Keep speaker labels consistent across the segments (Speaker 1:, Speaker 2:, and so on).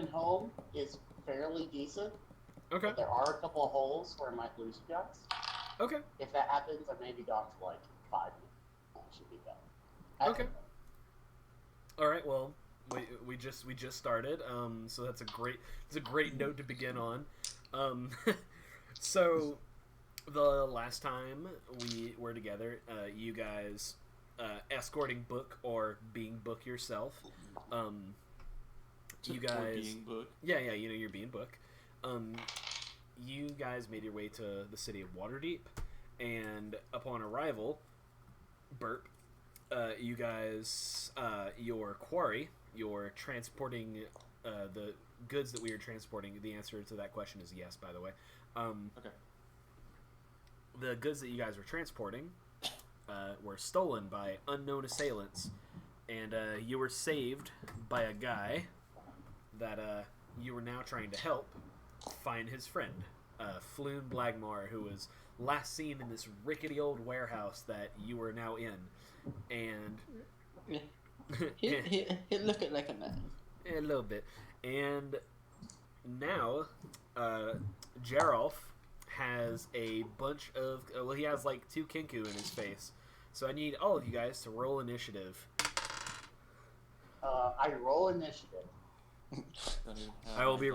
Speaker 1: driving home is fairly decent.
Speaker 2: Okay.
Speaker 1: But there are a couple of holes where I might lose you guys.
Speaker 2: Okay.
Speaker 1: If that happens, I may be gone for like 5 minutes. Should be done.
Speaker 2: Okay. All right. Well, we just started. So that's a great note to begin on. So the last time we were together, you guys escorting Book or being Book yourself. You guys
Speaker 3: being Book.
Speaker 2: Yeah, you're being Book. You guys made your way to the city of Waterdeep, and upon arrival, burp. You guys, your quarry, you're transporting the goods that we are transporting. The answer to that question is yes, by the way.
Speaker 3: Okay.
Speaker 2: The goods that you guys were transporting were stolen by unknown assailants, and you were saved by a guy that you were now trying to help find his friend, Floon Blagmaar, who was last seen in this rickety old warehouse that you are now in. And
Speaker 4: he looked like a man.
Speaker 2: A little bit. And now Jeralf has a bunch of he has like 2 Kenku in his face. So I need all of you guys to roll initiative.
Speaker 1: I roll initiative.
Speaker 2: I will be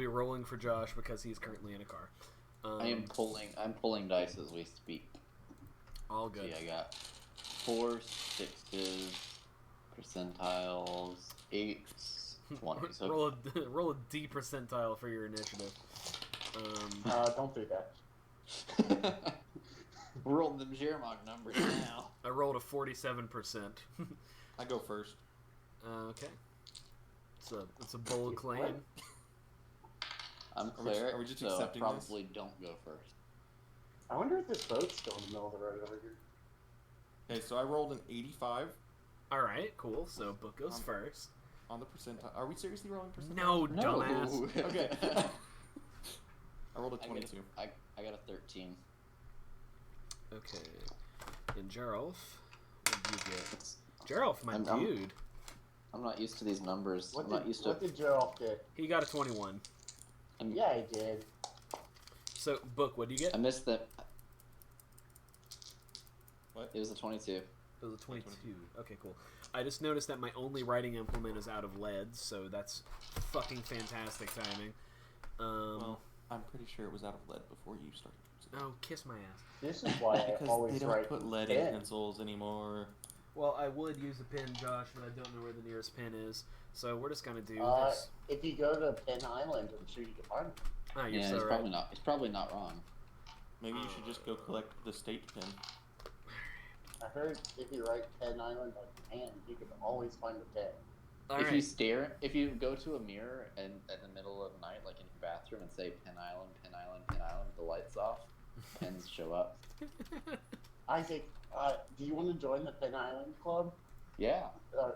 Speaker 2: rolling for Josh because he's currently in a car.
Speaker 4: I'm pulling dice as we speak.
Speaker 2: All good.
Speaker 4: See, I got 4 6s, percentiles, 8s, 20s. So
Speaker 2: roll a D percentile for your initiative.
Speaker 1: Don't do that.
Speaker 4: Roll them Jermog numbers now.
Speaker 2: I rolled a 47%.
Speaker 3: I go first.
Speaker 2: Okay. It's a bold claim.
Speaker 4: I'm cleric,
Speaker 3: are we just
Speaker 4: so I
Speaker 3: accepting
Speaker 4: probably don't go first.
Speaker 1: I wonder if this boat's still in the middle of the road over here.
Speaker 3: Okay, so I rolled an 85
Speaker 2: All right, cool. So Book goes first.
Speaker 3: on the percentile. Are we seriously rolling percentile?
Speaker 2: No, dumbass.
Speaker 3: Okay. I rolled a 22.
Speaker 4: I got a 13.
Speaker 2: Okay. And Jeralf, what did you get? Jeralf, my dude.
Speaker 4: I'm not used to these numbers.
Speaker 1: What did Jeralf get?
Speaker 2: He got a 21.
Speaker 1: Yeah, he did.
Speaker 2: So, Book, what do you get?
Speaker 4: I missed the...
Speaker 3: What?
Speaker 4: It was a 22.
Speaker 2: It was a 22. Okay, cool. I just noticed that my only writing implement is out of lead, so that's fucking fantastic timing.
Speaker 3: Well, I'm pretty sure it was out of lead before you started using it.
Speaker 2: Oh, kiss my ass.
Speaker 1: This is why I
Speaker 3: Because
Speaker 1: always
Speaker 3: they
Speaker 1: write
Speaker 3: don't put lead
Speaker 1: pen.
Speaker 3: in pencils anymore.
Speaker 2: Well, I would use a pin, Josh, but I don't know where the nearest pin is. So we're just gonna do this.
Speaker 1: If you go to Penn Island, I'm sure you can find it.
Speaker 2: Ah, you're
Speaker 4: Yeah,
Speaker 2: so
Speaker 4: it's
Speaker 2: right.
Speaker 4: probably not. It's probably not wrong.
Speaker 3: Maybe you should just go collect the state pin.
Speaker 1: I heard if you write Penn Island by hand, you can always find a pen.
Speaker 2: All
Speaker 4: If
Speaker 2: right.
Speaker 4: you stare, if you go to a mirror and in the middle of the night, like in your bathroom, and say Penn Island, Penn Island, Penn Island, with the lights off, pens show up.
Speaker 1: Isaac, do you want to join the Penn Island Club?
Speaker 4: Yeah.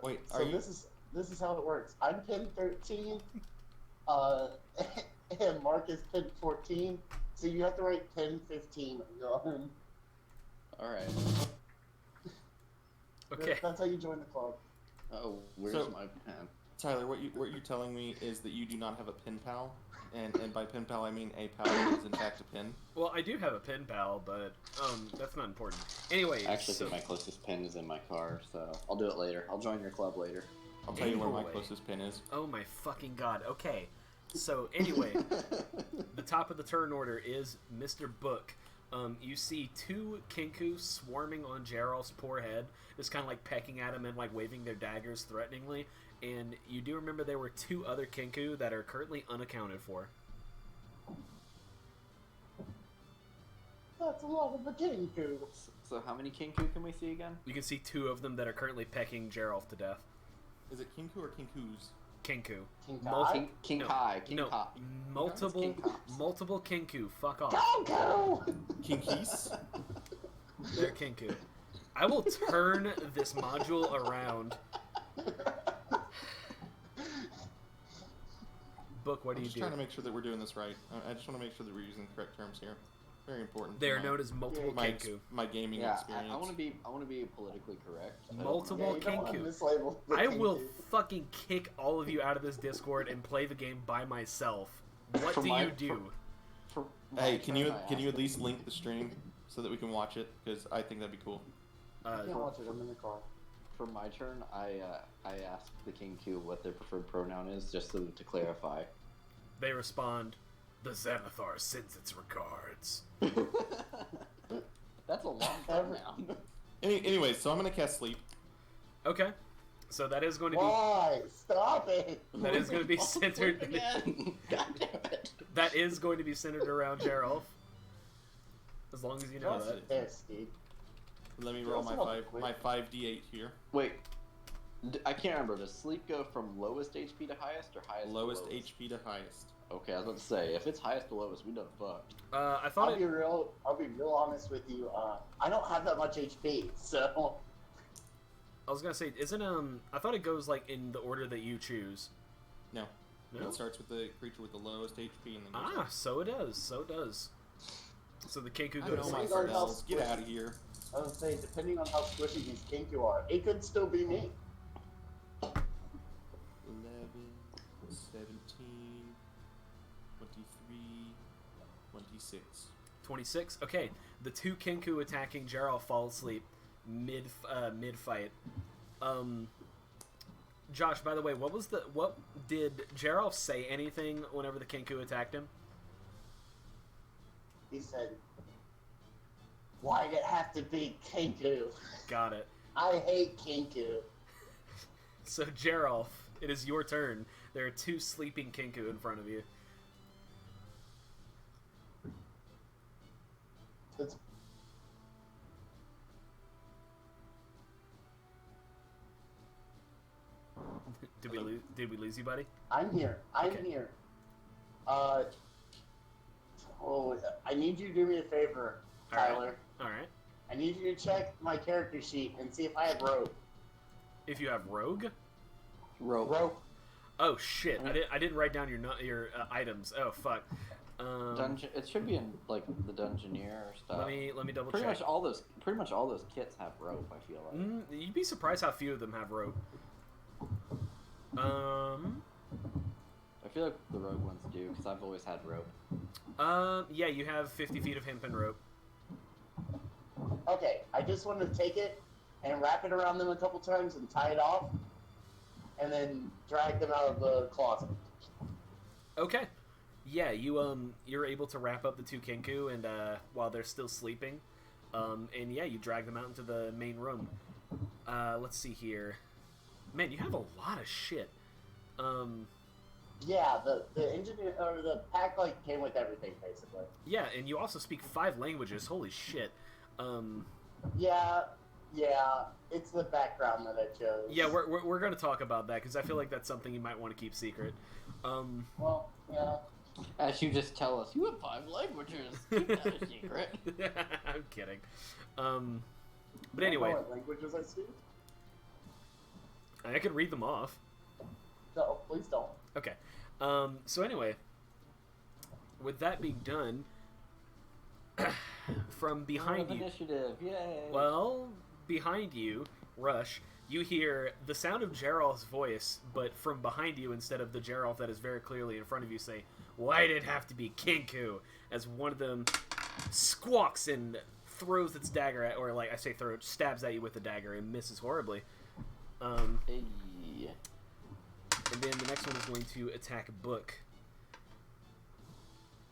Speaker 3: Wait,
Speaker 1: so
Speaker 3: are you?
Speaker 1: this is how it works. I'm pin 13, and Mark is pin 14. So you have to write pin 15 on your own.
Speaker 4: All right.
Speaker 2: Okay.
Speaker 1: That's how you join the club.
Speaker 4: Oh, where's
Speaker 3: So-
Speaker 4: my pen?
Speaker 3: Tyler, what you're telling me is that you do not have a pen pal, and by pen pal I mean a pal that is in fact a pin.
Speaker 2: Well, I do have a pen pal, but that's not important. Anyway,
Speaker 4: I actually
Speaker 2: so,
Speaker 4: think my closest pen is in my car, so I'll do it later. I'll join your club later.
Speaker 3: I'll tell you where my
Speaker 2: Anyway.
Speaker 3: closest pin is.
Speaker 2: oh my fucking god. Okay. So anyway, the top of the turn order is Mr. Book. You see 2 Kenku swarming on Jeralf's poor head, just kind of like pecking at him and like waving their daggers threateningly. And you do remember there were 2 other Kenku that are currently unaccounted for.
Speaker 1: That's a lot of a Kenku.
Speaker 4: So how many Kenku can we see again?
Speaker 2: You can see 2 of them that are currently pecking Jeralf to death.
Speaker 3: Is it Kenku or Kenkus?
Speaker 2: Kenku.
Speaker 1: King
Speaker 2: Multi-
Speaker 1: Kai?
Speaker 4: King
Speaker 2: no,
Speaker 4: Kai. King
Speaker 2: no,
Speaker 4: Kai.
Speaker 2: multiple,
Speaker 4: King Cops.
Speaker 2: multiple Kenku. Fuck off.
Speaker 1: Kenku!
Speaker 3: Kinkis?
Speaker 2: They're Kenku. I will turn this module around. Book, what do
Speaker 3: I'm
Speaker 2: you
Speaker 3: just
Speaker 2: do?
Speaker 3: trying to make sure that we're doing this right. I just want to make sure that we're using the correct terms here. Very important.
Speaker 2: They
Speaker 3: to
Speaker 2: are known as multiple
Speaker 3: my,
Speaker 2: Kenku.
Speaker 3: my gaming
Speaker 4: Yeah,
Speaker 3: experience.
Speaker 4: I want to be politically correct. I don't
Speaker 2: Multiple
Speaker 4: know.
Speaker 1: you don't want to
Speaker 2: Kenku.
Speaker 1: mislabel the
Speaker 2: I will
Speaker 1: Kenku.
Speaker 2: fucking kick all of you out of this Discord and play the game by myself. What
Speaker 4: For
Speaker 2: do
Speaker 4: my-
Speaker 2: you do?
Speaker 4: For my
Speaker 3: Hey, can
Speaker 4: turn,
Speaker 3: you
Speaker 4: I
Speaker 3: can you
Speaker 4: asked
Speaker 3: at least link the stream so that we can watch it? Because I think that'd be cool.
Speaker 1: I can't watch it. I'm in the car.
Speaker 4: For my turn, I asked the Kenku what their preferred pronoun is, just to clarify.
Speaker 2: They respond, "The Xanathar sends its regards."
Speaker 4: That's a long pronoun.
Speaker 3: Anyway, so I'm gonna cast sleep.
Speaker 2: Okay, so that is going to be
Speaker 1: Why? Stop it!
Speaker 2: that is going to be centered.
Speaker 4: Again. God damn it.
Speaker 2: That is going to be centered around Jeralf. As long as you know
Speaker 1: Just
Speaker 2: that.
Speaker 1: piss, dude.
Speaker 3: Let me
Speaker 1: You're
Speaker 3: roll
Speaker 1: also
Speaker 3: my
Speaker 1: not quick.
Speaker 3: 5d8 here.
Speaker 4: Wait, I can't remember. Does sleep go from lowest HP to highest, or highest
Speaker 3: Lowest
Speaker 4: to lowest?
Speaker 3: HP to highest.
Speaker 4: Okay, I was about to say, if it's highest to lowest, we done fucked.
Speaker 2: I thought
Speaker 1: I'll be
Speaker 2: it.
Speaker 1: real honest with you. I don't have that much HP, so
Speaker 2: I was gonna say, isn't I thought it goes like in the order that you choose.
Speaker 3: No.
Speaker 2: No.
Speaker 3: It starts with the creature with the lowest HP and then goes
Speaker 2: Ah,
Speaker 3: up.
Speaker 2: so it does. So it does. So the Kenku
Speaker 3: I
Speaker 2: go to
Speaker 3: know my
Speaker 1: Depending
Speaker 2: sleep
Speaker 1: on
Speaker 2: first.
Speaker 1: how
Speaker 3: spells. Get out of here.
Speaker 1: I would say depending on how squishy these Kenku are, it could still be me.
Speaker 3: 11, 17, 23, 26.
Speaker 2: 26. Okay, the two Kenku attacking Jeralf fall asleep mid fight. Josh, by the way, what did Jeralf say anything whenever the Kenku attacked him?
Speaker 1: He said, "Why'd it have to be Kenku?
Speaker 2: Got it.
Speaker 1: I hate Kenku."
Speaker 2: So Jeralf, it is your turn. There are two sleeping Kenku in front of you.
Speaker 1: It's,
Speaker 2: Did we lose you, buddy?
Speaker 1: I'm here. I'm
Speaker 2: Okay.
Speaker 1: here. I need you to do me a favor,
Speaker 2: All right.
Speaker 1: Tyler.
Speaker 2: All right.
Speaker 1: I need you to check my character sheet and see if I have rope.
Speaker 2: If you have rogue.
Speaker 4: Rope.
Speaker 1: Rope.
Speaker 2: Oh shit! I didn't write down your items. Oh fuck.
Speaker 4: Dungeon. It should be in like the dungeoneer stuff.
Speaker 2: Let me double
Speaker 4: Pretty
Speaker 2: check.
Speaker 4: much all those kits have rope. I feel like.
Speaker 2: You'd be surprised how few of them have rope.
Speaker 4: I feel like the rogue ones do because I've always had rope.
Speaker 2: Yeah, you have 50 feet of hempen rope.
Speaker 1: Okay, I just want to take it and wrap it around them a couple times and tie it off, and then drag them out of the closet.
Speaker 2: Okay. Yeah, you're able to wrap up the two Kenku and while they're still sleeping, and yeah, you drag them out into the main room. Let's see here. Man, you have a lot of shit.
Speaker 1: Yeah, the engineer or the pack like came with everything basically.
Speaker 2: Yeah, and you also speak 5 languages. Holy shit.
Speaker 1: Yeah, it's the background that I chose.
Speaker 2: Yeah, we're gonna talk about that because I feel like that's something you might want to keep secret.
Speaker 1: Well, yeah.
Speaker 4: As you just tell us, you have 5 languages. Keep that a secret.
Speaker 2: I'm kidding. But
Speaker 1: I don't
Speaker 2: anyway,
Speaker 1: know what languages I speak?
Speaker 2: I could read them off.
Speaker 1: No, please don't.
Speaker 2: Okay. So anyway, with that being done, from behind you,
Speaker 4: Initiative, yay!
Speaker 2: well, behind you, Rush, you hear the sound of Jeralf's voice, but from behind you instead of the Jeralf that is very clearly in front of you say, "Why'd it have to be Kenku?" As one of them squawks and throws its dagger at, or like I say throw, stabs at you with the dagger and misses horribly.
Speaker 4: Hey.
Speaker 2: And then the next one is going to attack Book.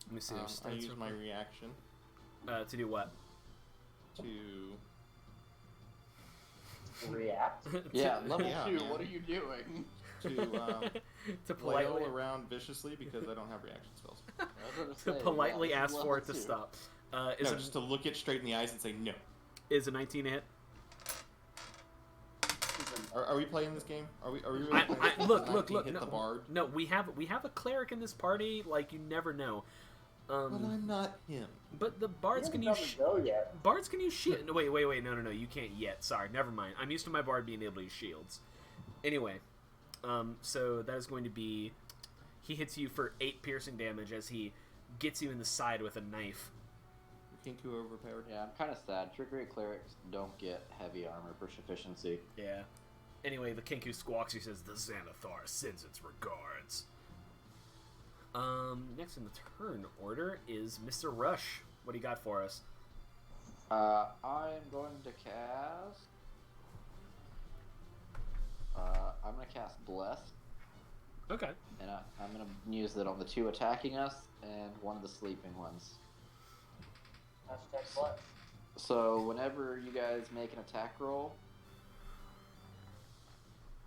Speaker 2: Let me see. their
Speaker 3: I
Speaker 2: stats
Speaker 3: use
Speaker 2: real
Speaker 3: my
Speaker 2: quick.
Speaker 3: reaction
Speaker 2: To do what?
Speaker 3: to
Speaker 1: React.
Speaker 4: Yeah, level
Speaker 3: Yeah,
Speaker 4: 2,
Speaker 3: man.
Speaker 4: what are you doing?
Speaker 2: to
Speaker 3: flail
Speaker 2: politely
Speaker 3: around viciously because I don't have reaction spells.
Speaker 4: I was
Speaker 2: to
Speaker 4: gonna say,
Speaker 2: politely
Speaker 4: yeah,
Speaker 2: ask
Speaker 4: this is
Speaker 2: for it to
Speaker 4: level 2.
Speaker 2: stop.
Speaker 3: No,
Speaker 2: Is
Speaker 3: just to look it straight in the eyes and say no.
Speaker 2: a 19 a hit?
Speaker 3: Are we playing this game? Are we really
Speaker 2: I,
Speaker 3: playing
Speaker 2: I,
Speaker 3: this game?
Speaker 2: look,
Speaker 3: 19 hit
Speaker 2: no,
Speaker 3: the bard.
Speaker 2: no. We have a cleric in this party. Like you never know.
Speaker 3: But I'm not him.
Speaker 2: But the bards can
Speaker 1: You
Speaker 2: use
Speaker 1: haven't go yet.
Speaker 2: bards can use shield. No, wait, no. You can't yet. Sorry, never mind. I'm used to my bard being able to use shields. Anyway, so that is going to be. He hits you for 8 piercing damage as he gets you in the side with a knife.
Speaker 3: Kenku overpowered.
Speaker 4: Yeah, I'm kind of sad. Trickery clerics don't get heavy armor proficiency.
Speaker 2: Yeah. Anyway, the Kenku squawks. He says, "The Xanathar sends its regards." Next in the turn order is Mr. Rush. What do you got for us?
Speaker 4: I'm going to cast. I'm going to cast Bless,
Speaker 2: Okay.
Speaker 4: and I'm going to use it on the 2 attacking us and one of the sleeping ones.
Speaker 1: Hashtag what?
Speaker 4: So whenever you guys make an attack roll.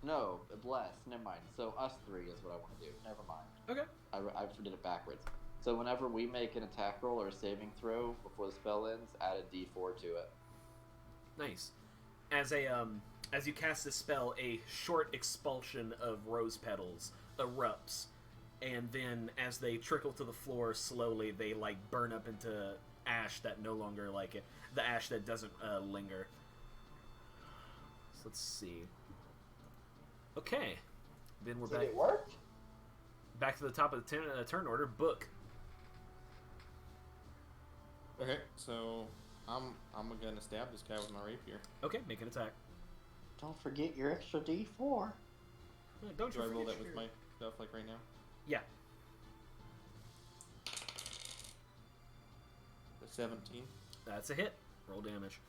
Speaker 4: No, Bless. Never mind. So us 3 is what I want to do. Never mind.
Speaker 2: Okay.
Speaker 4: I did it backwards. So whenever we make an attack roll or a saving throw before the spell ends, add a d4 to it.
Speaker 2: Nice. As you cast this spell, a short expulsion of rose petals erupts, and then as they trickle to the floor slowly, they like burn up into ash that no longer like it. The ash that doesn't linger. So let's see. Okay. Then we're
Speaker 1: Did
Speaker 2: back.
Speaker 1: it work?
Speaker 2: Back to the top of the turn order. Book.
Speaker 3: Okay, so I'm gonna stab this guy with my rapier.
Speaker 2: Okay, make an attack.
Speaker 4: Don't forget your extra d4.
Speaker 2: Yeah, don't
Speaker 3: Do
Speaker 2: you
Speaker 3: I roll
Speaker 2: forget
Speaker 3: that with my stuff like right now?
Speaker 2: Yeah.
Speaker 3: The 17.
Speaker 2: That's a hit. Roll damage.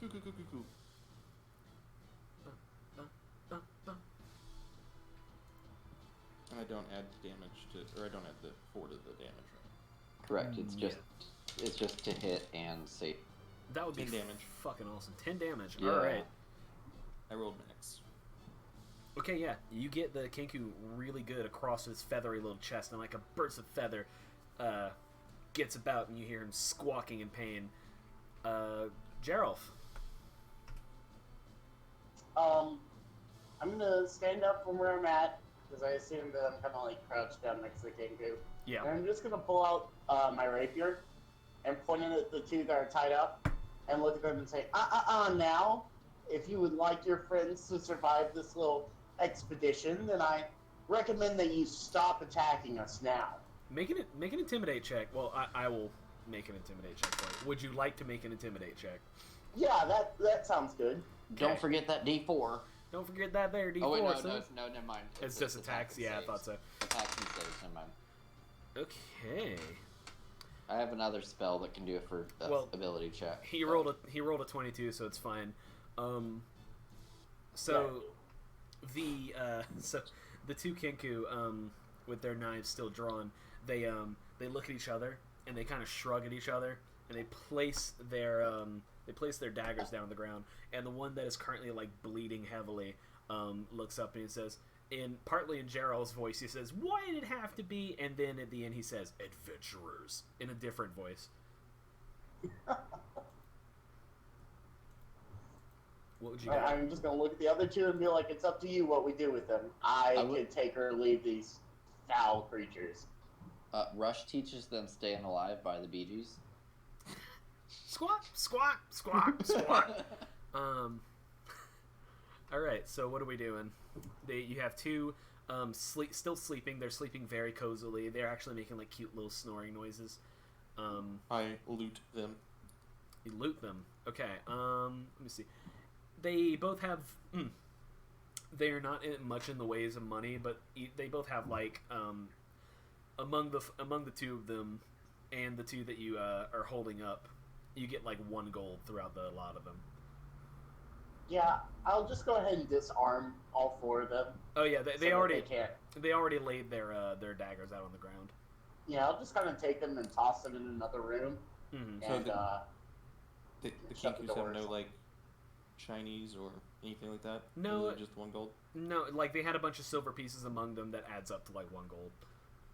Speaker 3: Coo. And I don't add damage to, or I don't add the 4 to the damage, right?
Speaker 4: Correct.
Speaker 2: Yeah.
Speaker 4: It's just to hit and save.
Speaker 2: That would be
Speaker 3: 10 damage.
Speaker 2: fucking awesome. 10 damage.
Speaker 4: Yeah.
Speaker 2: Alright.
Speaker 3: I rolled max.
Speaker 2: Okay, yeah. You get the Kenku really good across his feathery little chest, and like a burst of feather gets about, and you hear him squawking in pain. Jeralf.
Speaker 1: I'm gonna stand up from where I'm at, because I assume that I'm kind of like crouched down next to the Kenku.
Speaker 2: Yeah.
Speaker 1: And I'm just gonna pull out my rapier and point it at the 2 that are tied up, and look at them and say, now, if you would like your friends to survive this little expedition, then I recommend that you stop attacking us now.
Speaker 2: Make an intimidate check. Well, I will make an intimidate check for you. Would you like to make an intimidate check?
Speaker 1: Yeah, that sounds good.
Speaker 4: Don't forget that d4.
Speaker 2: Don't forget that there, D4.
Speaker 4: Oh wait,
Speaker 2: son.
Speaker 4: no, never mind.
Speaker 2: It's just attacks. Yeah, I
Speaker 4: saves.
Speaker 2: thought so.
Speaker 4: Attacks and saves. Never mind.
Speaker 2: Okay.
Speaker 4: I have another spell that can do it for ability check.
Speaker 2: He rolled a 22, so it's fine. So the 2 Kenku with their knives still drawn, they look at each other and they kind of shrug at each other, and they place their daggers down on the ground, and the one that is currently like bleeding heavily looks up and he says, partly in Jeralf's voice, he says, "Why did it have to be?" And then at the end he says, "Adventurers," in a different voice. What would you do?
Speaker 1: I'm just gonna look at the other 2 and be like, it's up to you what we do with them. I could take or leave these foul creatures.
Speaker 4: Rush teaches them "Staying Alive" by the Bee Gees.
Speaker 2: Squawk, squawk, squawk, squawk. All right. So what are we doing? You have 2 still sleeping. They're sleeping very cozily. They're actually making like cute little snoring noises.
Speaker 3: I loot them.
Speaker 2: You loot them. Okay. Let me see. They both have. They're not much in the ways of money, but they both have like among the 2 of them, and the 2 that you are holding up, you get like 1 gold throughout the lot of them.
Speaker 1: Yeah, I'll just go ahead and disarm all 4 of them.
Speaker 2: Oh yeah, they already
Speaker 1: can't.
Speaker 2: they already laid their daggers out on the ground.
Speaker 1: Yeah, I'll just kind of take them and toss them in another room.
Speaker 2: Mm-hmm.
Speaker 1: And
Speaker 3: The
Speaker 1: shut the
Speaker 3: Kenkus have
Speaker 1: doors.
Speaker 3: no like Chinese or anything like that.
Speaker 2: No,
Speaker 3: Really just 1 gold.
Speaker 2: No, like they had a bunch of silver pieces among them that adds up to like 1 gold.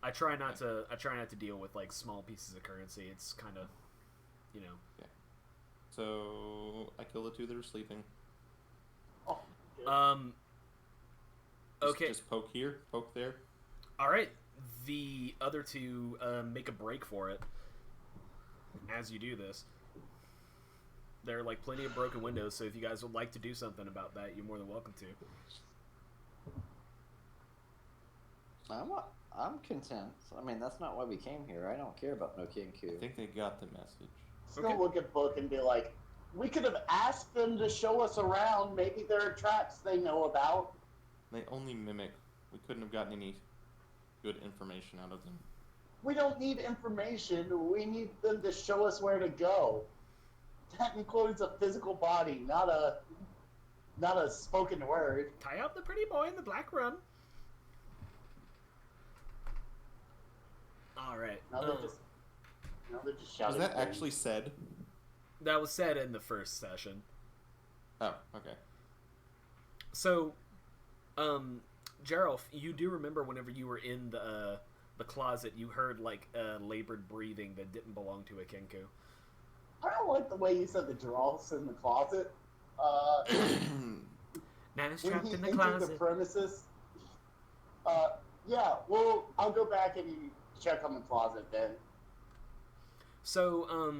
Speaker 2: I try not to deal with like small pieces of currency. It's kind of, you know.
Speaker 3: Yeah. So I kill the 2 that are sleeping.
Speaker 1: oh, good.
Speaker 3: Just,
Speaker 2: Okay.
Speaker 3: Just poke here, poke there.
Speaker 2: All right. The other 2 make a break for it. As you do this, there are like plenty of broken windows. So if you guys would like to do something about that, you're more than welcome to.
Speaker 4: I'm content. I mean, that's not why we came here. I don't care about no Kenku.
Speaker 3: I think they got the message.
Speaker 1: Just gonna look at Book and be like, we could have asked them to show us around. Maybe there are traps they know about.
Speaker 3: They only mimic. We couldn't have gotten any good information out of them.
Speaker 1: We don't need information. We need them to show us where to go. That includes a physical body, not a spoken word.
Speaker 2: Tie up the pretty boy in the black run. All right.
Speaker 1: Now they're just shouting.
Speaker 3: Was that actually said?
Speaker 2: That was said in the first session.
Speaker 3: Oh, okay.
Speaker 2: So, Jeralf, you do remember whenever you were in the closet, you heard like labored breathing that didn't belong to a Kenku.
Speaker 1: I don't like the way you said the Jeralf's in the closet.
Speaker 2: Nana's
Speaker 1: When
Speaker 2: trapped
Speaker 1: he
Speaker 2: in the
Speaker 1: entered
Speaker 2: closet.
Speaker 1: the premises. Yeah. Well, I'll go back and check on the closet then.
Speaker 2: So,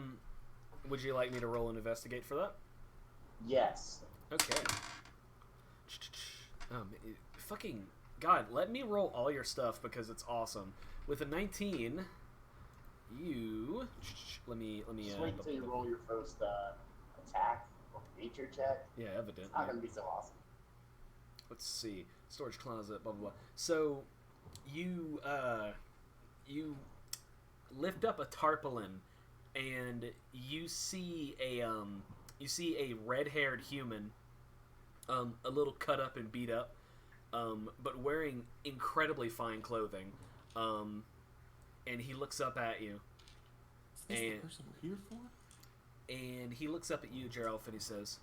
Speaker 2: would you like me to roll and investigate for that?
Speaker 1: Yes.
Speaker 2: Okay. Fucking God, let me roll all your stuff because it's awesome. With a 19, you let me
Speaker 1: Just wait until you roll your first attack or nature check.
Speaker 2: Yeah, evidently.
Speaker 1: It's not gonna be so awesome.
Speaker 2: Let's see. Storage closet, blah blah blah. So you lift up a tarpaulin and you see a red-haired human, a little cut up and beat up, but wearing incredibly fine clothing, and he looks up at you.
Speaker 3: Is this the person we're here for?
Speaker 2: And he looks up at you, Jeralf, and he says,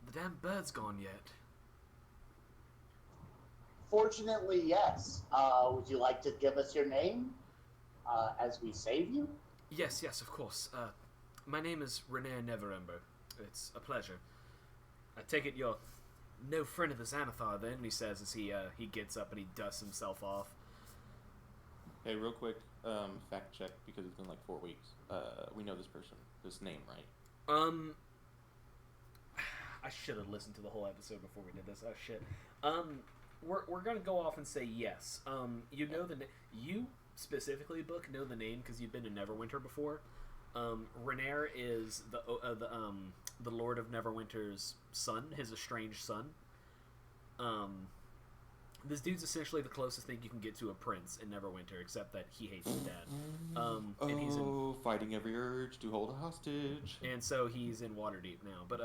Speaker 2: "The damn bird's gone yet."
Speaker 1: Fortunately, yes. Would you like to give us your name as we save you?
Speaker 2: Yes, of course. My name is René Neverember. It's a pleasure. I take it you're no friend of the Xanathar, then, he says as he gets up and he dusts himself off.
Speaker 3: Hey, real quick, fact check, because it's been like 4 weeks. We know this person, this name, right?
Speaker 2: I should have listened to the whole episode before we did this. Oh, shit. We're gonna go off and say yes. You know you specifically, Book, know the name because you've been to Neverwinter before. Renair is the Lord of Neverwinter's son, his estranged son. This dude's essentially the closest thing you can get to a prince in Neverwinter, except that he hates his dad. And he's
Speaker 3: fighting every urge to hold a hostage.
Speaker 2: And so he's in Waterdeep now. But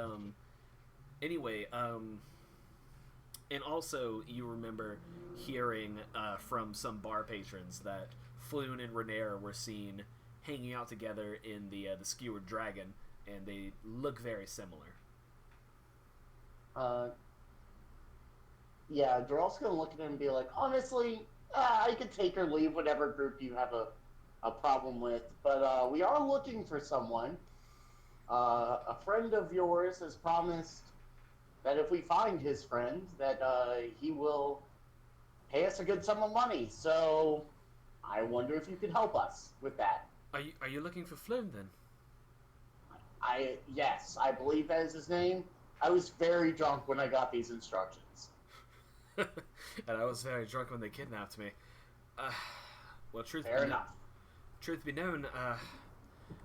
Speaker 2: anyway, and also you remember hearing from some bar patrons that Floon and Renair were seen hanging out together in the Skewered Dragon, and they look very similar.
Speaker 1: Yeah, Jeralf's gonna look at him and be like, honestly, I could take or leave whatever group you have a problem with, but we are looking for someone. A friend of yours has promised that if we find his friend, that he will pay us a good sum of money. So I wonder if you could help us with that.
Speaker 2: Are you looking for Floon then?
Speaker 1: Yes, I believe that is his name. I was very drunk when I got these instructions.
Speaker 2: And I was very drunk when they kidnapped me. Well, truth be known,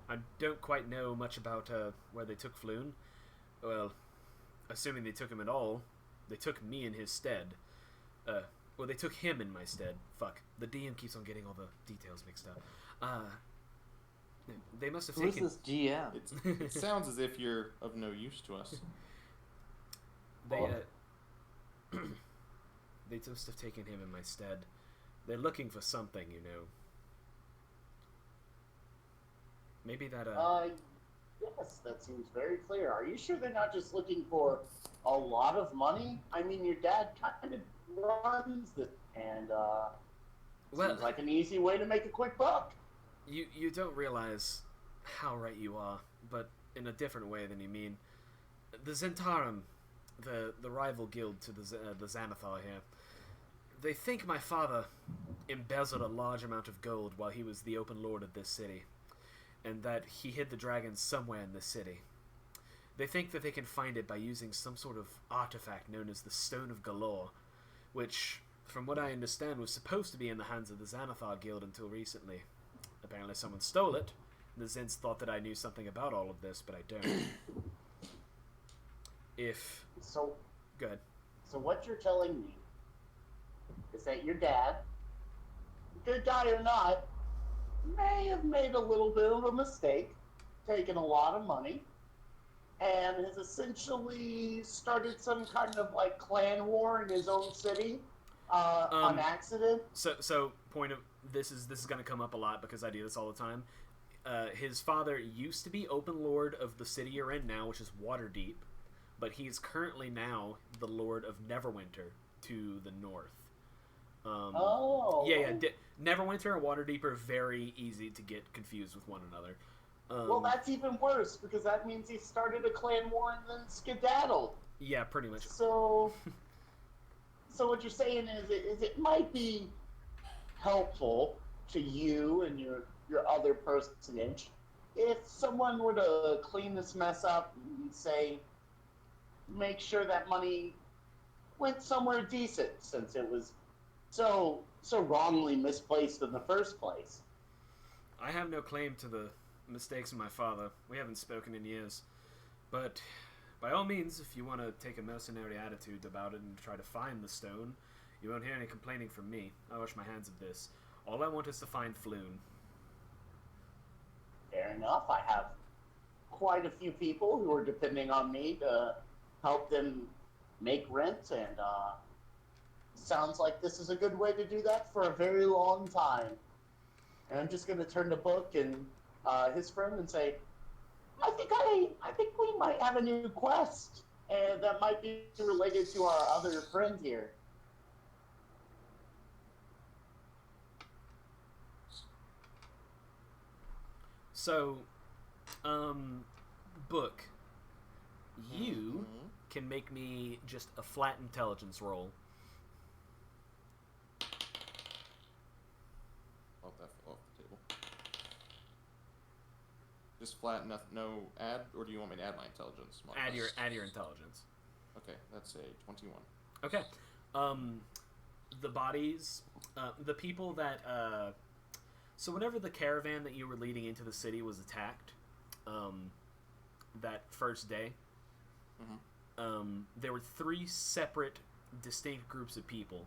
Speaker 2: I don't quite know much about where they took Floon. Well, assuming they took him at all, they took me in his stead. Well, they took him in my stead. Fuck. The DM keeps on getting all the details mixed up. They must have taken...
Speaker 4: Who's this GM?
Speaker 3: It sounds as if you're of no use to us.
Speaker 2: They must have taken him in my stead. They're looking for something, you know. Maybe that,
Speaker 1: Yes, that seems very clear. Are you sure they're not just looking for a lot of money? I mean, your dad kind of runs the... And, seems like an easy way to make a quick buck.
Speaker 2: You don't realize how right you are, but in a different way than you mean. The Zentarum, the rival guild to the Xanathar here, they think my father embezzled a large amount of gold while he was the open lord of this city, and that he hid the dragon somewhere in this city. They think that they can find it by using some sort of artifact known as the Stone of Galore, which, from what I understand, was supposed to be in the hands of the Xanathar Guild until recently. Apparently someone stole it. The Zins thought that I knew something about all of this, but I don't.
Speaker 1: So,
Speaker 2: Good.
Speaker 1: So what you're telling me is that your dad, good guy or not, may have made a little bit of a mistake, taken a lot of money, and has essentially started some kind of like clan war in his own city on accident.
Speaker 2: So point of this is going to come up a lot because I do this all the time. His father used to be Open Lord of the city you're in now, which is Waterdeep, but he's currently now the Lord of Neverwinter to the north. Yeah. Neverwinter and Waterdeep are very easy to get confused with one another.
Speaker 1: Well, that's even worse because that means he started a clan war and then skedaddled.
Speaker 2: Yeah, pretty much.
Speaker 1: So what you're saying is it might be helpful to you and your other personage if someone were to clean this mess up and say, make sure that money went somewhere decent since it was so wrongly misplaced in the first place.
Speaker 2: I have no claim to the mistakes of my father. We haven't spoken in years. But by all means, if you want to take a mercenary attitude about it and try to find the stone, you won't hear any complaining from me. I wash my hands of this. All I want is to find Floon.
Speaker 1: Fair enough. I have quite a few people who are depending on me to help them make rent, and sounds like this is a good way to do that for a very long time. And I'm just going to turn to Book and his friend and say, I think we might have a new quest, and that might be related to our other friend here.
Speaker 2: So, Book, you can make me just a flat intelligence roll.
Speaker 3: Oh, that fell off the table. Just flat, no add, or do you want me to add my intelligence?
Speaker 2: Add your intelligence.
Speaker 3: Okay, that's a 21.
Speaker 2: Okay. The bodies, the people that, so whenever the caravan that you were leading into the city was attacked, that first day, there were 3 separate, distinct groups of people.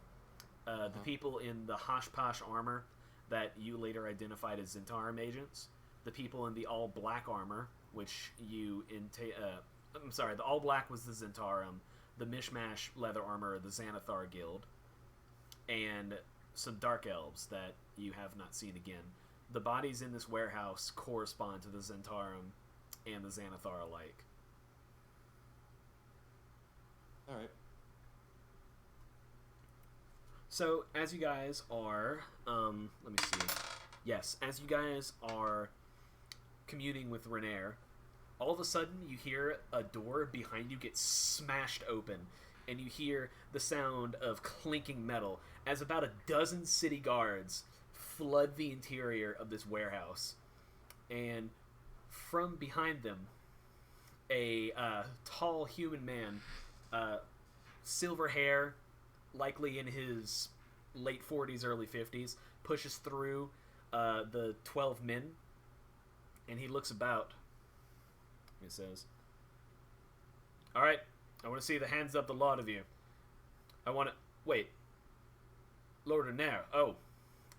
Speaker 2: The people in the Hosh-Posh armor that you later identified as Zentarum agents, the people in the all-black armor, which you the all-black was the Zentarum, the Mishmash leather armor, the Xanathar Guild, and some dark elves that you have not seen again. The bodies in this warehouse correspond to the Zentarum and the Xanathar alike.
Speaker 3: Alright.
Speaker 2: So, as you guys are, let me see. Yes, as you guys are communing with Renair, all of a sudden you hear a door behind you get smashed open, and you hear the sound of clinking metal as about a dozen city guards flood the interior of this warehouse. And from behind them, a tall human man, silver hair, likely in his late 40s, early 50s, pushes through the 12 men, and he looks about. He says, all right, I want to see the hands up, the lot of you. I want to... Wait. Lord Renair. Oh,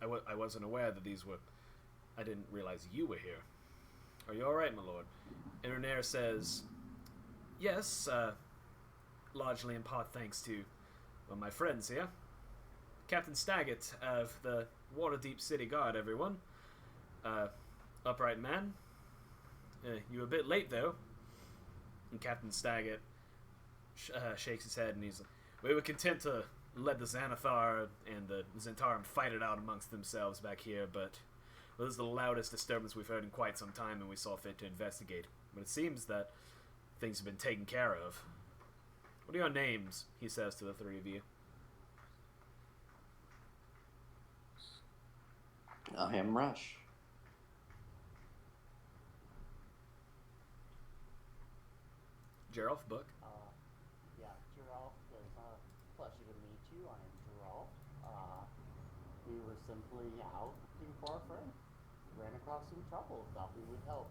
Speaker 2: I wasn't aware that these were... I didn't realize you were here. Are you all right, my lord? And Renair says, yes, largely in part thanks to my friends here. Captain Staggett of the Waterdeep City Guard, everyone. Upright man. You were a bit late, though. And Captain Staggett shakes his head, and he's like, we were content to let the Xanathar and the Zentarum fight it out amongst themselves back here, but this is the loudest disturbance we've heard in quite some time, and we saw fit to investigate. But it seems that things have been taken care of. What are your names? He says to the 3 of you.
Speaker 4: I am Rush.
Speaker 2: Jeralf, Book.
Speaker 1: Yeah, Jeralf, it's a pleasure to meet you. I am Jeralf. simply out looking for a friend. Ran across some trouble, thought we would help.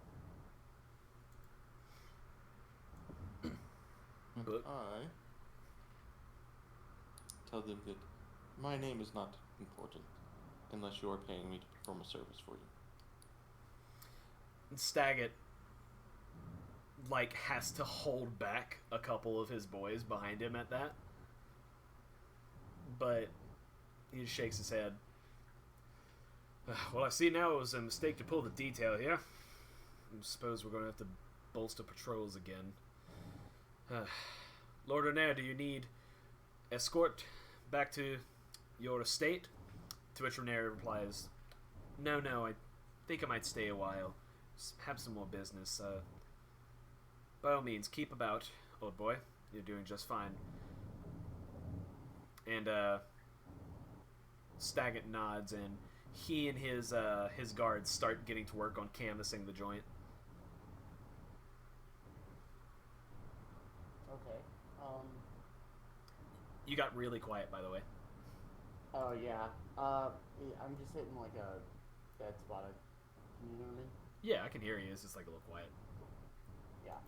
Speaker 3: And I tell them that my name is not important unless you are paying me to perform a service for you.
Speaker 2: And Staggett, like, has to hold back a couple of his boys behind him at that. But he just shakes his head. Well, I see now it was a mistake to pull the detail here. I suppose we're going to have to bolster patrols again. Lord Renair, do you need escort back to your estate? To which Renair replies, No, I think I might stay a while. Just have some more business. By all means, keep about, old boy. You're doing just fine. And Staggett nods, and he and his guards start getting to work on canvassing the joint.
Speaker 1: Okay.
Speaker 2: You got really quiet, by the way.
Speaker 1: Oh yeah. I'm just hitting like a dead spot. Can you hear me?
Speaker 2: Yeah, I can hear you. It's just like a little quiet.
Speaker 1: Yeah.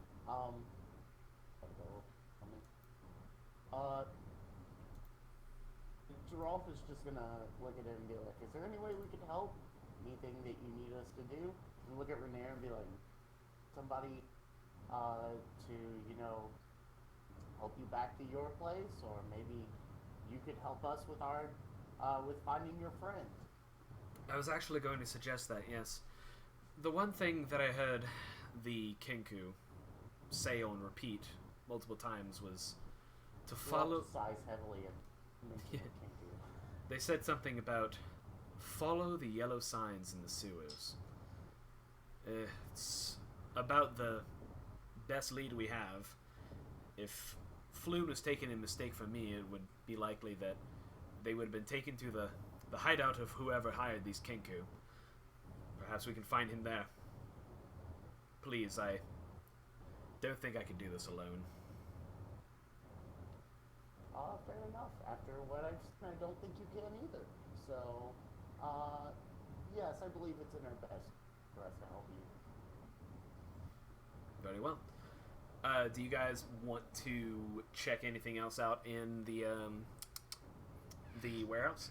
Speaker 1: Jeralf is just gonna look at it and be like, "Is there any way we could help? Anything that you need us to do?" And look at Renair and be like, "Somebody to help you back to your place, or maybe you could help us with our with finding your friend."
Speaker 2: I was actually going to suggest that, yes. The one thing that I heard the Kenku say on repeat multiple times was to follow...
Speaker 1: Emphasize heavily and mention Kenku.
Speaker 2: They said something about follow the yellow signs in the sewers. It's about the best lead we have. If Floon was taken in mistake for me, it would be likely that they would have been taken to the hideout of whoever hired these Kenku. Perhaps we can find him there. Please, I don't think I can do this alone.
Speaker 1: Fair enough. After what I've seen, I don't think you can either. So, yes, I believe it's in our best for us to help you.
Speaker 2: Very well. Do you guys want to check anything else out in the warehouse?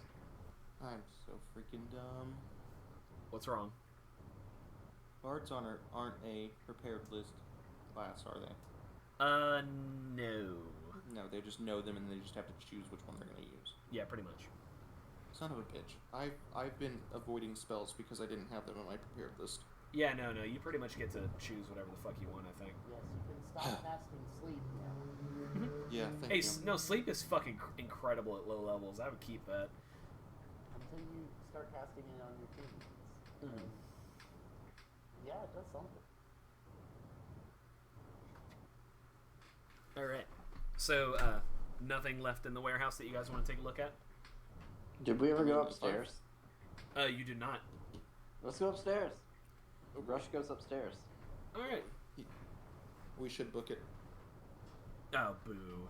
Speaker 3: I'm so freaking dumb.
Speaker 2: What's wrong?
Speaker 3: Bards aren't a prepared list class, are they?
Speaker 2: No.
Speaker 3: No, they just know them and they just have to choose which one they're going to use.
Speaker 2: Yeah, pretty much.
Speaker 3: Son of a bitch. I've been avoiding spells because I didn't have them on my prepared list.
Speaker 2: Yeah, no, you pretty much get to choose whatever the fuck you want, I think.
Speaker 1: Yes, you can stop casting sleep now.
Speaker 3: Yeah, thank
Speaker 2: Hey,
Speaker 3: you.
Speaker 2: no, sleep is fucking incredible at low levels. I would keep that.
Speaker 1: Until you start casting it on your teammates.
Speaker 2: Mm.
Speaker 1: Yeah, it does something.
Speaker 2: Alright. So, nothing left in the warehouse that you guys want to take a look at?
Speaker 4: Did we ever go upstairs?
Speaker 2: You did not.
Speaker 4: Let's go upstairs. Rush goes upstairs.
Speaker 2: Alright.
Speaker 3: We should book it.
Speaker 2: Oh, boo.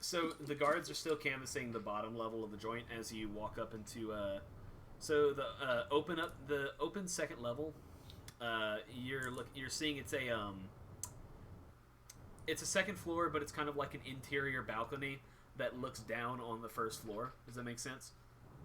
Speaker 2: So the guards are still canvassing the bottom level of the joint as you walk up into, so the, open second level, you're seeing it's a second floor, but it's kind of like an interior balcony that looks down on the first floor. Does that make sense?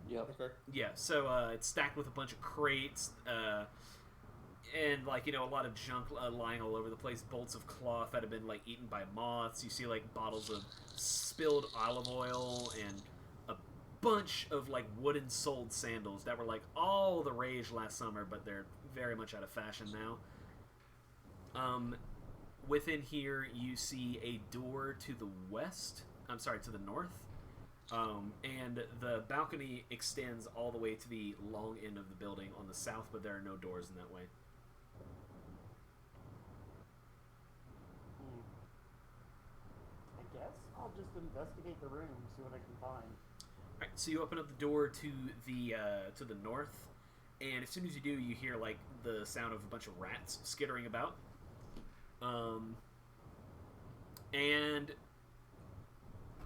Speaker 4: Yep.
Speaker 3: Okay.
Speaker 2: Yeah, so it's stacked with a bunch of crates, and a lot of junk lying all over the place. Bolts of cloth that have been eaten by moths. You see bottles of spilled olive oil and a bunch of wooden soled sandals that were all the rage last summer, but they're very much out of fashion now. Within here, you see a door to the west. I'm sorry, to the north. And the balcony extends all the way to the long end of the building on the south, but there are no doors in that way.
Speaker 1: I guess I'll just investigate the room, see what I can find.
Speaker 2: Alright, so you open up the door to the north, and as soon as you do, you hear the sound of a bunch of rats skittering about. And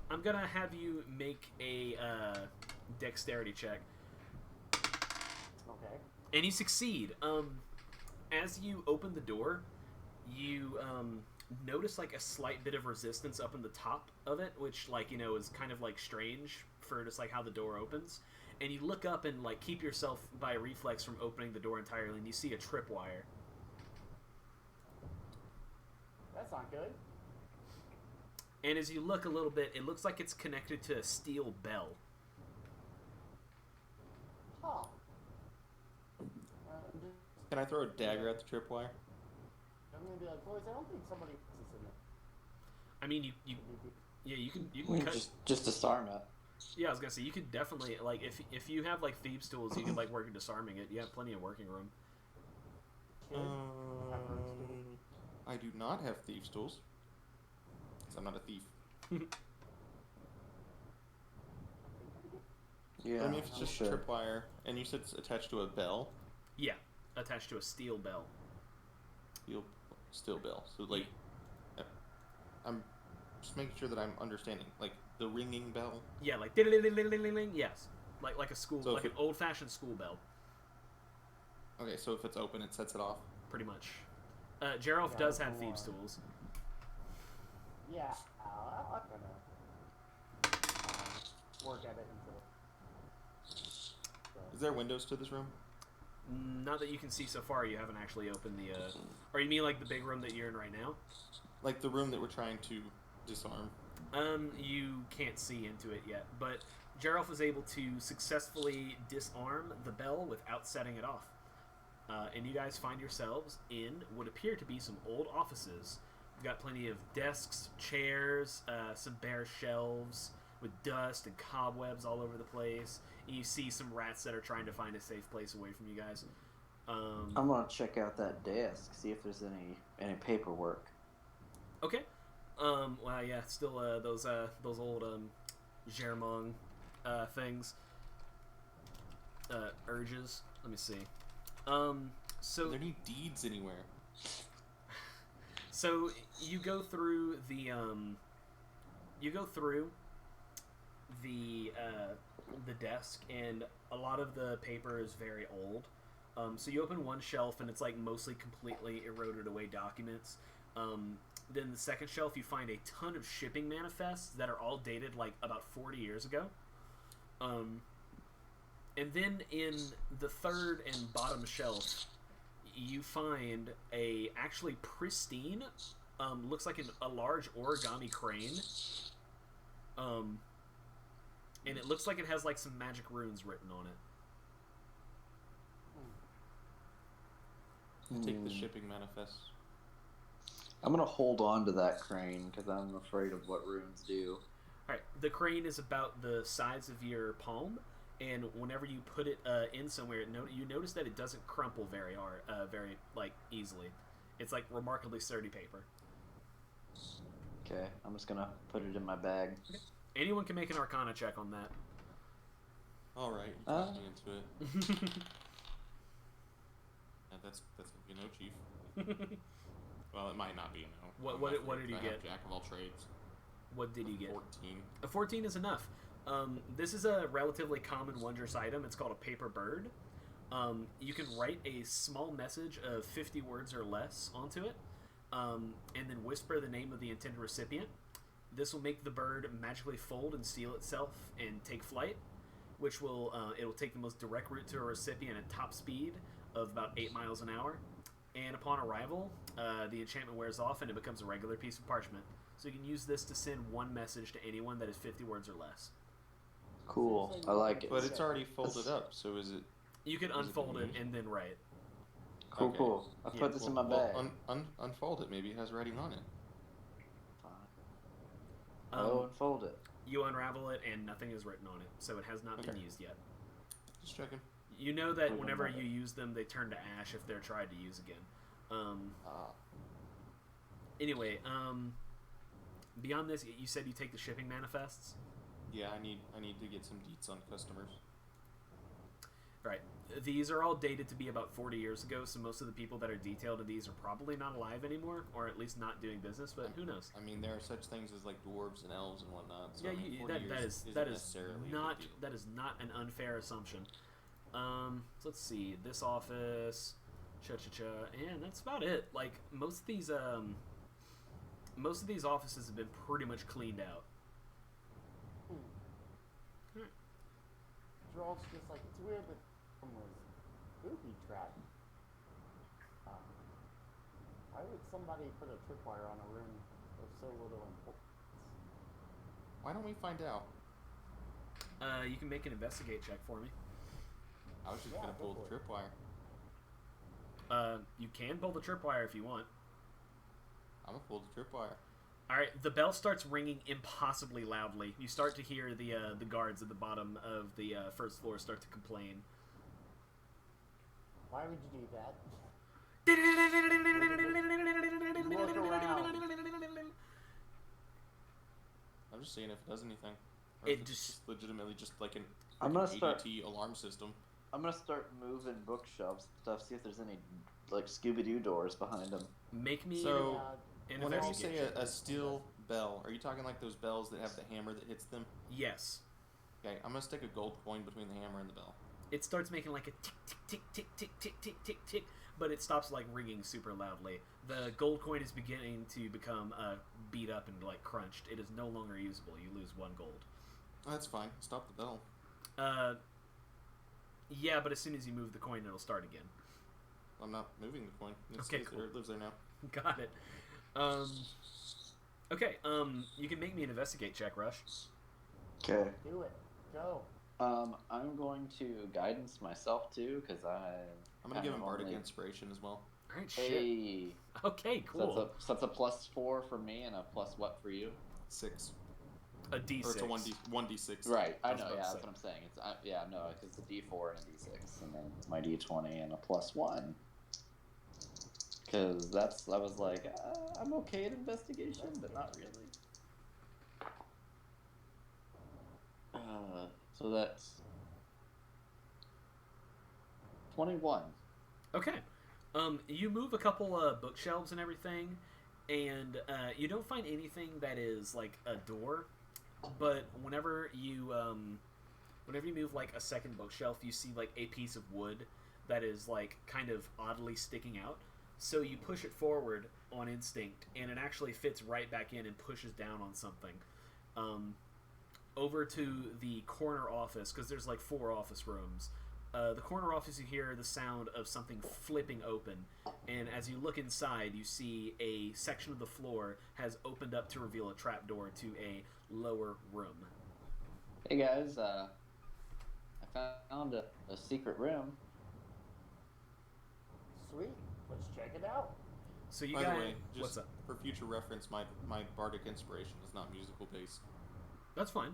Speaker 2: I'm gonna have you make a dexterity check.
Speaker 1: Okay.
Speaker 2: And you succeed. As you open the door, you notice like a slight bit of resistance up in the top of it, which like is kind of like strange for just like how the door opens. And you look up and like keep yourself by reflex from opening the door entirely, and you see a tripwire.
Speaker 1: That's not good.
Speaker 2: And as you look a little bit, it looks like it's connected to a steel bell.
Speaker 1: Oh.
Speaker 3: Can I throw a dagger at the tripwire?
Speaker 1: I'm gonna be like, boys, I don't think somebody puts this in there.
Speaker 2: I mean, you can cut.
Speaker 4: Just disarm it.
Speaker 2: Yeah, I was gonna say you could definitely like if you have like thieves' tools, you could like work at disarming it. You have plenty of working room.
Speaker 3: I do not have thieves' tools. Because I'm not a thief.
Speaker 4: Yeah.
Speaker 3: I mean, if it's just tripwire, and you said it's attached to a bell.
Speaker 2: Yeah, attached to a steel bell.
Speaker 3: Steel bell. So like, I'm just making sure that I'm understanding. Like the ringing bell.
Speaker 2: Yeah, like ding-a-ling-ling-ling-ling-ling. Yes, like a school,
Speaker 3: So
Speaker 2: like an old-fashioned school bell.
Speaker 3: Okay, so if it's open, it sets it off.
Speaker 2: Pretty much. Jeralf does have thieves' tools.
Speaker 1: Yeah, I'm gonna work at it until.
Speaker 3: Is there windows to this room?
Speaker 2: Not that you can see so far. You haven't actually opened the. Or you mean like the big room that you're in right now?
Speaker 3: Like the room that we're trying to disarm.
Speaker 2: You can't see into it yet, but Jeralf was able to successfully disarm the bell without setting it off. And you guys find yourselves in what appear to be some old offices. You've got plenty of desks, chairs, some bare shelves with dust and cobwebs all over the place. And you see some rats that are trying to find a safe place away from you guys.
Speaker 4: I'm gonna check out that desk, see if there's any paperwork.
Speaker 2: Okay. Well, yeah, still those old Germong things. Urges. Let me see. So
Speaker 3: Are there any deeds anywhere?
Speaker 2: So you go through the desk, and a lot of the paper is very old. So you open one shelf, and it's like mostly completely eroded away documents. Then the second shelf, you find a ton of shipping manifests that are all dated like about 40 years ago. And then in the third and bottom shelf, you find a actually pristine, looks like a large origami crane. And it looks like it has like some magic runes written on it.
Speaker 3: Take the shipping manifest.
Speaker 4: I'm gonna hold on to that crane because I'm afraid of what runes do.
Speaker 2: Alright, the crane is about the size of your palm, and whenever you put it in somewhere, you notice that it doesn't crumple very like easily. It's like remarkably sturdy paper.
Speaker 4: Okay, I'm just gonna put it in my bag.
Speaker 2: Okay. Anyone can make an Arcana check on that.
Speaker 3: All right, you talked me into it. Yeah, that's chief. Well, it might not be,
Speaker 2: What did you get?
Speaker 3: Jack of all trades.
Speaker 2: What did you get?
Speaker 3: 14.
Speaker 2: A 14 is enough. This is a relatively common wondrous item. It's called a paper bird. You can write a small message of 50 words or less onto it, and then whisper the name of the intended recipient. This will make the bird magically fold and seal itself and take flight, which will it'll take the most direct route to a recipient at top speed of about 8 miles an hour. And upon arrival, the enchantment wears off and it becomes a regular piece of parchment. So you can use this to send one message to anyone that is 50 words or less.
Speaker 4: Cool, I like it.
Speaker 3: But it's already folded up, so is it...
Speaker 2: You can unfold it and then write.
Speaker 4: Cool,
Speaker 3: Okay.
Speaker 4: cool. I put this in my bag.
Speaker 3: Unfold it. Maybe it has writing on it.
Speaker 4: Oh, unfold it.
Speaker 2: You unravel it and nothing is written on it, so it has not been
Speaker 3: Okay.
Speaker 2: used yet.
Speaker 3: Just checking.
Speaker 2: You know that whenever you use them, they turn to ash if they're tried to use again. Anyway, beyond this, you said you take the shipping manifests?
Speaker 3: Yeah, I need to get some deets on customers.
Speaker 2: Right. These are all dated to be about 40 years ago, so most of the people that are detailed in these are probably not alive anymore, or at least not doing business, but who knows?
Speaker 3: I mean, there are such things as like dwarves and elves and whatnot. So
Speaker 2: Yeah,
Speaker 3: I mean, 40
Speaker 2: that
Speaker 3: years
Speaker 2: is
Speaker 3: isn't necessarily a
Speaker 2: not
Speaker 3: big deal.
Speaker 2: that is not an unfair assumption. So let's see, this office, and that's about it. Like most of these offices have been pretty much cleaned out.
Speaker 1: Jeralf's just like, it's weird that was booby trapped. Why would somebody put a tripwire on a room of so little importance?
Speaker 3: Why don't we find out?
Speaker 2: You can make an investigate check for me.
Speaker 3: I was just gonna pull the tripwire.
Speaker 2: You can pull the tripwire if you want.
Speaker 3: I'm gonna pull the tripwire.
Speaker 2: All right, the bell starts ringing impossibly loudly. You start to hear the guards at the bottom of the first floor start to complain.
Speaker 1: Why would you do that?
Speaker 2: Look
Speaker 1: around.
Speaker 3: I'm just seeing if it does anything. Or
Speaker 2: It
Speaker 3: if it's
Speaker 2: just-
Speaker 3: legitimately just like an
Speaker 4: I'm gonna start-
Speaker 3: ADT alarm system.
Speaker 4: I'm gonna start moving bookshelves and stuff. See if there's any like Scooby-Doo doors behind them.
Speaker 2: Make me
Speaker 3: So-
Speaker 2: an
Speaker 3: Whenever you
Speaker 2: investigation.
Speaker 3: say a steel bell, are you talking like those bells that have the hammer that hits them?
Speaker 2: Yes.
Speaker 3: Okay, I'm gonna stick a gold coin between the hammer and the bell.
Speaker 2: It starts making like a tick, tick, tick, tick, tick, tick, tick, tick, tick, but it stops like ringing super loudly. The gold coin is beginning to become beat up and like crunched. It is no longer usable. You lose 1 gold.
Speaker 3: Oh, that's fine. Stop the bell.
Speaker 2: Yeah, but as soon as you move the coin, it'll start again.
Speaker 3: I'm not moving the coin. It
Speaker 2: Okay,
Speaker 3: stays
Speaker 2: cool.
Speaker 3: there. It lives there now.
Speaker 2: Got it. Okay, you can make me an investigate check, Rush.
Speaker 4: Okay.
Speaker 1: Do it. Go.
Speaker 4: I'm going to guidance myself too, because
Speaker 3: I'm gonna give him bardic inspiration as well.
Speaker 2: Alright, shit.
Speaker 4: Hey.
Speaker 2: Okay,
Speaker 4: So
Speaker 2: cool.
Speaker 4: that's a +4 for me and a plus what for you?
Speaker 3: 6.
Speaker 2: A D6.
Speaker 3: Or it's a 1d6.
Speaker 4: Right. I
Speaker 2: I was
Speaker 4: know.
Speaker 2: about
Speaker 4: Yeah,
Speaker 2: to
Speaker 4: that's
Speaker 2: say.
Speaker 4: what I'm saying. It's yeah, no, because it's a D4 and a D6, and then my D20 and a +1. Because I was like, I'm okay at investigation, but not really. So that's 21.
Speaker 2: Okay. You move a couple bookshelves and everything, and you don't find anything that is like a door. But whenever you move like a second bookshelf, you see like a piece of wood that is like kind of oddly sticking out. So you push it forward on instinct, and it actually fits right back in and pushes down on something. Over to the corner office, because there's like 4 office rooms. The corner office, you hear the sound of something flipping open, and as you look inside, you see a section of the floor has opened up to reveal a trapdoor to a lower room.
Speaker 4: Hey guys, I found a secret room.
Speaker 1: Sweet. Let's check it out.
Speaker 2: So you
Speaker 3: By
Speaker 2: guys,
Speaker 3: the way,
Speaker 2: what's
Speaker 3: just
Speaker 2: up?
Speaker 3: for future reference, my bardic inspiration is not musical based.
Speaker 2: That's fine.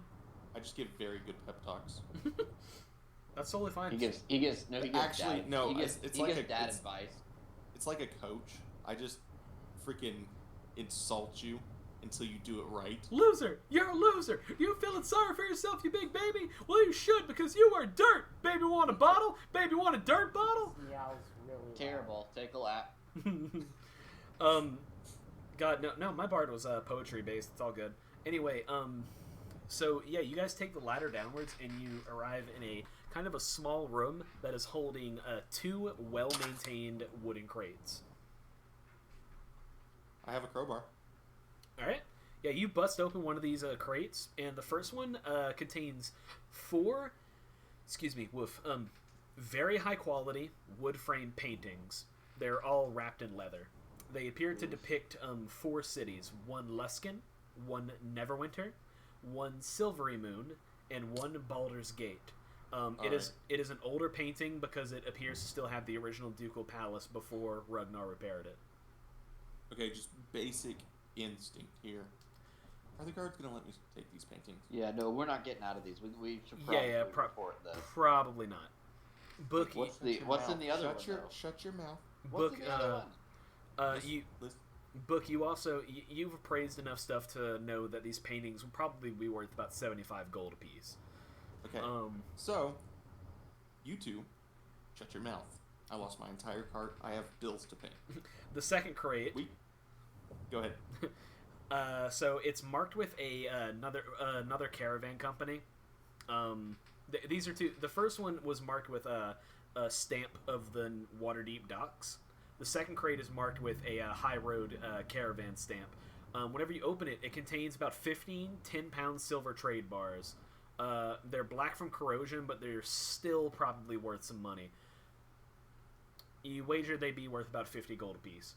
Speaker 3: I just give very good pep talks.
Speaker 2: That's totally fine.
Speaker 4: He gives
Speaker 3: Actually,
Speaker 4: dad,
Speaker 3: no,
Speaker 4: he gives,
Speaker 3: it's
Speaker 4: he
Speaker 3: like
Speaker 4: gives
Speaker 3: a-
Speaker 4: dad
Speaker 3: it's-
Speaker 4: advice.
Speaker 3: It's like a coach. I just freaking insult you until you do it right.
Speaker 2: Loser! You're a loser! You feeling sorry for yourself, you big baby? Well, you should, because you are dirt! Baby want a bottle? Baby want a dirt bottle?
Speaker 1: Meows really loud.
Speaker 4: Terrible. Take a lap.
Speaker 2: God, no, my bard was poetry based. It's all good. Anyway, so yeah, you guys take the ladder downwards and you arrive in a kind of a small room that is holding 2 well-maintained wooden crates.
Speaker 3: I have a crowbar.
Speaker 2: All right. Yeah, you bust open one of these crates, and the first one contains 4, very high quality wood frame paintings. They're all wrapped in leather. They appear to depict 4 cities: 1 Luskan, 1 Neverwinter, 1 Silvery Moon, and 1 Baldur's Gate. It is an older painting because it appears to still have the original ducal palace before Ragnar repaired it.
Speaker 3: Okay, just basic instinct here. Are the guards gonna let me take these paintings?
Speaker 4: Yeah, no, we're not getting out of these. We should
Speaker 2: Yeah,
Speaker 4: probably report this.
Speaker 2: Probably not. Book,
Speaker 4: What's
Speaker 3: Shut your
Speaker 4: what's in
Speaker 3: mouth.
Speaker 4: the other
Speaker 3: Shut
Speaker 4: one?
Speaker 3: your
Speaker 4: though?
Speaker 3: shut your mouth.
Speaker 4: What's
Speaker 2: book,
Speaker 4: in the other one?
Speaker 3: Listen,
Speaker 2: you.
Speaker 3: listen.
Speaker 2: Book, you also you've appraised enough stuff to know that these paintings would probably be worth about 75 gold apiece.
Speaker 3: Okay.
Speaker 2: Um,
Speaker 3: So, you two Shut your mouth. I lost my entire cart. I have bills to pay.
Speaker 2: The second crate.
Speaker 3: Go ahead.
Speaker 2: So it's marked with another caravan company. These are two. The first one was marked with a stamp of the Waterdeep docks. The second crate is marked with a high road caravan stamp. Whenever you open it, it contains about 15 10-pound silver trade bars. They're black from corrosion, but they're still probably worth some money. You wager they'd be worth about 50 gold apiece.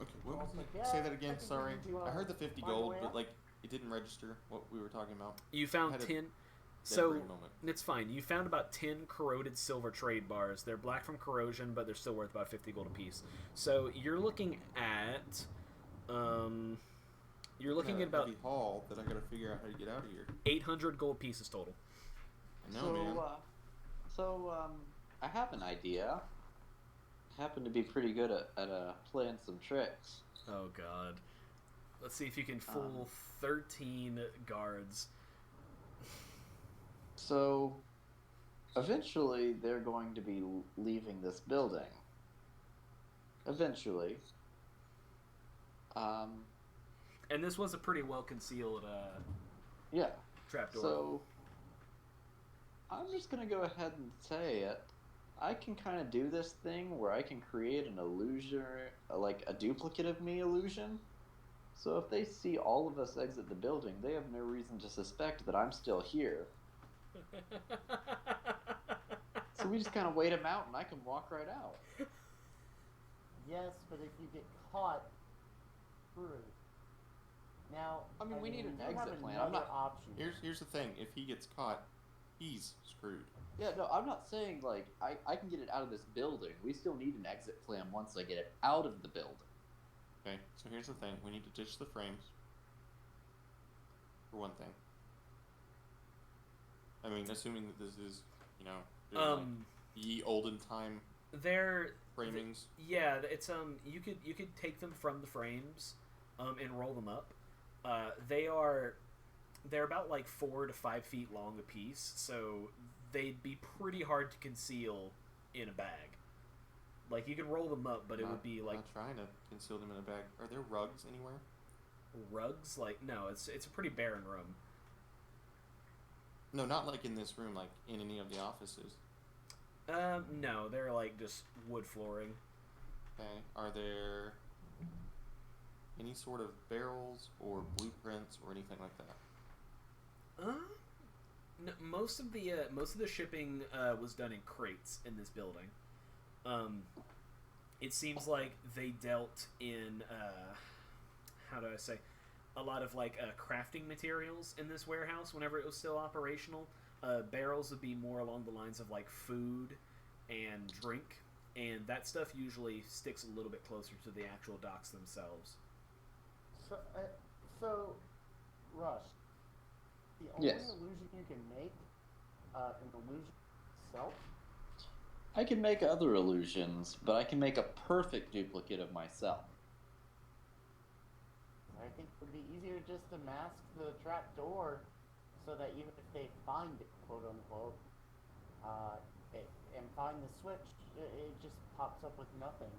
Speaker 3: Okay, what was it? Say that again, sorry. I heard the 50 gold, but like it didn't register what we were talking about.
Speaker 2: You found 10. So it's fine. You found about 10 corroded silver trade bars. They're black from corrosion, but they're still worth about 50 gold apiece. So you're looking at at about
Speaker 3: heavy haul that I gotta figure out how to get out of here.
Speaker 2: 800 gold pieces total.
Speaker 3: I know, man.
Speaker 4: I have an idea. I happen to be pretty good at playing some tricks.
Speaker 2: Oh god. Let's see if you can fool 13 guards.
Speaker 4: So, eventually they're going to be leaving this building. Eventually.
Speaker 2: And this was a pretty well concealed trapdoor.
Speaker 4: So, I'm just going to go ahead and say it. I can kind of do this thing where I can create an illusion, like a duplicate of me illusion. So if they see all of us exit the building, they have no reason to suspect that I'm still here. So we just kind of wait them out and I can walk right out.
Speaker 1: Yes, but if you get caught, screwed. Now,
Speaker 4: I mean, we need an
Speaker 1: do have
Speaker 4: exit plan.
Speaker 1: another
Speaker 4: I'm not.
Speaker 1: option.
Speaker 3: Here's the thing. If he gets caught, he's screwed.
Speaker 4: Yeah, no, I'm not saying like I can get it out of this building. We still need an exit plan once I get it out of the building.
Speaker 3: Okay, so here's the thing. We need to ditch the frames. For one thing. I mean, assuming that this is, like ye olden time framings.
Speaker 2: Yeah, it's you could take them from the frames, and roll them up. They're about like 4 to 5 feet long a piece, so they'd be pretty hard to conceal in a bag. Like you could roll them up, but it would be like
Speaker 3: not trying to conceal them in a bag. Are there rugs anywhere?
Speaker 2: Rugs? Like no, it's a pretty barren room.
Speaker 3: No, not like in this room, like in any of the offices.
Speaker 2: No, they're like just wood flooring.
Speaker 3: Okay. Are there any sort of barrels or blueprints or anything like that?
Speaker 2: No, most of the shipping was done in crates in this building. It seems like they dealt in how do I say, a lot of like crafting materials in this warehouse whenever it was still operational. Barrels would be more along the lines of like food and drink, and that stuff usually sticks a little bit closer to the actual docks themselves.
Speaker 1: So, Rush, the only
Speaker 4: Yes.
Speaker 1: illusion you can make, an illusion itself?
Speaker 4: I can make other illusions, but I can make a perfect duplicate of myself.
Speaker 1: I think it would be easier just to mask the trap door so that even if they find it, quote unquote, and find the switch, it just pops up with nothing.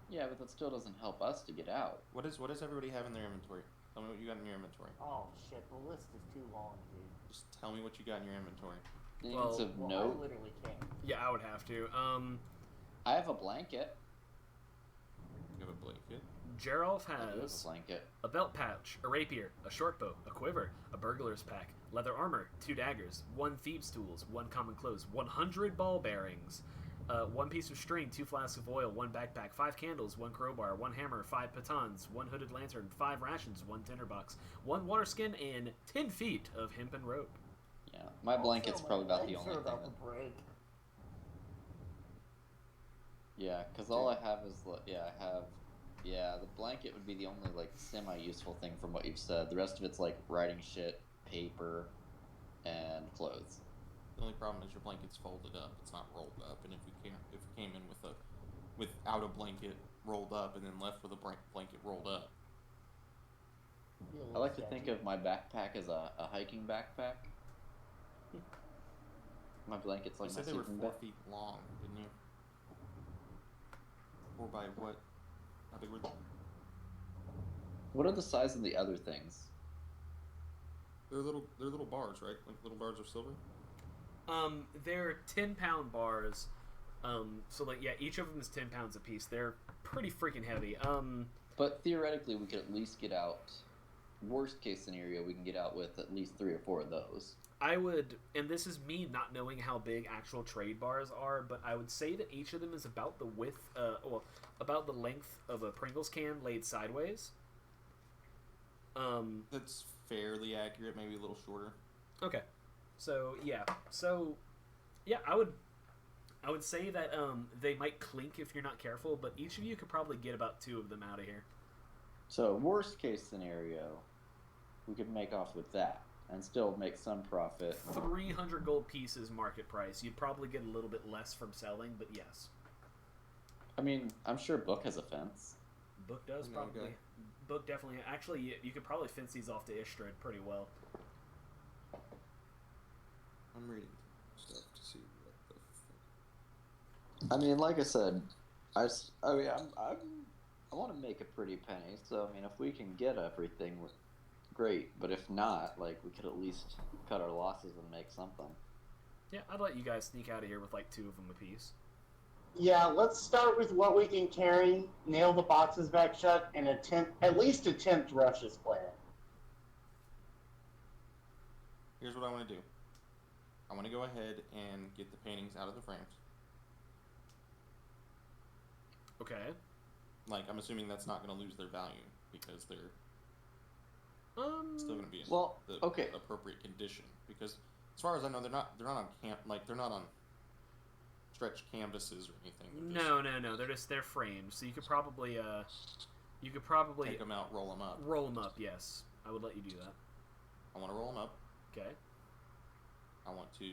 Speaker 4: Yeah, but that still doesn't help us to get out.
Speaker 3: What does everybody have in their inventory? Tell me what you got in your inventory.
Speaker 1: Oh shit, the list is too long, dude.
Speaker 3: Just tell me what you got in your inventory.
Speaker 4: It's of
Speaker 1: Well,
Speaker 4: note.
Speaker 1: I literally can't.
Speaker 2: Yeah, I would have to.
Speaker 4: I have a blanket.
Speaker 3: You have a blanket.
Speaker 2: Jeralf
Speaker 4: I do have a
Speaker 2: has
Speaker 4: blanket.
Speaker 2: a belt pouch, a rapier, a short bow, a quiver, a burglar's pack, leather armor, 2 daggers, 1 thieves' tools, 1 common clothes, 100 ball bearings, 1 piece of string, 2 flasks of oil, 1 backpack, 5 candles, 1 crowbar, 1 hammer, 5 batons, 1 hooded lantern, 5 rations, 1 tinderbox, 1 water skin, and 10 feet of hempen rope.
Speaker 4: Yeah, my blanket's
Speaker 1: Also,
Speaker 4: probably
Speaker 1: my
Speaker 4: about the
Speaker 1: legs
Speaker 4: only
Speaker 1: are
Speaker 4: thing
Speaker 1: about
Speaker 4: that...
Speaker 1: to break.
Speaker 4: Yeah, because all I have is... Yeah, the blanket would be the only, like, semi-useful thing from what you've said. The rest of it's, like, writing shit, paper, and clothes.
Speaker 3: The only problem is your blanket's folded up. It's not rolled up. And if you came in without a blanket rolled up and then left with a blanket rolled up,
Speaker 4: I like to think of my backpack as a hiking backpack. My blanket's like
Speaker 3: You
Speaker 4: my
Speaker 3: said they were
Speaker 4: sleeping
Speaker 3: 4
Speaker 4: bag.
Speaker 3: feet long, didn't you? 4 by what? How big were they?
Speaker 4: What are the size of the other things?
Speaker 3: They're little bars, right? Like little bars of silver.
Speaker 2: They're 10-pound bars. So like yeah, each of them is 10 pounds apiece. They're pretty freaking heavy.
Speaker 4: But theoretically, we could at least get out. Worst case scenario, we can get out with at least 3 or 4 of those.
Speaker 2: I would, and this is me not knowing how big actual trade bars are, but I would say that each of them is about the width, about the length of a Pringles can laid sideways.
Speaker 3: That's fairly accurate, maybe a little shorter.
Speaker 2: Okay, so yeah, I would say that they might clink if you're not careful, but each of you could probably get about 2 of them out of here.
Speaker 4: So, worst case scenario, we could make off with that and still make some profit.
Speaker 2: 300 gold pieces market price. You'd probably get a little bit less from selling, but yes.
Speaker 4: I mean, I'm sure Book has a fence.
Speaker 2: Book does
Speaker 3: No,
Speaker 2: probably.
Speaker 3: okay.
Speaker 2: Book definitely. Actually, you could probably fence these off to Ishtred pretty well.
Speaker 3: I'm reading stuff to see what the fuck.
Speaker 4: I mean, like I said, I want to make a pretty penny. So I mean, if we can get everything, great. But if not, like we could at least cut our losses and make something.
Speaker 2: Yeah, I'd let you guys sneak out of here with like 2 of them apiece.
Speaker 1: Yeah, let's start with what we can carry, nail the boxes back shut, and at least attempt Rush's plan.
Speaker 3: Here's what I want to do. I want to go ahead and get the paintings out of the frames.
Speaker 2: Okay.
Speaker 3: Like, I'm assuming that's not going to lose their value because they're still going to be in the
Speaker 4: okay.
Speaker 3: appropriate condition. Because as far as I know, they're not on they're not on stretched canvases or anything.
Speaker 2: They're framed. So you could probably
Speaker 3: take them out, roll them up.
Speaker 2: Roll them up. Yes, I would let you do that.
Speaker 3: I want to roll them up.
Speaker 2: Okay.
Speaker 3: I want to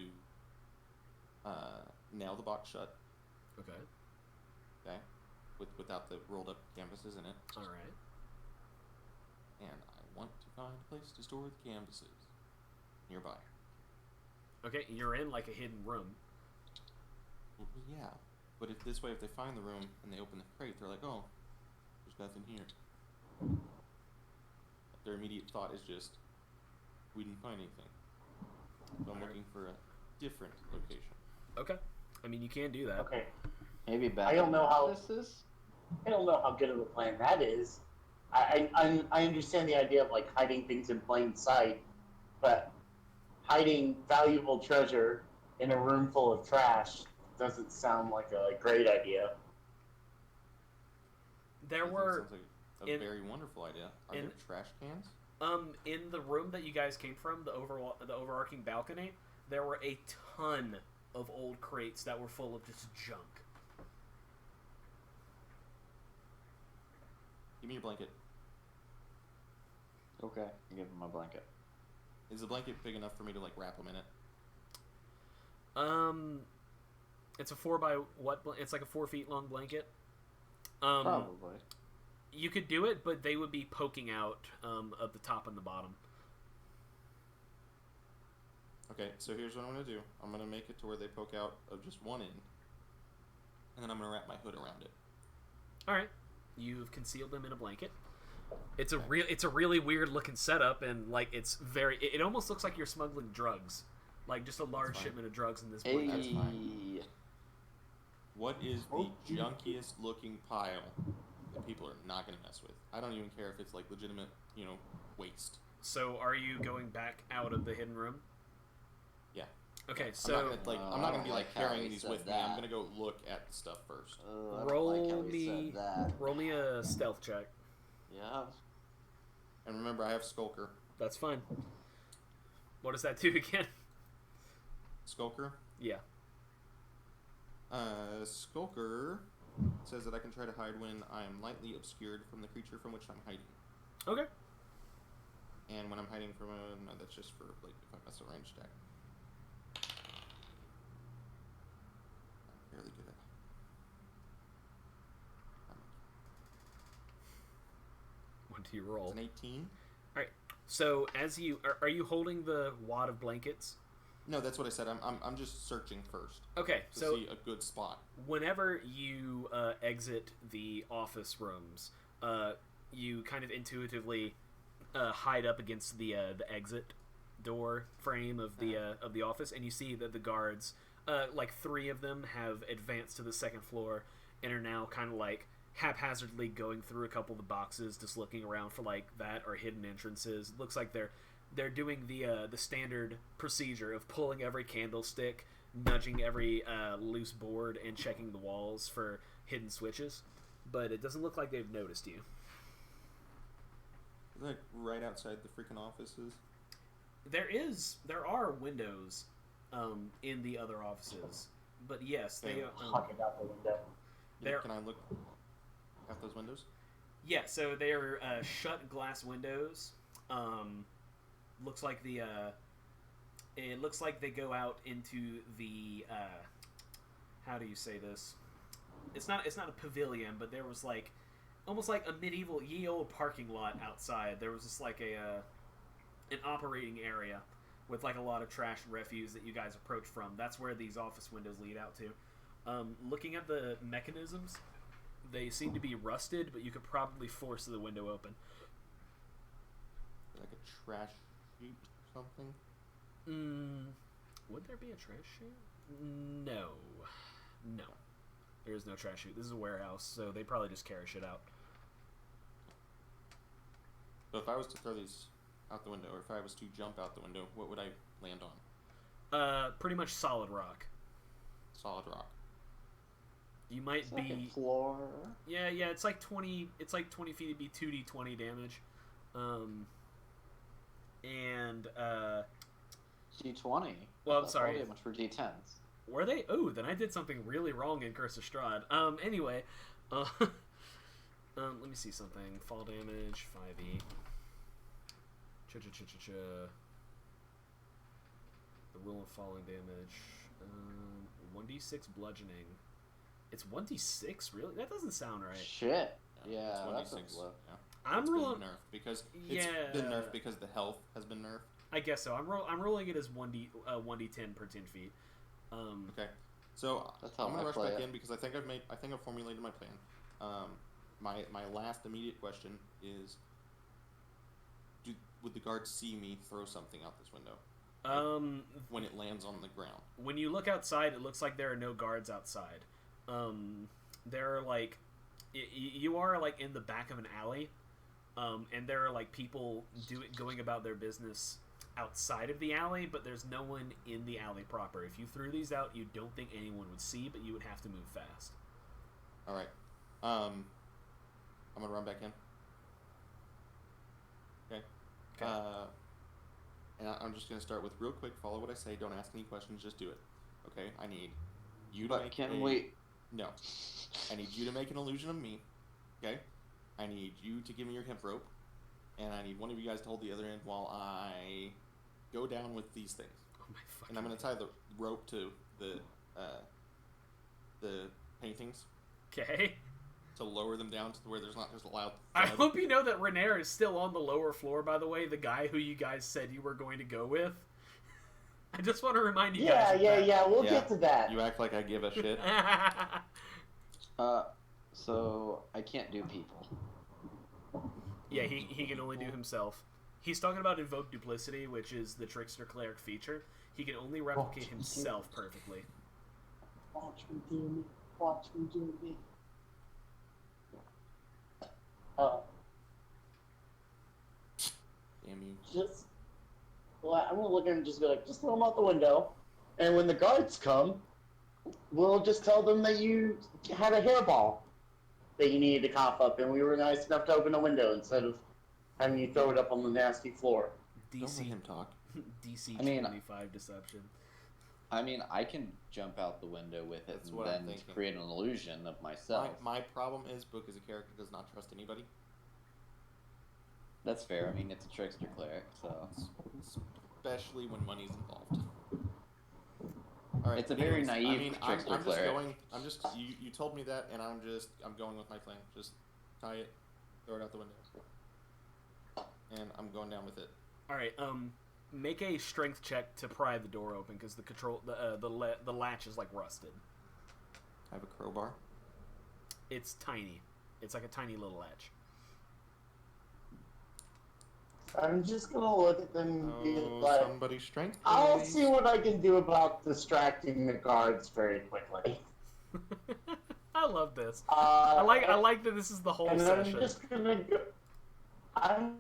Speaker 3: nail the box shut.
Speaker 2: Okay.
Speaker 3: Okay. Without the rolled up canvases in it.
Speaker 2: All right.
Speaker 3: And I want to find a place to store the canvases nearby.
Speaker 2: Okay, you're in like a hidden room.
Speaker 3: Well, yeah, but if they find the room and they open the crate, they're like, oh, there's nothing here. Their immediate thought is just, we didn't find anything. So I'm looking for a different location.
Speaker 2: Okay. I mean, you can do that.
Speaker 1: Okay.
Speaker 4: Maybe back.
Speaker 1: I don't know how
Speaker 4: this is.
Speaker 1: I don't know how good of a plan that is. I understand the idea of like hiding things in plain sight, but hiding valuable treasure in a room full of trash doesn't sound like a great idea.
Speaker 2: There
Speaker 3: I think
Speaker 2: were
Speaker 3: it sounds like a very wonderful idea. Are there trash cans?
Speaker 2: in the room that you guys came from, the overarching balcony, there were a ton of old crates that were full of just junk.
Speaker 3: Give me your blanket.
Speaker 4: Okay, I give him my blanket.
Speaker 3: Is the blanket big enough for me to like wrap them in it?
Speaker 2: It's a 4 by what? It's like a 4 feet long blanket.
Speaker 4: Probably.
Speaker 2: You could do it, but they would be poking out of the top and the bottom.
Speaker 3: Okay, so here's what I'm gonna do. I'm gonna make it to where they poke out of just one end, and then I'm gonna wrap my hood around it.
Speaker 2: All right, you've concealed them in a blanket. It's a really weird looking setup, and like it almost looks like you're smuggling drugs, like just a large shipment of drugs in this blanket.
Speaker 3: That's fine. What is the junkiest looking pile that people are not gonna mess with? I don't even care if it's like legitimate, waste.
Speaker 2: So, are you going back out of the hidden room?
Speaker 3: Yeah.
Speaker 2: Okay,
Speaker 3: I'm
Speaker 2: so
Speaker 3: not gonna be like
Speaker 4: how
Speaker 3: carrying
Speaker 4: he
Speaker 3: these
Speaker 4: said
Speaker 3: with me.
Speaker 4: that.
Speaker 3: I'm gonna go look at the stuff first.
Speaker 4: I don't
Speaker 2: roll
Speaker 4: like how he
Speaker 2: me
Speaker 4: said that.
Speaker 2: roll me a stealth check.
Speaker 4: Yeah.
Speaker 3: And remember, I have Skulker.
Speaker 2: That's fine. What does that do again?
Speaker 3: Skulker.
Speaker 2: Yeah.
Speaker 3: Skulker says that I can try to hide when I am lightly obscured from the creature from which I'm hiding.
Speaker 2: Okay.
Speaker 3: And when I'm hiding from no, that's just for like if I mess a range attack. I'm fairly good at.
Speaker 2: What do you roll?
Speaker 3: It's an 18.
Speaker 2: right. So as you are you holding the wad of blankets?
Speaker 3: No, that's what I said. I'm just searching first
Speaker 2: Okay,
Speaker 3: to
Speaker 2: so
Speaker 3: see a good spot.
Speaker 2: whenever you exit the office rooms, you kind of intuitively hide up against the exit door frame of the office, and you see that the guards, like 3 of them, have advanced to the second floor and are now kind of like haphazardly going through a couple of the boxes, just looking around for like that or hidden entrances. Looks like they're doing the standard procedure of pulling every candlestick, nudging every loose board, and checking the walls for hidden switches. But it doesn't look like they've noticed you.
Speaker 3: Like right outside the freaking offices.
Speaker 2: There are windows in the other offices, but yes, they
Speaker 1: Talking out the window.
Speaker 3: Can I look out those windows?
Speaker 2: yeah. So they are shut glass windows. Looks like it looks like they go out into the how do you say this? It's not a pavilion, but there was like almost like a medieval ye old parking lot outside. There was just like an operating area with like a lot of trash and refuse that you guys approach from. That's where these office windows lead out to. Looking at the mechanisms, they seem to be rusted, but you could probably force the window open.
Speaker 3: Like a trash chute or something?
Speaker 2: Would there be a trash chute? No. There is no trash chute. This is a warehouse, so they probably just carry shit out.
Speaker 3: So if I was to throw these out the window, or if I was to jump out the window, what would I land on?
Speaker 2: Pretty much solid rock.
Speaker 3: Solid rock.
Speaker 2: You might
Speaker 4: Second
Speaker 2: be
Speaker 4: floor.
Speaker 2: Yeah, it's like 20 feet. It'd be 2d20 damage. And
Speaker 4: D20.
Speaker 2: Well, I'm sorry.
Speaker 4: All damage for D10s.
Speaker 2: Were they? Oh, then I did something really wrong in Curse of Strahd. Anyway, let me see something. Fall damage, 5e. Cha-cha-cha-cha-cha. The rule of falling damage. 1d6 bludgeoning. It's 1d6? Really? That doesn't sound right.
Speaker 4: Shit. Yeah,
Speaker 3: it's
Speaker 4: that's
Speaker 3: 1d6.
Speaker 4: a low.
Speaker 3: Yeah.
Speaker 2: I'm
Speaker 3: It's
Speaker 2: rolling.
Speaker 3: been nerfed because
Speaker 2: Yeah.
Speaker 3: it's been nerfed because the health has been nerfed.
Speaker 2: I guess so. I'm rolling it as 1d10 per 10 feet.
Speaker 3: Okay, so
Speaker 4: That's how
Speaker 3: I'm gonna
Speaker 4: I
Speaker 3: rush
Speaker 4: play
Speaker 3: back
Speaker 4: it.
Speaker 3: in because I think I've formulated my plan. My last immediate question is, would the guards see me throw something out this window when it lands on the ground?
Speaker 2: When you look outside, it looks like there are no guards outside. There are like, you are like in the back of an alley, and there are like people going about their business outside of the alley, but there's no one in the alley proper. If you threw these out, you don't think anyone would see, but you would have to move fast.
Speaker 3: All right, I'm gonna run back in. Okay. And I'm just gonna start with real quick. Follow what I say. Don't ask any questions. Just do it. Okay. I need you to
Speaker 4: But
Speaker 3: make.
Speaker 4: can we?
Speaker 3: No. I need you to make an illusion of me. Okay. I need you to give me your hemp rope, and I need one of you guys to hold the other end while I go down with these things.
Speaker 2: Oh my fucking
Speaker 3: And I'm gonna tie the rope to the paintings
Speaker 2: Okay.
Speaker 3: to lower them down to where there's not just a loud.
Speaker 2: I
Speaker 3: thud.
Speaker 2: hope you know that Renair is still on the lower floor, by the way, the guy who you guys said you were going to go with. I just want to remind you guys.
Speaker 1: Yeah. We'll
Speaker 3: Yeah.
Speaker 1: get to that.
Speaker 3: You act like I give a shit.
Speaker 4: So I can't do people.
Speaker 2: Yeah, he can only do himself. He's talking about Invoke Duplicity, which is the Trickster Cleric feature. He can only replicate himself perfectly.
Speaker 1: Watch me do me. Watch me do me.
Speaker 3: Damn you.
Speaker 1: I'm gonna look at him and just be like, just throw him out the window. And when the guards come, we'll just tell them that you had a hairball that you needed to cough up, and we were nice enough to open a window instead of having you throw it up on the nasty floor.
Speaker 3: Don't let
Speaker 2: DC
Speaker 3: him talk.
Speaker 2: DC
Speaker 4: I mean,
Speaker 2: 25 deception.
Speaker 4: I mean, I can jump out the window with it
Speaker 3: That's
Speaker 4: and
Speaker 3: what I'm
Speaker 4: then
Speaker 3: thinking.
Speaker 4: create an illusion of myself.
Speaker 3: My problem is Book as a character does not trust anybody.
Speaker 4: That's fair. I mean, it's a trickster cleric, so
Speaker 3: Especially when money's involved. All right.
Speaker 4: It's a very naive
Speaker 3: I mean,
Speaker 4: trickster
Speaker 3: I'm just
Speaker 4: cleric.
Speaker 3: going. You told me that, and I'm going with my plan. Just tie it, throw it out the window. and I'm going down with it.
Speaker 2: All right. Make a strength check to pry the door open because the latch is like rusted.
Speaker 3: I have a crowbar.
Speaker 2: It's tiny. It's like a tiny little latch.
Speaker 1: I'm just gonna look at them and be
Speaker 3: Oh,
Speaker 1: like,
Speaker 3: somebody strength.
Speaker 1: I'll
Speaker 3: Please.
Speaker 1: see what I can do about distracting the guards very quickly.
Speaker 2: I love this.
Speaker 1: I
Speaker 2: I like that this is the whole
Speaker 1: and
Speaker 2: session.
Speaker 1: I'm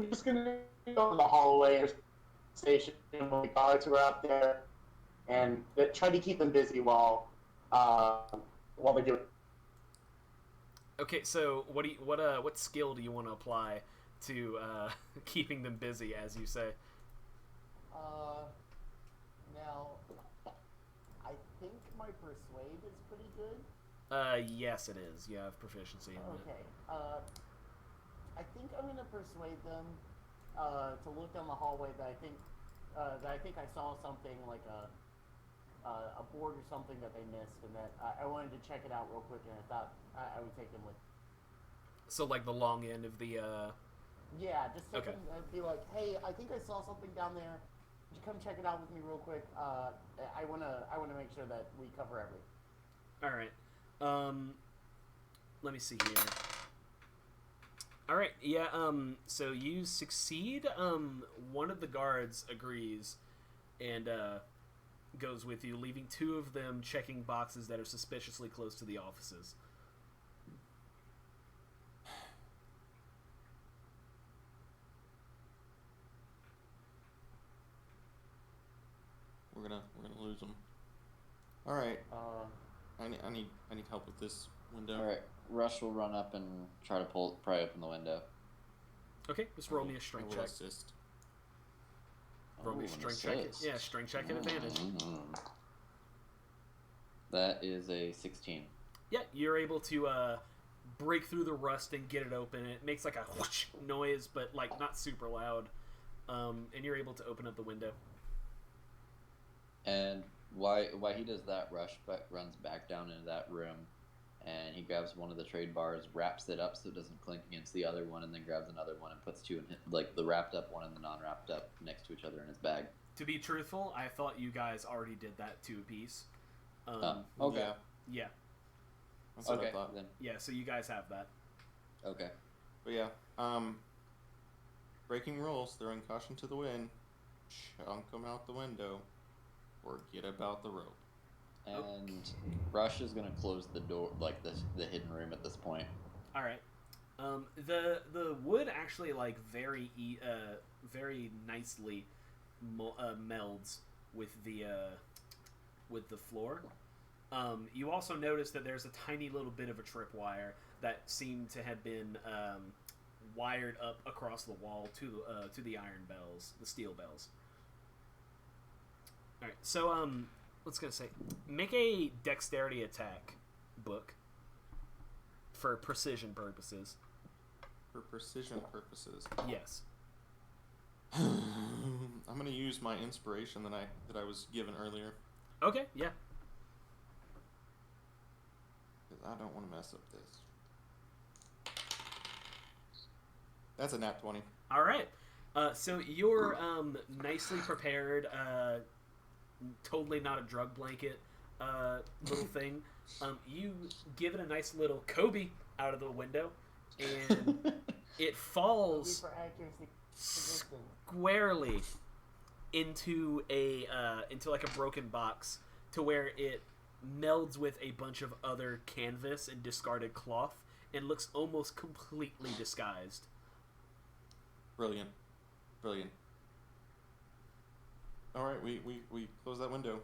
Speaker 1: just gonna go to the hallway or station when the guards are out there, and try to keep them busy while they do it.
Speaker 2: Okay, so what skill do you want to apply to keeping them busy, as you say?
Speaker 1: Now, I think my persuade is pretty good.
Speaker 2: Yes, it is. You have proficiency in it.
Speaker 1: Okay. I think I'm gonna persuade them to look down the hallway that I think I saw something like a board or something that they missed, and that I wanted to check it out real quick, and I thought I would take them with.
Speaker 2: So, like the long end of the.
Speaker 1: Yeah, just take
Speaker 2: Okay.
Speaker 1: them and be like, hey, I think I saw something down there. Would you come check it out with me real quick? I wanna make sure that we cover everything.
Speaker 2: All right. Let me see here. All right. Yeah. So you succeed. One of the guards agrees, and goes with you, leaving two of them checking boxes that are suspiciously close to the offices.
Speaker 3: We're gonna lose them. All right.
Speaker 1: Uh,
Speaker 3: I need help with this window.
Speaker 4: All right, Rush will run up and try to pry open the window.
Speaker 2: Okay. Just roll me a strength
Speaker 3: I will
Speaker 2: check.
Speaker 3: assist.
Speaker 2: Roll me a
Speaker 4: Ooh, an
Speaker 2: strength check.
Speaker 4: assist.
Speaker 2: Yeah, strength check at advantage.
Speaker 4: That is a 16.
Speaker 2: Yeah, you're able to break through the rust and get it open. It makes like a whoosh noise, but like not super loud. And you're able to open up the window.
Speaker 4: And why he does that, Rush runs back down into that room, and he grabs one of the trade bars, wraps it up so it doesn't clink against the other one, and then grabs another one and puts two in like the wrapped up one and the non-wrapped up next to each other in his bag.
Speaker 2: To be truthful, I thought you guys already did that to a piece.
Speaker 4: Okay.
Speaker 3: Yeah.
Speaker 2: Yeah.
Speaker 3: That's what I
Speaker 4: Okay.
Speaker 3: thought.
Speaker 4: Then.
Speaker 2: Yeah, so you guys have that.
Speaker 4: Okay.
Speaker 3: But yeah. Breaking rules, throwing caution to the wind, chunk them out the window, forget about the rope.
Speaker 4: And Rush is gonna close the door, like the hidden room at this point.
Speaker 2: All right. The wood actually like very nicely melds with the floor. You also notice that there's a tiny little bit of a tripwire that seemed to have been wired up across the wall to the iron bells, the steel bells. All right, so what's gonna say? Make a dexterity attack, book, for precision purposes.
Speaker 3: For precision purposes.
Speaker 2: Yes.
Speaker 3: I'm gonna use my inspiration that I was given earlier.
Speaker 2: Okay. Yeah.
Speaker 3: Because I don't want to mess up this. That's a nat 20.
Speaker 2: All right. So you're nicely prepared. Totally not a drug blanket little thing. You give it a nice little Kobe out of the window, and it falls
Speaker 1: for accuracy.
Speaker 2: squarely into like a broken box, to where it melds with a bunch of other canvas and discarded cloth and looks almost completely disguised.
Speaker 3: Brilliant. Alright, we close that window.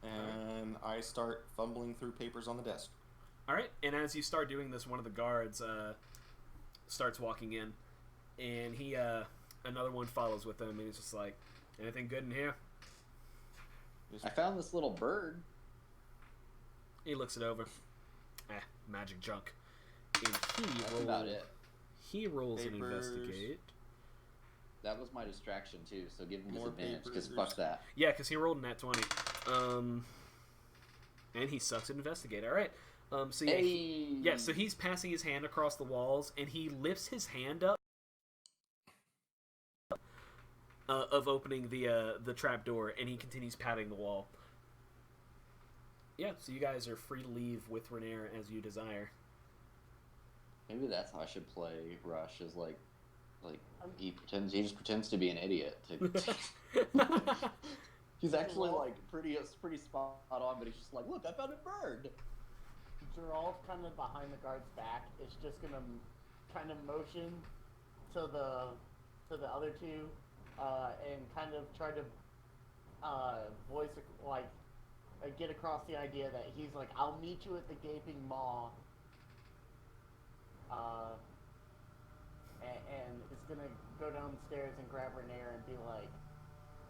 Speaker 3: And I start fumbling through papers on the desk.
Speaker 2: Alright, and as you start doing this, one of the guards starts walking in, and he another one follows with him, and he's just like, anything good in here?
Speaker 4: I found this little bird.
Speaker 2: He looks it over. Magic junk. And
Speaker 4: That's about it.
Speaker 2: He rolls an
Speaker 3: Papers.
Speaker 2: investigate.
Speaker 4: That was my distraction too, so give him
Speaker 3: More
Speaker 4: disadvantage because
Speaker 3: papers.
Speaker 4: fuck that.
Speaker 2: Yeah, because he rolled a nat 20. And he sucks at investigate. All right. So yeah,
Speaker 4: Hey.
Speaker 2: yeah. So he's passing his hand across the walls, and he lifts his hand up of opening the trap door, and he continues patting the wall. Yeah, so you guys are free to leave with Renair as you desire.
Speaker 4: Maybe that's how I should play Rush. Is like he just pretends to be an idiot. He's actually like pretty spot on, but he's just like, look, I found a bird.
Speaker 1: Jeralf, kind of behind the guard's back, is just gonna kind of motion to the other two, and kind of try to voice get across the idea that he's like, I'll meet you at the gaping maw, and is gonna go downstairs and grab Renair and be like,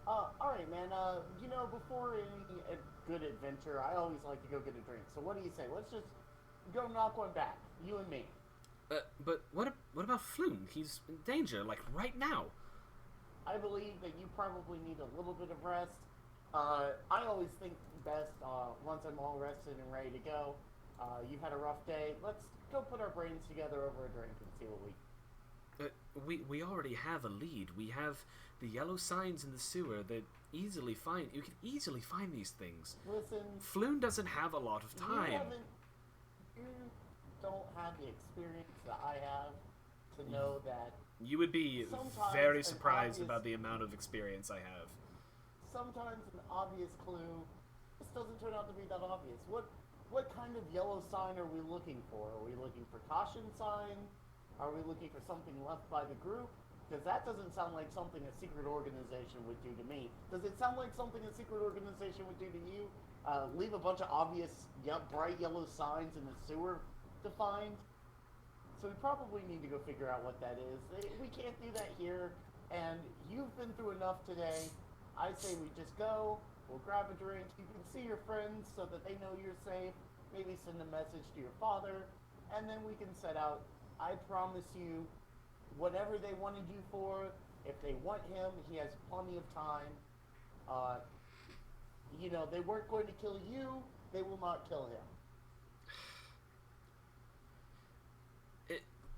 Speaker 1: all right, man. Before any good adventure, I always like to go get a drink. So what do you say? Let's just go knock one back, you and me.
Speaker 2: But what about Floon? He's in danger, like right now.
Speaker 1: I believe that you probably need a little bit of rest. I always think best once I'm all rested and ready to go. You've had a rough day. Let's go put our brains together over a drink and see what
Speaker 2: we already have a lead. We have the yellow signs in the sewer that you can easily find these things.
Speaker 1: Listen,
Speaker 2: Floon doesn't have a lot of time.
Speaker 1: You don't have the experience that I have to know that.
Speaker 2: You would be very surprised about the amount of experience I have.
Speaker 1: Sometimes an obvious clue just doesn't turn out to be that obvious. What kind of yellow sign are we looking for? Are we looking for caution sign? Are we looking for something left by the group? Because that doesn't sound like something a secret organization would do to me. Does it sound like something a secret organization would do to you? Leave a bunch of obvious bright yellow signs in the sewer to find? So we probably need to go figure out what that is. We can't do that here, and you've been through enough today. I say we just go, we'll grab a drink, you can see your friends so that they know you're safe, maybe send a message to your father, and then we can set out. I promise you, whatever they wanted you for, if they want him, he has plenty of time. They weren't going to kill you, they will not kill him.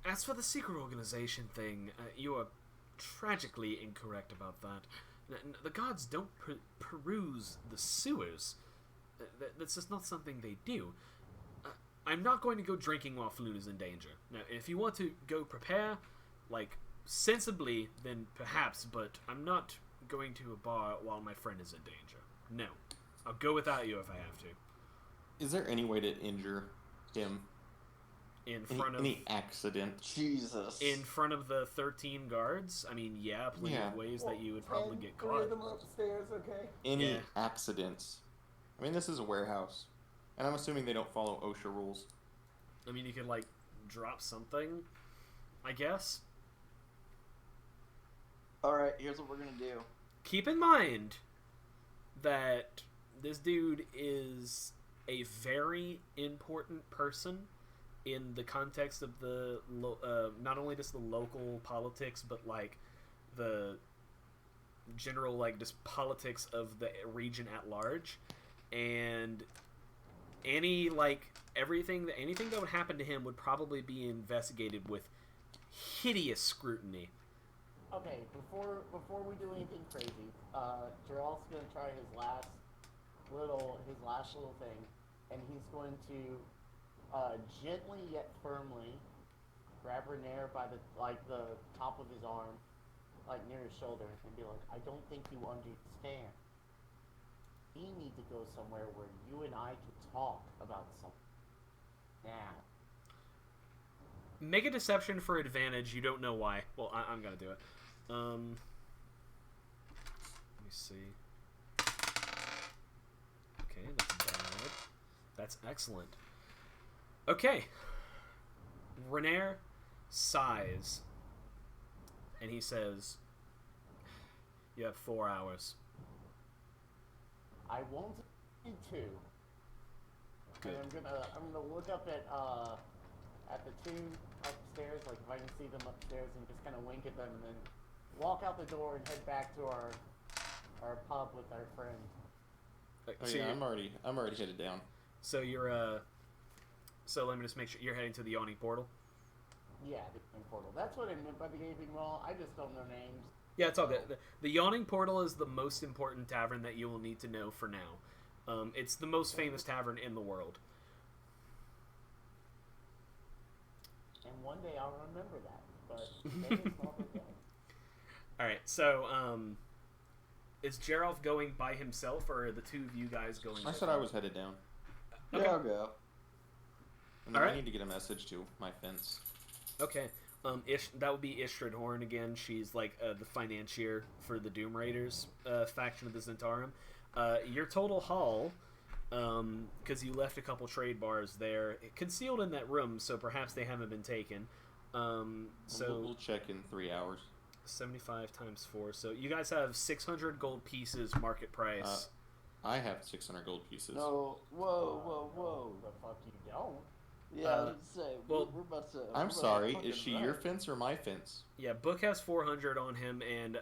Speaker 2: As for the secret organization thing, you are tragically incorrect about that. The gods don't peruse the sewers. That's just not something they do. I'm not going to go drinking while Floon is in danger. Now, if you want to go prepare, sensibly, then perhaps, but I'm not going to a bar while my friend is in danger. No. I'll go without you if I have to.
Speaker 3: Is there any way to injure him? Any accident?
Speaker 4: Jesus.
Speaker 2: In front of the 13 guards? I mean, yeah, plenty of ways that you would probably get caught.
Speaker 1: 3 of them are upstairs, okay?
Speaker 3: Any accidents? I mean, this is a warehouse. And I'm assuming they don't follow OSHA rules.
Speaker 2: I mean, you could, drop something, I guess.
Speaker 4: Alright, here's what we're gonna do.
Speaker 2: Keep in mind that this dude is a very important person in the context of the not only just the local politics, but the general just politics of the region at large, and anything that would happen to him would probably be investigated with hideous scrutiny.
Speaker 1: Okay, before we do anything crazy, Jeralf's gonna try his last little thing, and he's going to gently yet firmly grab Renair by the top of his arm, near his shoulder, and be like, I don't think you understand. We need to go somewhere where you and I can talk about something. Now.
Speaker 2: Make a deception for advantage. You don't know why. Well, I'm gonna do it. Let me see. Okay, that's bad. That's excellent. Okay. Renair sighs, and he says, you have 4 hours.
Speaker 1: I won't need to.
Speaker 2: Good.
Speaker 1: And I'm gonna look up at the two upstairs, if I can see them upstairs, and just kind of wink at them, and then walk out the door and head back to our pub with our friend.
Speaker 3: I'm already headed down.
Speaker 2: So you're so let me just make sure you're heading to the yawning portal.
Speaker 1: Yeah, the gaping portal. That's what I meant by the gaping wall. I just don't know names.
Speaker 2: Yeah, it's all good. The Yawning Portal is the most important tavern that you will need to know for now. It's the most famous tavern in the world.
Speaker 1: And one day I'll remember that, but today is not the day.
Speaker 2: Alright, so, is Jeralf going by himself, or are the two of you guys going?
Speaker 3: I said I was headed down.
Speaker 2: Okay.
Speaker 4: Yeah, I'll go.
Speaker 3: And then
Speaker 2: Alright.
Speaker 3: I need to get a message to my fence.
Speaker 2: Okay. That would be Istrid Horn again. She's like the financier for the Doom Raiders faction of the Zentarum. Your total haul, because you left a couple trade bars there, concealed in that room, so perhaps they haven't been taken. So
Speaker 3: We'll check in 3 hours.
Speaker 2: 75 times 4. So you guys have 600 gold pieces market price.
Speaker 3: I have 600 gold pieces.
Speaker 4: No, whoa.
Speaker 1: The fuck you don't?
Speaker 4: Yeah, let's say
Speaker 2: well,
Speaker 4: we're about to.
Speaker 3: I'm
Speaker 4: we're about
Speaker 3: sorry,
Speaker 4: to
Speaker 3: is she
Speaker 4: fucking
Speaker 3: your
Speaker 4: wreck.
Speaker 3: fence or my fence?
Speaker 2: Yeah, Book has 400 on him, and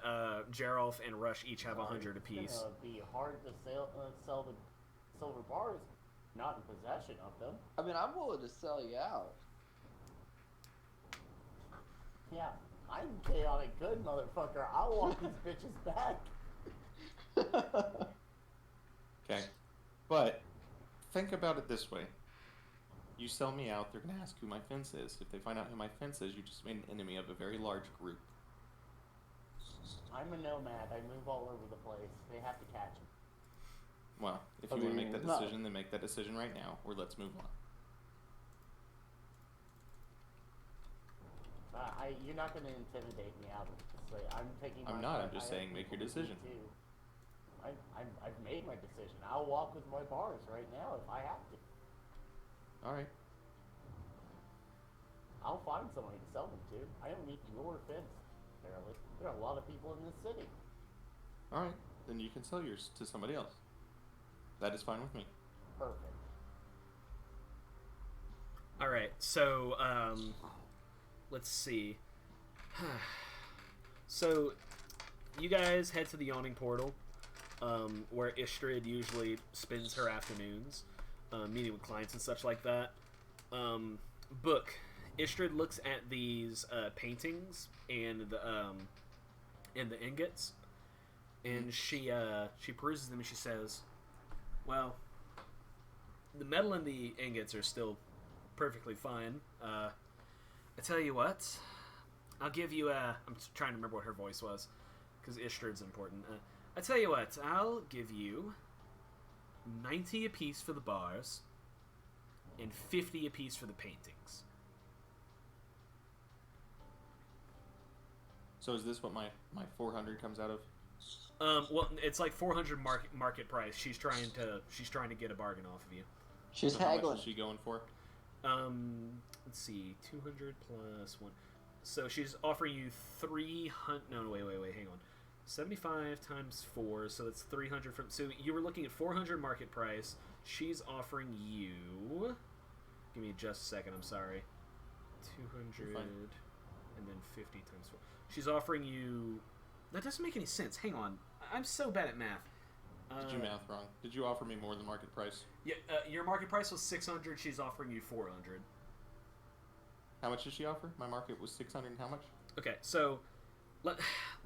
Speaker 2: Jeralf and Rush each have 100 apiece.
Speaker 1: It's gonna be hard to sell the silver bars. Not in possession of them.
Speaker 4: I mean, I'm willing to sell you out.
Speaker 1: Yeah, I'm chaotic good, motherfucker. I'll walk these bitches back.
Speaker 3: Okay. But think about it this way. You sell me out, they're going to ask who my fence is. If they find out who my fence is, you just made an enemy of a very large group.
Speaker 1: I'm a nomad. I move all over the place. They have to catch me.
Speaker 3: Well, if
Speaker 4: I
Speaker 3: you want to make
Speaker 4: mean,
Speaker 3: that
Speaker 4: not-
Speaker 3: decision, then make that decision right now, or let's move on.
Speaker 1: You're not going to intimidate me out of this. Like, I'm taking.
Speaker 3: I'm
Speaker 1: my
Speaker 3: not,
Speaker 1: part.
Speaker 3: I'm just
Speaker 1: I have
Speaker 3: saying make your
Speaker 1: people who
Speaker 3: decision.
Speaker 1: do too. I've made my decision. I'll walk with my bars right now if I have to.
Speaker 3: Alright.
Speaker 1: I'll find somebody to sell them to. I don't need your fence, apparently. There are a lot of people in this city.
Speaker 3: Alright. Then you can sell yours to somebody else. That is fine with me.
Speaker 1: Perfect.
Speaker 2: Alright, so, let's see. So, you guys head to the Yawning Portal, where Istrid usually spends her afternoons, meeting with clients and such like that. Book. Istrid looks at these paintings and the ingots, and she peruses them and she says, "Well, the metal in the ingots are still perfectly fine. I tell you what, I'll give you a." I'm trying to remember what her voice was, because Istrid's important. I tell you what, I'll give you 90 apiece for the bars, and 50 apiece for the paintings.
Speaker 3: So is this what my 400 comes out of?
Speaker 2: Well, it's like 400 market price. She's trying to get a bargain off of you.
Speaker 4: She's
Speaker 3: So how much
Speaker 4: haggling.
Speaker 3: is she going for?
Speaker 2: Let's see, 200 plus 1. So she's offering you 300. No, wait, hang on. 75 times 4, so that's 300 from. So you were looking at 400 market price. She's offering you. Give me just a second. I'm sorry. 200
Speaker 3: Fine.
Speaker 2: and then 50 times 4. She's offering you. That doesn't make any sense. Hang on. I'm so bad at math.
Speaker 3: Did you math wrong? Did you offer me more than market price?
Speaker 2: Yeah, your market price was 600. She's offering you 400.
Speaker 3: How much did she offer? My market was 600 and how much?
Speaker 2: Okay, so let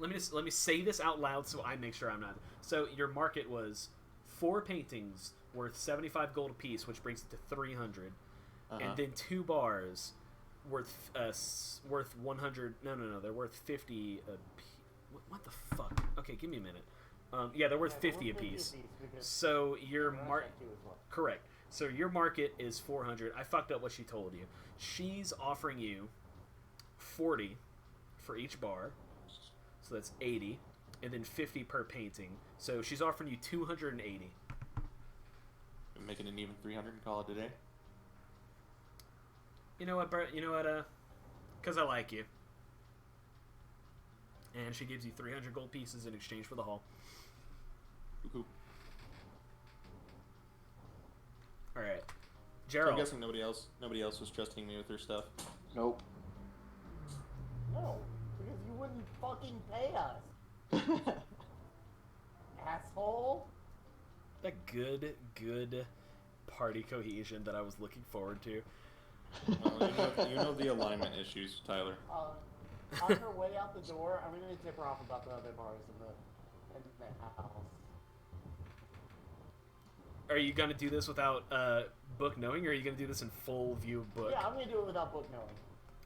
Speaker 2: me say this out loud so I make sure I'm not. So your market was 4 paintings worth 75 gold apiece, which brings it to 300, and then 2 bars worth 100. No, they're worth 50 apiece. What the fuck? Okay, give me a minute. Yeah, they're worth 50 apiece. So your correct. So your market is 400. I fucked up what she told you. She's offering you 40 for each bar, so that's 80, and then 50 per painting. So she's offering you 280.
Speaker 3: Making an even 300 and call it a day?
Speaker 2: You know what, Bert? You know what? Because I like you. And she gives you 300 gold pieces in exchange for the haul.
Speaker 3: Woohoo.
Speaker 2: All right,
Speaker 3: So I'm
Speaker 2: Jeralf.
Speaker 3: guessing nobody else was trusting me with their stuff.
Speaker 4: Nope.
Speaker 1: No, because you wouldn't fucking pay us, asshole.
Speaker 2: That good party cohesion that I was looking forward to.
Speaker 3: Well, you know the alignment issues, Tyler.
Speaker 1: On her way out the door, I'm gonna tip her off about the other bars in the house.
Speaker 2: Are you gonna do this without Book knowing, or are you gonna do this in full view of Book?
Speaker 1: Yeah, I'm gonna do it without Book knowing.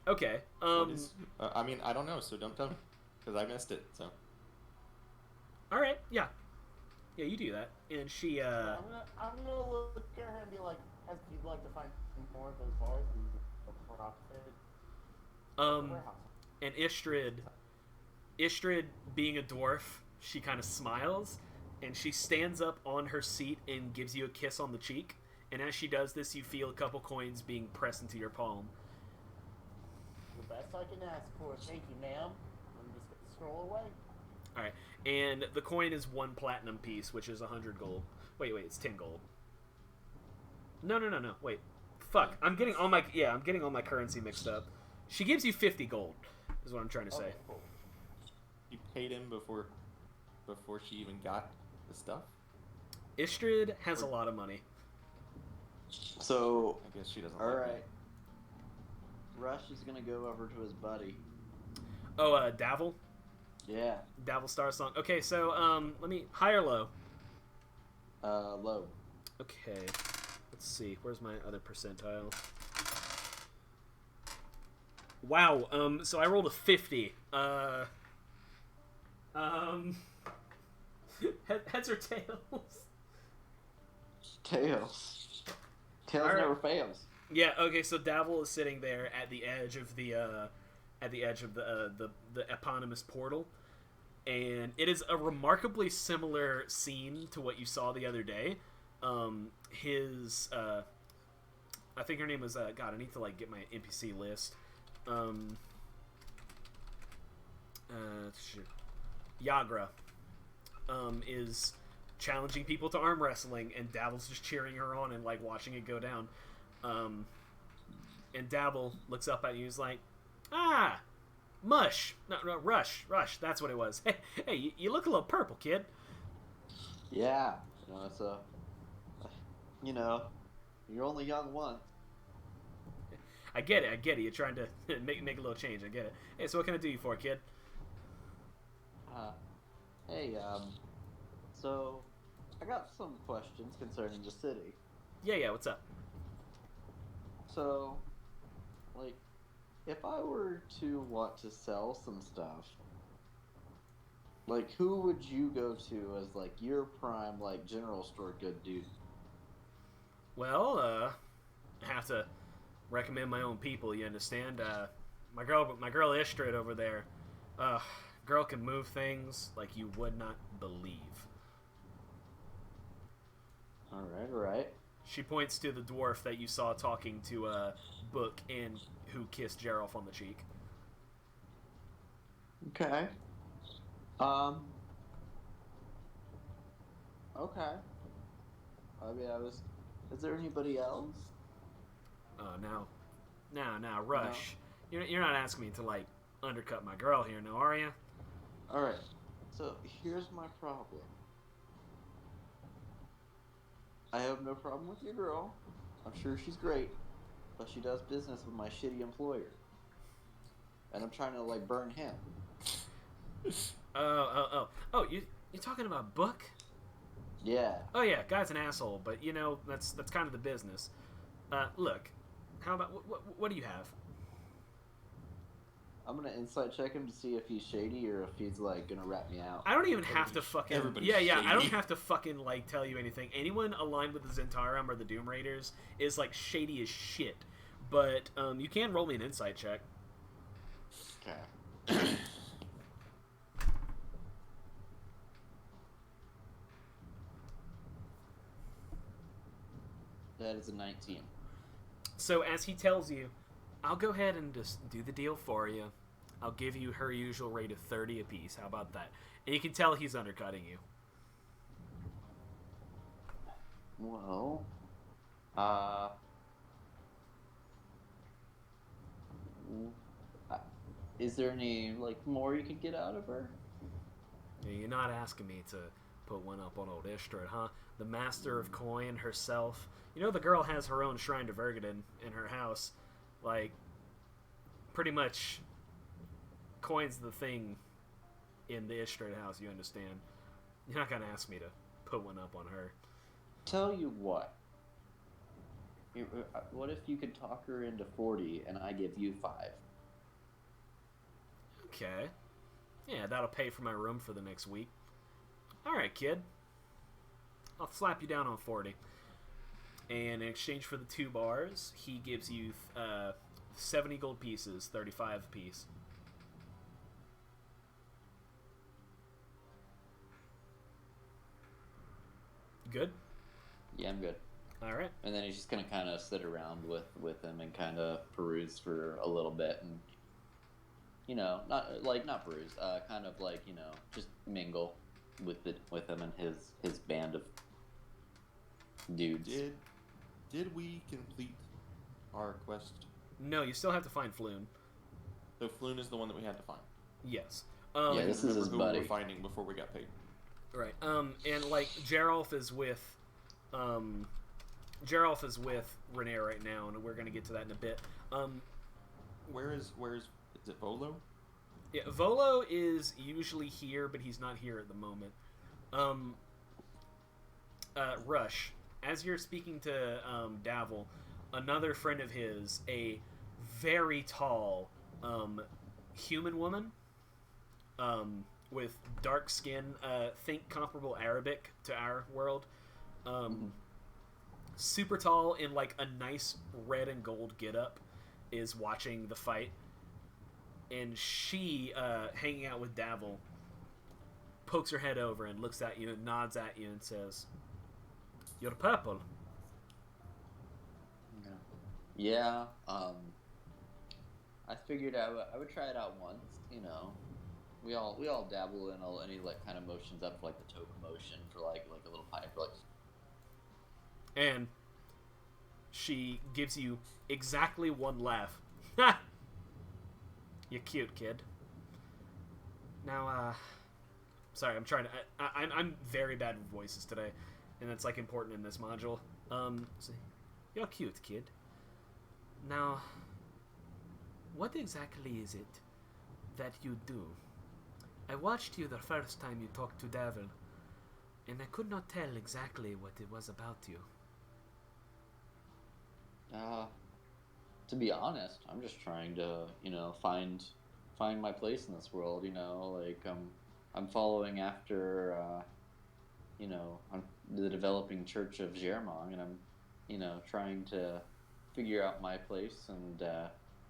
Speaker 2: Okay.
Speaker 3: I mean, I don't know, so don't tell me, because I missed it. So.
Speaker 2: All right. Yeah. Yeah, you do that, and she.
Speaker 1: I'm gonna look at her and be like, "As you'd like to find more of those bars and profit."
Speaker 2: And Istrid, being a dwarf, she kind of smiles, and she stands up on her seat and gives you a kiss on the cheek. And as she does this, you feel a couple coins being pressed into your palm.
Speaker 1: The best I can ask for. Thank you, ma'am. I'm just gonna scroll away.
Speaker 2: All right, and the coin is 1 platinum piece, which is 100 gold. Wait, it's 10 gold. No. Wait, fuck. I'm getting all my currency mixed up. She gives you 50 gold. Is what I'm trying to say.
Speaker 1: Okay, cool.
Speaker 3: You paid him before she even got the stuff.
Speaker 2: Istrid has a lot of money.
Speaker 4: So,
Speaker 3: I guess she doesn't.
Speaker 4: alright. Rush is gonna go over to his buddy.
Speaker 2: Oh, Davil?
Speaker 4: Yeah.
Speaker 2: Davil Star Song. Okay, so, let me... High or low?
Speaker 4: Low.
Speaker 2: Okay. Let's see. Where's my other percentile? Wow, so I rolled a 50. Heads or tails?
Speaker 4: Tails. Tails
Speaker 2: All right.
Speaker 4: never fails.
Speaker 2: Yeah, okay, so Davil is sitting there at the edge of the eponymous portal, and it is a remarkably similar scene to what you saw the other day. I think her name was, God, I need to, like, get my NPC list. Yagra, is challenging people to arm wrestling, and Davil's just cheering her on and, like, watching it go down. And Davil looks up at you and he's like, Mush! No, Rush, that's what it was. Hey, you look a little purple, kid.
Speaker 4: Yeah. It's you're only young once.
Speaker 2: I get it. You're trying to make a little change. I get it. Hey, so what can I do you for, kid?
Speaker 4: Hey, so I got some questions concerning the city.
Speaker 2: Yeah, what's up?
Speaker 4: So, like, if I were to want to sell some stuff, like, who would you go to as, like, your prime, like, general store good dude?
Speaker 2: Well, I have to recommend my own people, you understand? My girl Istrid over there, girl can move things like you would not believe.
Speaker 4: Alright.
Speaker 2: She points to the dwarf that you saw talking to Book and who kissed Jeralf on the cheek.
Speaker 4: Okay. Okay. I mean, is there anybody else?
Speaker 2: Now, Rush. No. You're not asking me to, like, undercut my girl here, no, are you?
Speaker 4: Alright. So, here's my problem. I have no problem with your girl. I'm sure she's great. But she does business with my shitty employer. And I'm trying to, like, burn him.
Speaker 2: Oh, you talking about Book?
Speaker 4: Yeah.
Speaker 2: Oh yeah, guy's an asshole, but that's kind of the business. Look, how about what do you have?
Speaker 4: I'm gonna insight check him to see if he's shady or if he's like gonna rat me out.
Speaker 2: I don't even have to fucking
Speaker 3: Everybody's
Speaker 2: I
Speaker 3: shady.
Speaker 2: don't have to fucking like tell you anything. Anyone aligned with the Zentarum or the Doom Raiders is like shady as shit. But you can roll me an insight check.
Speaker 4: Okay. That is a 19.
Speaker 2: So as he tells you, I'll go ahead and just do the deal for you. I'll give you her usual rate of 30 apiece. How about that? And you can tell he's undercutting you.
Speaker 4: Well, is there any like more you could get out of her?
Speaker 2: You're not asking me to put one up on old Istrid, huh? The master of coin herself. The girl has her own shrine to Vergadin in her house. Like, pretty much coin's the thing in the Ishtrade house, you understand. You're not gonna ask me to put one up on her.
Speaker 4: Tell you what. What if you could talk her into 40 and I give you 5?
Speaker 2: Okay. Yeah, that'll pay for my room for the next week. Alright, kid. I'll slap you down on 40. And in exchange for the 2 bars, he gives you 70 gold pieces, 35 apiece. Good?
Speaker 4: Yeah, I'm good.
Speaker 2: Alright.
Speaker 4: And then he's just gonna kind of sit around with him and kind of peruse for a little bit, and not peruse, kind of like just mingle with him and his band of dudes.
Speaker 3: Did we complete our quest?
Speaker 2: No, you still have to find Floon.
Speaker 3: So Floon is the one that we had to find.
Speaker 2: Yes.
Speaker 4: Yeah, this is his
Speaker 3: who
Speaker 4: buddy.
Speaker 3: we were finding before we got paid.
Speaker 2: Right. And like Jeralf is with Renee right now, and we're gonna get to that in a bit.
Speaker 3: Where is it Volo?
Speaker 2: Yeah, Volo is usually here, but he's not here at the moment. Rush, as you're speaking to Davil, another friend of his, a very tall human woman with dark skin, think comparable Arabic to our world, super tall in like a nice red and gold getup, is watching the fight. And she, hanging out with Davil, pokes her head over and looks at you and nods at you and says, "You're purple."
Speaker 4: Yeah. I figured I would try it out once. We all dabble in any like kind of motions up for like the token motion for like a little pipe like.
Speaker 2: And she gives you exactly one laugh. Ha! You're cute, kid. Now, sorry, I'm trying to. I'm very bad with voices today, and that's like important in this module. So, you're cute, kid. Now, what exactly is it that you do? I watched you the first time you talked to Davil, and I could not tell exactly what it was about you.
Speaker 4: To be honest, I'm just trying to, find my place in this world. Like I'm following after, the developing Church of Jermong, and I'm, trying to figure out my place and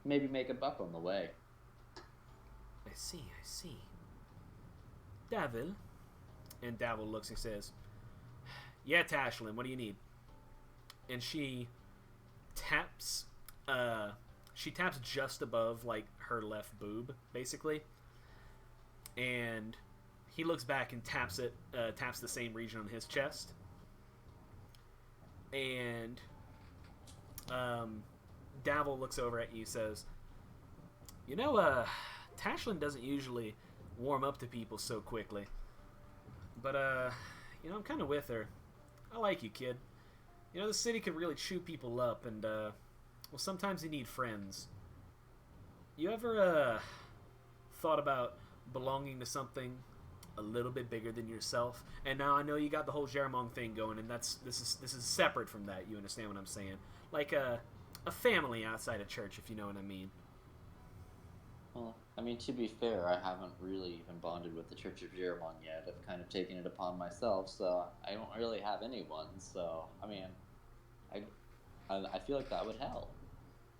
Speaker 4: maybe make a buck on the way.
Speaker 2: I see. Davil. And Davil looks and says, "Yeah, Tashlin, what do you need?" And she taps just above like her left boob, basically. And he looks back and taps the same region on his chest. And Davil looks over at you, says, Tashlin doesn't usually warm up to people so quickly. But, I'm kind of with her. I like you, kid. The city could really chew people up, and, sometimes you need friends. You ever, thought about belonging to something a little bit bigger than yourself? And now I know you got the whole Jermong thing going, and this is separate from that, you understand what I'm saying? Like a family outside of church, if you know what I mean.
Speaker 4: Well, to be fair, I haven't really even bonded with the Church of Jermong yet. I've kind of taken it upon myself, so I don't really have anyone. So, I feel like that would help.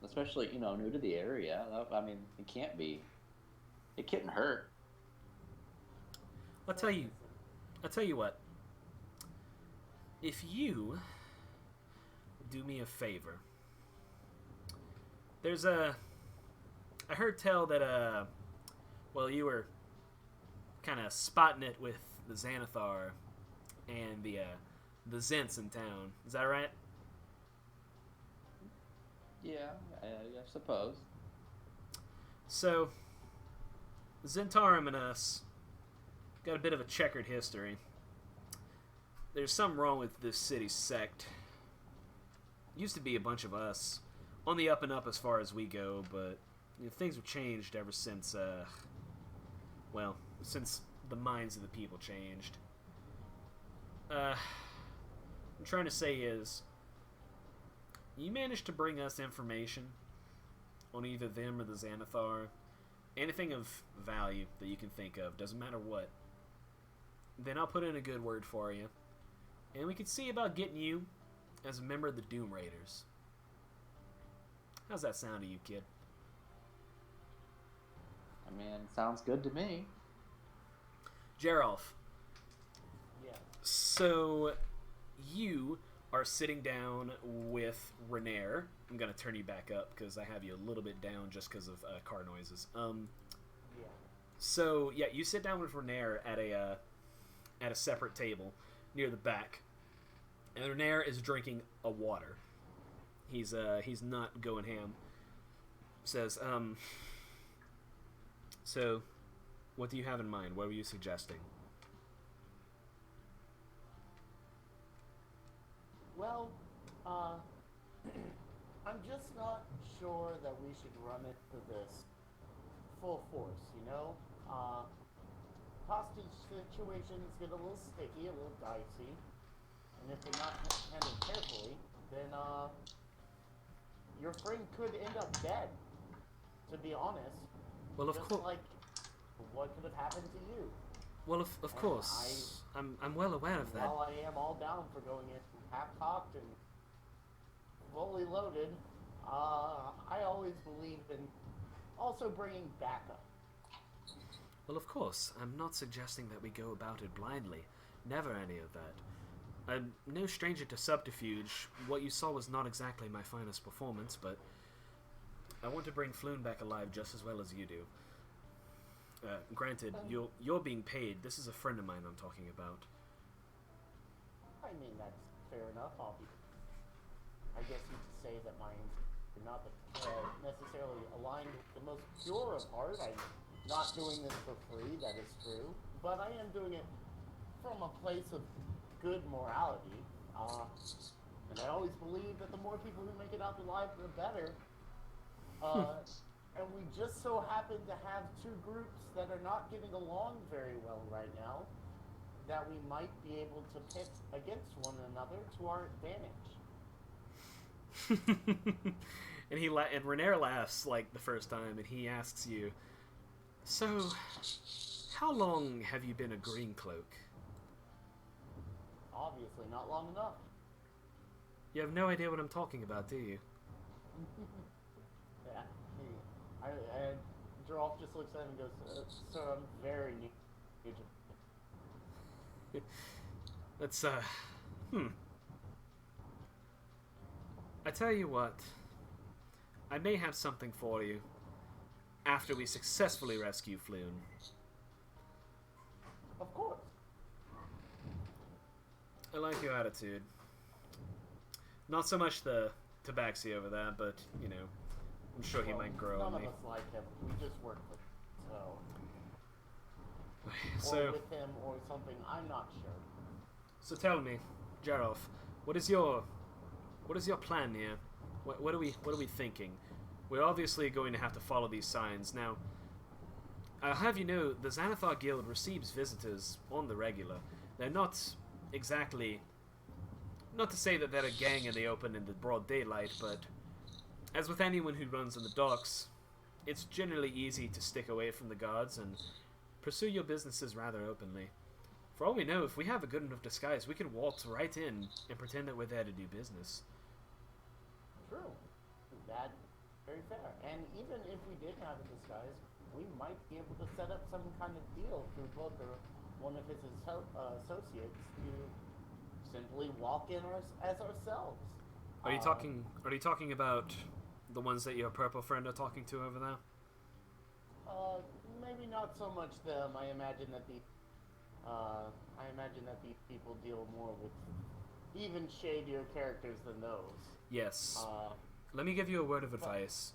Speaker 4: Especially, new to the area. It can't be. It couldn't hurt.
Speaker 2: I'll tell you what. If you do me a favor, I heard tell that, you were kind of spotting it with the Xanathar and the Zents in town. Is that right?
Speaker 4: Yeah, I suppose.
Speaker 2: So, Zentarum and us got a bit of a checkered history. There's something wrong with this city's sect. Used to be a bunch of us on the up and up as far as we go, but things have changed ever since well, since the minds of the people changed. I'm trying to say is, you managed to bring us information on either them or the Xanathar, anything of value that you can think of, doesn't matter what, then I'll put in a good word for you, and we can see about getting you as a member of the Doom Raiders. How's that sound to you, kid?
Speaker 4: I mean, sounds good to me.
Speaker 2: Jeralf,
Speaker 1: Yeah.
Speaker 2: so you are sitting down with Renair. I'm going to turn you back up because I have you a little bit down just because of car noises.
Speaker 1: Yeah.
Speaker 2: So, yeah, you sit down with Renair at a separate table near the back. And Renair is drinking a water. He's not going ham. Says, so, what do you have in mind? What were you suggesting?
Speaker 1: Well, I'm just not sure that we should run it to this full force, you know? Hostage situations get a little sticky, a little dicey, and if they're not handled carefully, then, your friend could end up dead, to be honest.
Speaker 2: Well, of
Speaker 1: Just
Speaker 2: course.
Speaker 1: like what could have happened to you.
Speaker 2: Well, of course. I'm well aware of that.
Speaker 1: While I am all down for going in half-cocked and fully loaded, I always believe in also bringing backup.
Speaker 2: Well, of course. I'm not suggesting that we go about it blindly. Never any of that. I'm no stranger to subterfuge. What you saw was not exactly my finest performance, but I want to bring Floon back alive just as well as you do. Granted, you're being paid. This is a friend of mine I'm talking about.
Speaker 1: I mean, that's fair enough. I guess you could say that mine are not necessarily aligned with the most pure of heart. I'm not doing this for free, that is true. But I am doing it from a place of good morality. And I always believe that the more people who make it out alive, the better. And we just so happen to have two groups that are not getting along very well right now, that we might be able to pit against one another to our advantage.
Speaker 2: And Renair laughs like the first time, and he asks you, "So, how long have you been a green cloak?"
Speaker 1: Obviously, not long enough.
Speaker 2: You have no idea what I'm talking about, do you?
Speaker 1: Yeah. And Jeralf just looks at him and goes, "Sir, I'm very new to..."
Speaker 2: That's, I tell you what, I may have something for you after we successfully rescue Floon.
Speaker 1: Of course.
Speaker 2: I like your attitude. Not so much the tabaxi over there, but, you know, I'm sure he might grow on
Speaker 1: None
Speaker 2: me.
Speaker 1: of us like him. We just work with him, so...
Speaker 2: So,
Speaker 1: or with him or something, I'm not sure.
Speaker 2: so tell me, Jeralf, what is your plan here? What are we thinking? We're obviously going to have to follow these signs. Now, I'll have you know, the Xanathar Guild receives visitors on the regular. They're not exactly... Not to say that they're a gang in the open in the broad daylight, but as with anyone who runs in the docks, it's generally easy to stick away from the guards and pursue your businesses rather openly. For all we know, if we have a good enough disguise, we can waltz right in and pretend that we're there to do business.
Speaker 1: True. That's very fair. And even if we did have a disguise, we might be able to set up some kind of deal through Book or one of his associates to simply walk in as ourselves.
Speaker 2: Are you talking about the ones that your purple friend are talking to over there?
Speaker 1: Maybe not so much them. I imagine that these people deal more with even shadier characters than those.
Speaker 2: Yes. Let me give you a word of advice.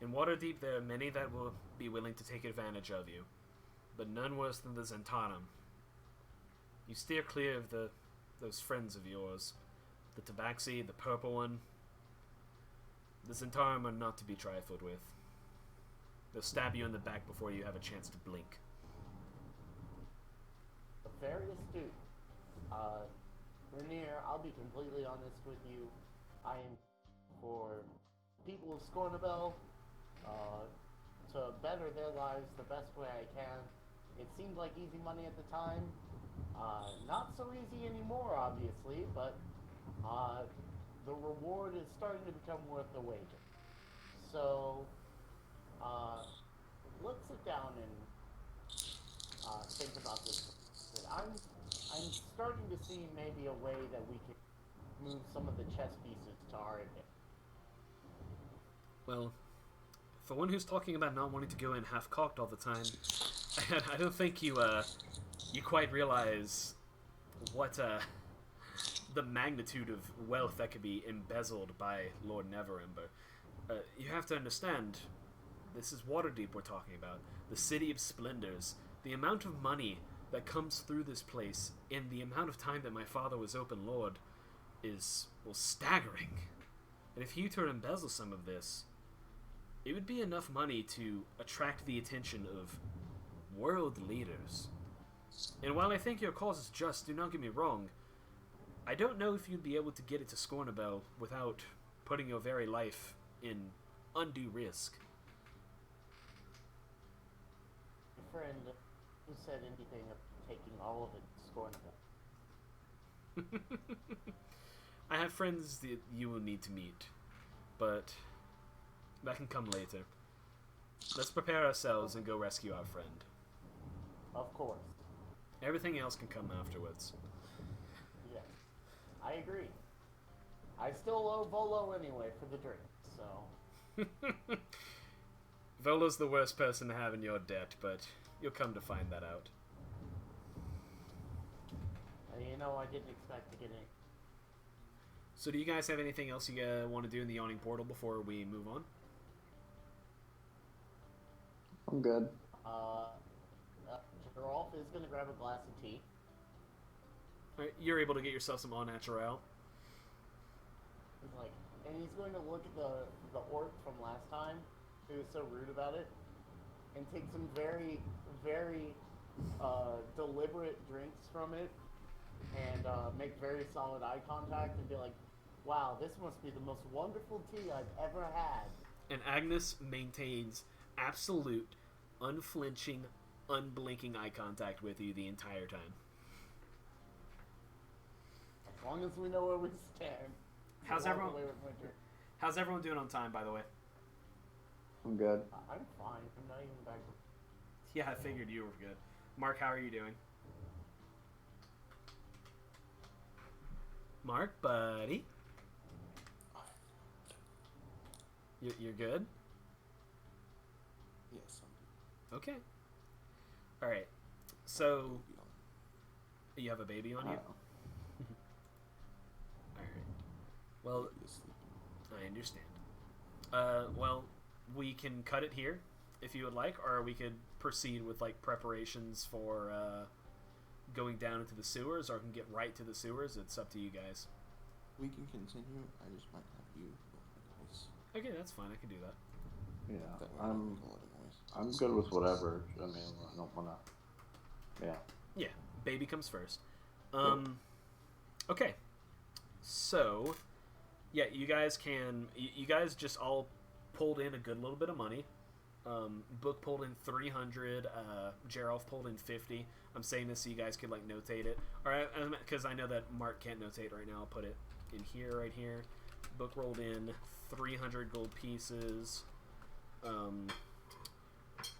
Speaker 2: In Waterdeep, there are many that will be willing to take advantage of you, but none worse than the Zentarum. You steer clear of those friends of yours. The Tabaxi, the purple one. The Zentarum are not to be trifled with. They'll stab you in the back before you have a chance to blink.
Speaker 1: very astute. Rainier, I'll be completely honest with you. I am for people of Scornabel to better their lives the best way I can. It seemed like easy money at the time. Not so easy anymore, obviously, but the reward is starting to become worth the wait. So, let's sit down and think about this. I'm starting to see maybe a way that we can move some of the chess pieces to our advantage.
Speaker 2: Well, for one who's talking about not wanting to go in half-cocked all the time, I don't think you quite realize what the magnitude of wealth that could be embezzled by Lord Neverember. You have to understand, this is Waterdeep we're talking about, the City of Splendors. The amount of money that comes through this place in the amount of time that my father was open lord is, well, staggering. And if you were to embezzle some of this, it would be enough money to attract the attention of world leaders. And while I think your cause is just, do not get me wrong, I don't know if you'd be able to get it to Scornabel without putting your very life in undue risk.
Speaker 1: My friend who said anything of taking all of it to Scornabel.
Speaker 2: I have friends that you will need to meet, but that can come later. Let's prepare ourselves and go rescue our friend.
Speaker 1: Of course.
Speaker 2: Everything else can come afterwards.
Speaker 1: Yes, I agree. I still owe Volo anyway for the drink, so...
Speaker 2: Volo's the worst person to have in your debt, but you'll come to find that out.
Speaker 1: You know, I didn't expect to get any.
Speaker 2: So do you guys have anything else you want to do in the Yawning Portal before we move on?
Speaker 4: I'm good.
Speaker 1: Jeralf is going to grab a glass of tea.
Speaker 2: Alright, you're able to get yourself some au naturel.
Speaker 1: He's like, and he's going to look at the orc from last time, who was so rude about it, and take some very, very deliberate drinks from it, and make very solid eye contact, and be like, wow, this must be the most wonderful tea I've ever had.
Speaker 2: And Agnes maintains absolute, unflinching, unblinking eye contact with you the entire time.
Speaker 1: As long as we know where we stand.
Speaker 2: How's everyone doing on time, by the way?
Speaker 4: I'm good.
Speaker 1: I'm fine. I'm not even back.
Speaker 2: Yeah, I figured you were good. Mark, how are you doing? Mark, buddy? You're good?
Speaker 3: Yes, I'm
Speaker 2: Okay. Alright. So, you have a baby on you? Alright. Well, I understand. Well, we can cut it here, if you would like, or we could proceed with, like, preparations for, going down into the sewers, or can get right to the sewers. It's up to you guys.
Speaker 3: We can continue. I just might have you go make noise.
Speaker 2: Okay, that's fine. I can do that.
Speaker 4: Yeah,
Speaker 3: That way I don't make a lot of noise.
Speaker 4: I'm good with whatever. I mean, I don't wanna. Yeah.
Speaker 2: Yeah, baby comes first. Okay. So, yeah, you guys just all pulled in a good little bit of money. Book pulled in 300. Jeralf pulled in 50. I'm saying this so you guys could like notate it. Alright, because I know that Mark can't notate right now. I'll put it in here, right here. Book rolled in 300 gold pieces.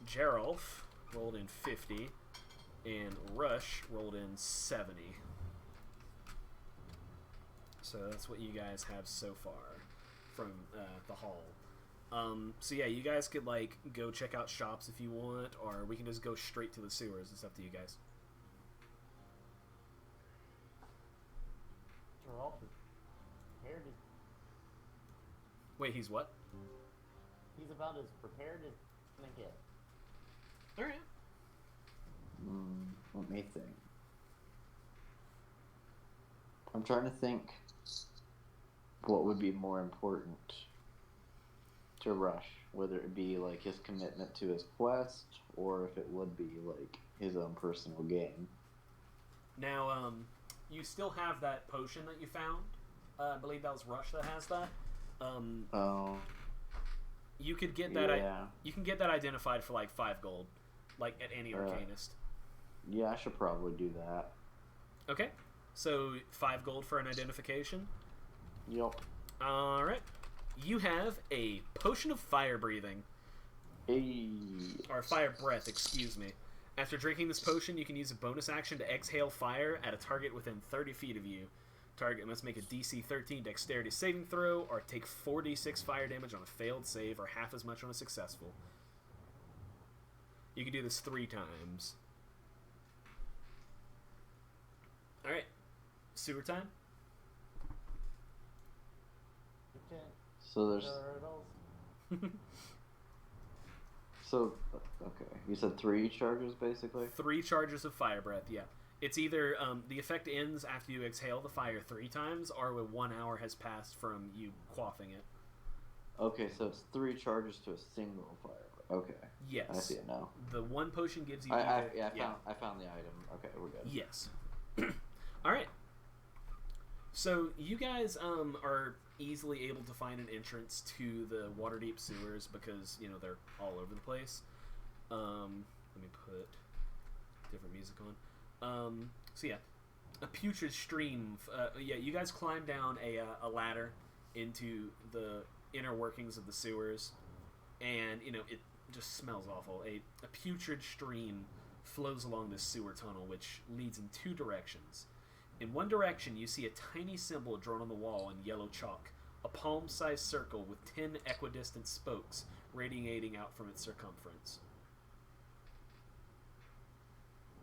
Speaker 2: Jeralf rolled in 50. And Rush rolled in 70. So that's what you guys have so far from the haul. So yeah, you guys could like go check out shops if you want, or we can just go straight to the sewers. It's up to you guys.
Speaker 1: Jeralf is prepared as...
Speaker 2: Wait, he's what?
Speaker 1: He's about as prepared as he's gonna get.
Speaker 2: Alright.
Speaker 4: Let me think. I'm trying to think what would be more important to Rush, whether it be like his commitment to his quest or if it would be like his own personal gain.
Speaker 2: Now, you still have that potion that you found. I believe that was Rush that has that.
Speaker 4: Oh.
Speaker 2: You could get that.
Speaker 4: Yeah.
Speaker 2: You can get that identified for like 5 gold, like at any arcanist.
Speaker 4: Yeah, I should probably do that.
Speaker 2: Okay, so 5 gold for an identification.
Speaker 4: Yup.
Speaker 2: All right, you have a potion of fire breathing.
Speaker 4: Hey.
Speaker 2: Or fire breath, excuse me. After drinking this potion, you can use a bonus action to exhale fire at a target within 30 feet of you. Target must make a DC 13 dexterity saving throw or take 4d6 fire damage on a failed save or half as much on a successful. You can do this 3 times. Alright. Sewer time?
Speaker 4: So there's... So, okay. You said 3 charges, basically?
Speaker 2: 3 charges of fire breath, yeah. It's either the effect ends after you exhale the fire 3 times, or when 1 hour has passed from you quaffing it.
Speaker 4: Okay, so it's 3 charges to a single fire. Okay.
Speaker 2: Yes.
Speaker 4: I see it now.
Speaker 2: The one potion gives you.
Speaker 4: I found the item. Okay, we're good.
Speaker 2: Yes. All right. So you guys are easily able to find an entrance to the Waterdeep sewers because they're all over the place. Let me put different music on. So yeah, a putrid stream. Yeah, you guys climb down a ladder into the inner workings of the sewers, and it just smells awful. A putrid stream flows along this sewer tunnel, which leads in 2 directions. In one direction, you see a tiny symbol drawn on the wall in yellow chalk, a palm-sized circle with 10 equidistant spokes radiating out from its circumference.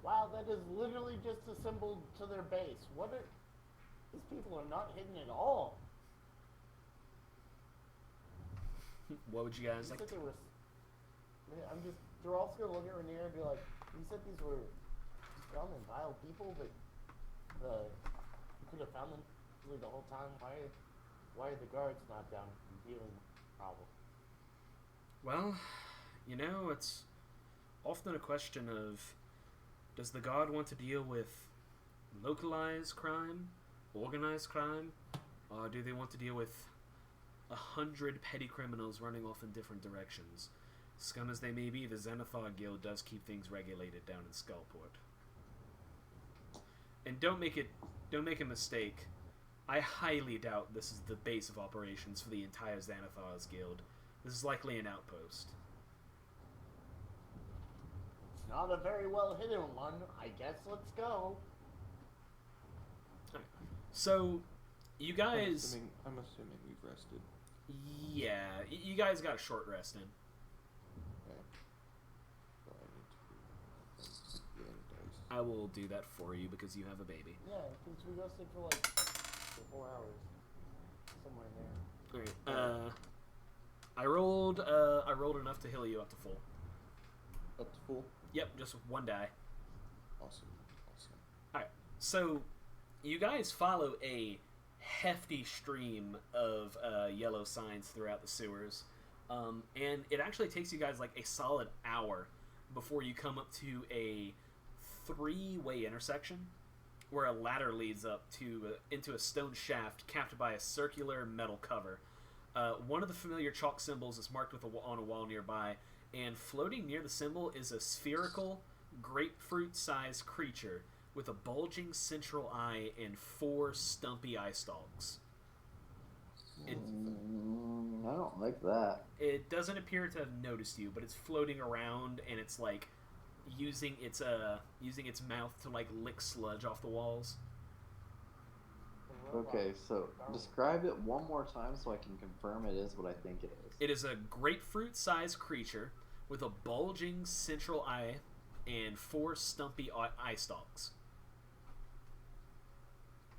Speaker 1: Wow, that is literally just a symbol to their base. These people are not hidden at all.
Speaker 2: What would you guys like?
Speaker 1: They're also gonna look at Rainier and be like, "You said these were scum and vile people, but you could have found them really the whole time. Why are the guards not down dealing with the problem?"
Speaker 2: Well, it's often a question of, does the guard want to deal with localized crime, organized crime, or do they want to deal with 100 petty criminals running off in different directions? Scum as they may be, the Xanathar Guild does keep things regulated down in Skullport. And don't make a mistake. I highly doubt this is the base of operations for the entire Xanathar's Guild. This is likely an outpost.
Speaker 1: Not a very well hidden one. I guess let's go.
Speaker 2: So, you guys...
Speaker 3: I'm assuming we've rested.
Speaker 2: Yeah, you guys got a short rest in.
Speaker 3: Okay. So I need to get any dice.
Speaker 2: I will do that for you because you have a baby.
Speaker 1: Yeah, because we rested for like 4 hours. Somewhere in there.
Speaker 2: Alright, I rolled enough to heal you up to full.
Speaker 3: Up to full?
Speaker 2: Yep, just 1 die.
Speaker 3: Awesome.
Speaker 2: Alright, so you guys follow a hefty stream of yellow signs throughout the sewers, and it actually takes you guys like a solid hour before you come up to a 3-way intersection where a ladder leads up to into a stone shaft capped by a circular metal cover. One of the familiar chalk symbols is marked on a wall nearby, and floating near the symbol is a spherical, grapefruit-sized creature with a bulging central eye and 4 stumpy eye stalks.
Speaker 4: I don't like that.
Speaker 2: It doesn't appear to have noticed you, but it's floating around, and it's like using its mouth to like lick sludge off the walls.
Speaker 4: Okay, so describe it one more time so I can confirm it is what I think it is.
Speaker 2: It is a grapefruit-sized creature with a bulging central eye and 4 stumpy eye stalks.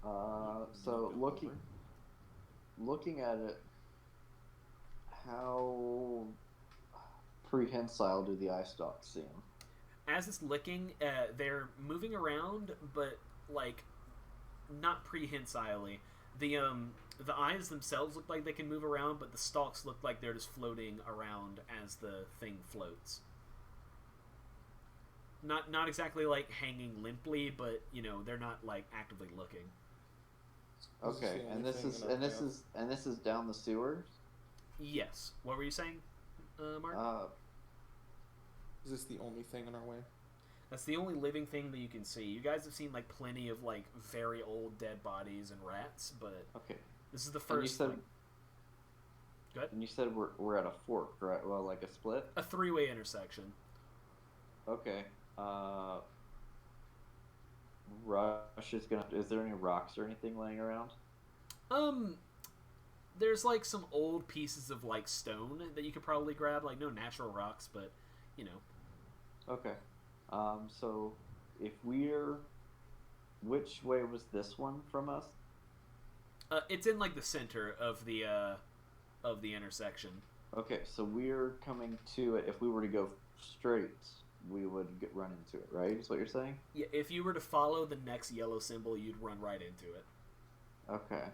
Speaker 4: So looking at it, how prehensile do the eye stalks seem?
Speaker 2: As it's licking, they're moving around, but like not prehensilely. The eyes themselves look like they can move around, but the stalks look like they're just floating around as the thing floats. Not exactly like hanging limply, but they're not like actively looking.
Speaker 4: Okay, and this is down the sewer.
Speaker 2: Yes. What were you saying, Mark?
Speaker 3: Is this the only thing in our way?
Speaker 2: That's the only living thing that you can see. You guys have seen like plenty of like very old dead bodies and rats, but
Speaker 4: okay,
Speaker 2: this is the first.
Speaker 4: And you said,
Speaker 2: go ahead.
Speaker 4: And you said we're at a fork, right? Well, like a split.
Speaker 2: A three-way intersection.
Speaker 4: Okay. Rush is gonna. Is there any rocks or anything laying around?
Speaker 2: There's like some old pieces of like stone that you could probably grab. Like no natural rocks, but
Speaker 4: Okay. So if which way was this one from us?
Speaker 2: It's in like the center of the intersection.
Speaker 4: Okay, so we're coming to it. If we were to go straight, we would run into it, right? Is what you're saying?
Speaker 2: Yeah, if you were to follow the next yellow symbol, you'd run right into it.
Speaker 4: Okay.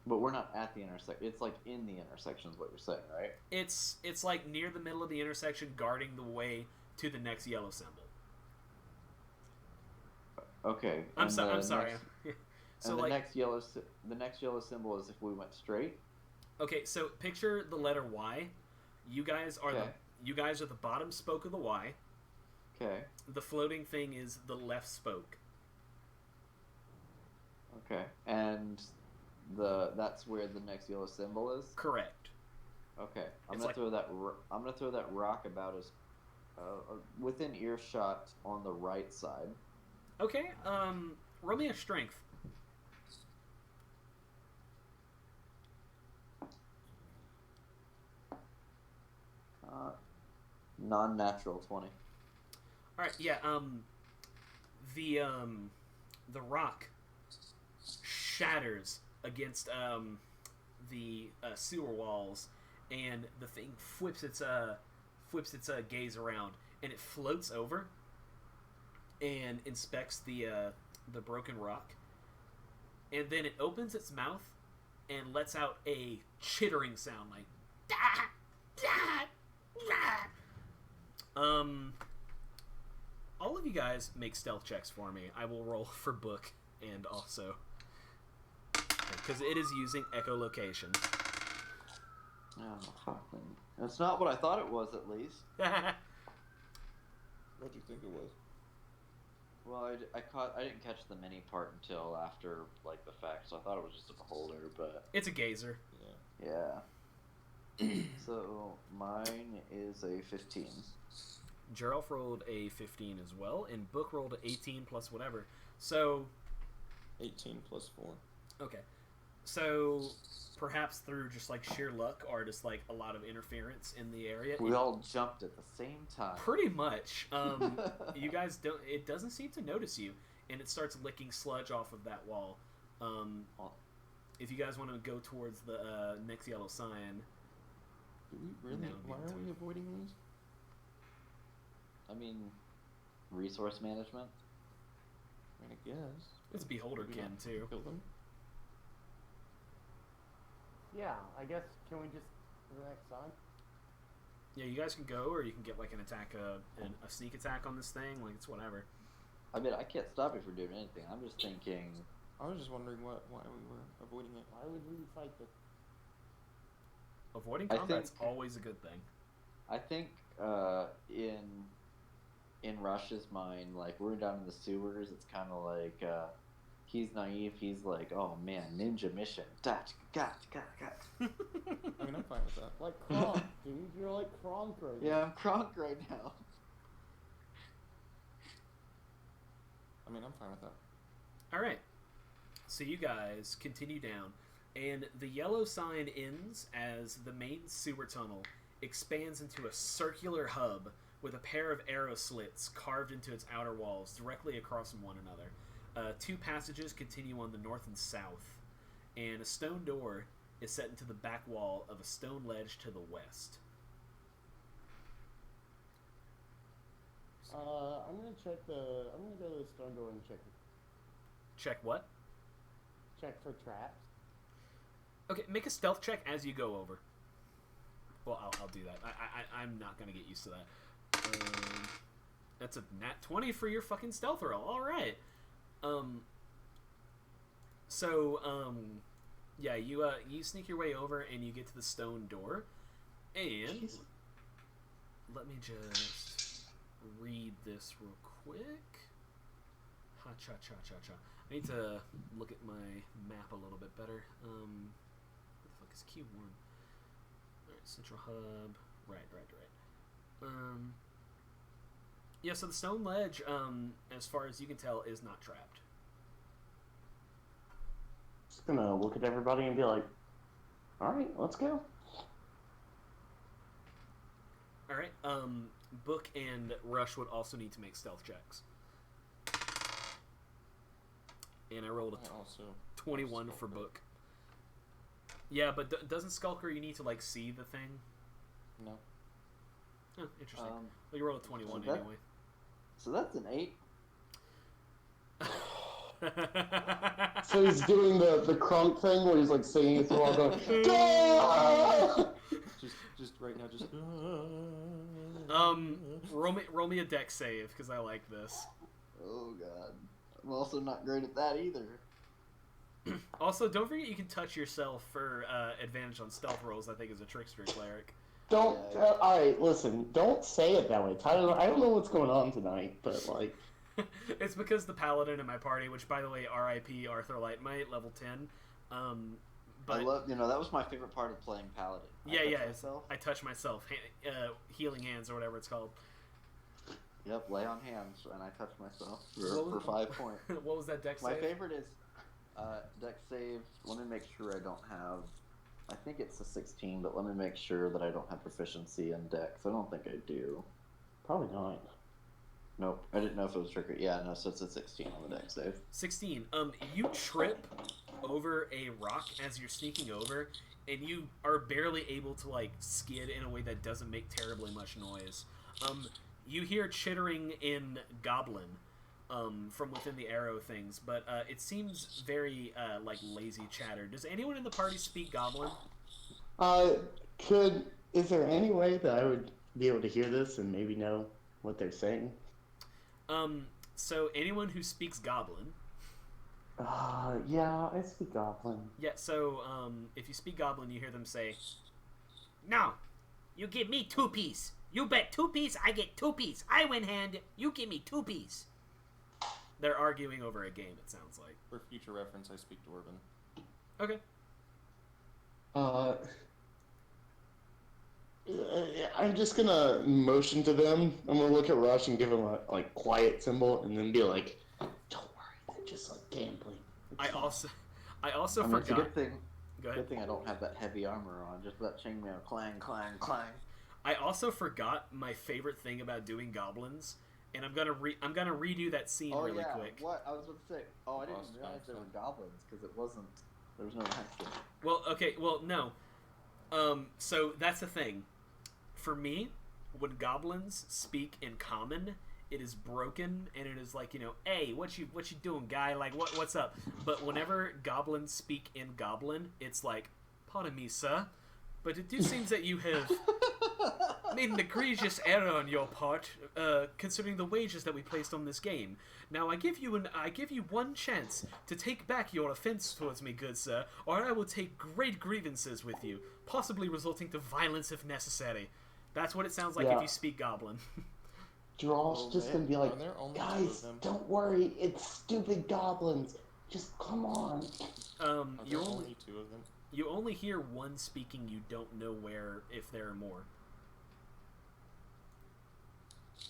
Speaker 4: But we're not at the intersection. It's like in the intersection is what you're saying, right?
Speaker 2: It's like near the middle of the intersection, guarding the way to the next yellow symbol.
Speaker 4: Okay.
Speaker 2: I'm sorry.
Speaker 4: So the next yellow symbol is if we went straight.
Speaker 2: Okay, so picture the letter Y. You guys are the bottom spoke of the Y.
Speaker 4: Okay.
Speaker 2: The floating thing is the left spoke.
Speaker 4: Okay. And that's where the next yellow symbol is?
Speaker 2: Correct.
Speaker 4: Okay. I'm gonna throw that rock about as within earshot on the right side.
Speaker 2: Okay. Roll me a strength.
Speaker 4: Non-natural 20.
Speaker 2: All right. Yeah. The rock shatters against the sewer walls, and the thing flips its gaze around, and it floats over and inspects the broken rock, and then it opens its mouth and lets out a chittering sound like "Dah! Dah! Dah!" All of you guys make stealth checks for me. I will roll for book and also because it is using echolocation.
Speaker 4: Oh, fucking! That's not what I thought it was. At least.
Speaker 3: What do you think it was?
Speaker 4: Well, I didn't catch the mini part until after like the fact, so I thought it was just a beholder, but
Speaker 2: it's a gazer.
Speaker 4: Yeah. So mine is a 15.
Speaker 2: Jeralf rolled a 15 as well, and Book rolled an 18 plus whatever. So
Speaker 3: 18 plus 4.
Speaker 2: Okay. So perhaps through just like sheer luck or just like a lot of interference in the area,
Speaker 4: we all jumped at the same time.
Speaker 2: Pretty much. You guys don't. It doesn't seem to notice you, and it starts licking sludge off of that wall. If you guys want to go towards the next yellow sign.
Speaker 3: Do we really? Why are we avoiding these?
Speaker 4: I mean, resource management.
Speaker 3: I guess.
Speaker 2: It's Beholderkin too.
Speaker 3: Kill them.
Speaker 1: Yeah, I guess. Can we just do the next sign?
Speaker 2: Yeah, you guys can go, or you can get like an attack, a sneak attack on this thing. Like it's whatever.
Speaker 4: I mean, I can't stop you from doing anything. I'm just thinking.
Speaker 3: I was just wondering why we were avoiding it.
Speaker 1: Why would we fight this?
Speaker 2: Avoiding combat's always a good thing.
Speaker 4: I think in Rush's mind, like we're down in the sewers. It's kind of like he's naive. He's like, oh man, ninja mission. Got.
Speaker 3: I mean, I'm fine with that.
Speaker 1: Like Kronk, dude. You're like Kronk right now.
Speaker 4: Yeah, I'm Kronk right now.
Speaker 3: I mean, I'm fine with that.
Speaker 2: All right. So you guys continue down, and the yellow sign ends as the main sewer tunnel expands into a circular hub with a pair of arrow slits carved into its outer walls directly across from one another. Two passages continue on the north and south, and a stone door is set into the back wall of a stone ledge to the west.
Speaker 1: I'm gonna go to the stone door and check.
Speaker 2: Check what?
Speaker 1: Check for traps.
Speaker 2: Okay, make a stealth check as you go over. Well, I'll do that. I'm not gonna get used to that. That's a nat 20 for your fucking stealth roll. All right. Yeah, you sneak your way over and you get to the stone door, and
Speaker 1: Jeez.
Speaker 2: let me just read this real quick. Ha cha cha cha cha. I need to look at my map a little bit better. What the fuck is Q1? Alright, central hub. Right. Yeah, so the stone ledge, as far as you can tell, is not trapped.
Speaker 1: Just gonna look at everybody and be like, alright, let's go.
Speaker 2: Alright, Book and Rush would also need to make stealth checks. And I rolled a 21 for Book. Yeah, but doesn't Skulker, you need to, like, see the thing?
Speaker 3: No.
Speaker 2: Oh, interesting. Well, you rolled a 21
Speaker 4: so
Speaker 2: anyway.
Speaker 4: So that's an 8.
Speaker 1: So he's doing the crunk thing where he's like singing it through all going, "Go!"
Speaker 3: Just right now, just.
Speaker 2: Roll me a dex save, because I like this.
Speaker 4: Oh god. I'm also not great at that either.
Speaker 2: Also, don't forget you can touch yourself for advantage on stealth rolls, I think, as a trickster cleric.
Speaker 1: Don't, alright, listen, don't say it that way, Tyler. I don't know what's going on tonight, but like...
Speaker 2: It's because the paladin in my party, which, by the way, R.I.P. Arthur Lightmite, level 10. But
Speaker 4: I love, that was my favorite part of playing paladin.
Speaker 2: I touch myself. Healing hands, or whatever it's called.
Speaker 4: Yep, lay on hands, and I touch myself for 5 points.
Speaker 2: What was that dex save?
Speaker 4: My favorite is dex save. Let me make sure I don't have... I think it's a 16, but let me make sure that I don't have proficiency in dex. I don't think I do.
Speaker 1: Probably not.
Speaker 4: Nope, I didn't know if it was trickery. Yeah, no, so it's a 16 on the dex save.
Speaker 2: 16. You trip over a rock as you're sneaking over, and you are barely able to, like, skid in a way that doesn't make terribly much noise. You hear chittering in Goblin from within the arrow things, but it seems very, like, lazy chatter. Does anyone in the party speak Goblin?
Speaker 1: Is there any way that I would be able to hear this and maybe know what they're saying?
Speaker 2: So anyone who speaks Goblin...
Speaker 1: yeah, I speak Goblin.
Speaker 2: Yeah, so, if you speak Goblin, you hear them say, "No, you give me 2-piece. You bet 2-piece, I get 2-piece. I win hand, you give me 2-piece." They're arguing over a game, it sounds like.
Speaker 3: For future reference, I speak Dwarven.
Speaker 2: Okay.
Speaker 1: I'm just gonna motion to them. I'm gonna look at Rush and give him a, like, quiet symbol, and then be like, "Don't worry, they're just, like, gambling."
Speaker 2: I also
Speaker 4: It's
Speaker 2: forgot.
Speaker 4: a good thing.
Speaker 2: Go ahead.
Speaker 4: Good thing I don't have that heavy armor on. Just that chainmail clang, clang, clang.
Speaker 2: I also forgot my favorite thing about doing goblins, and I'm gonna redo that scene really quick.
Speaker 4: What? I was about to say. Oh, I didn't realize there were goblins because it wasn't. There was no hex.
Speaker 2: Well, okay. Well, no. So that's the thing. For me, when goblins speak in common, it is broken, and it is like, "Hey, what you doing, guy? Like, what's up?" But whenever goblins speak in goblin, it's like, "Pardon me, sir, but it do seems that you have made an egregious error on your part, considering the wages that we placed on this game. Now I give you one chance to take back your offense towards me, good sir, or I will take great grievances with you, possibly resulting to violence if necessary." That's what it sounds like if you speak goblin.
Speaker 1: Jeralf's just gonna be like,
Speaker 3: Are there only two
Speaker 1: "Guys,
Speaker 3: of them?
Speaker 1: don't worry, it's stupid goblins. Just come on."
Speaker 3: Are there only two of them?
Speaker 2: You only hear one speaking. You don't know if there are more.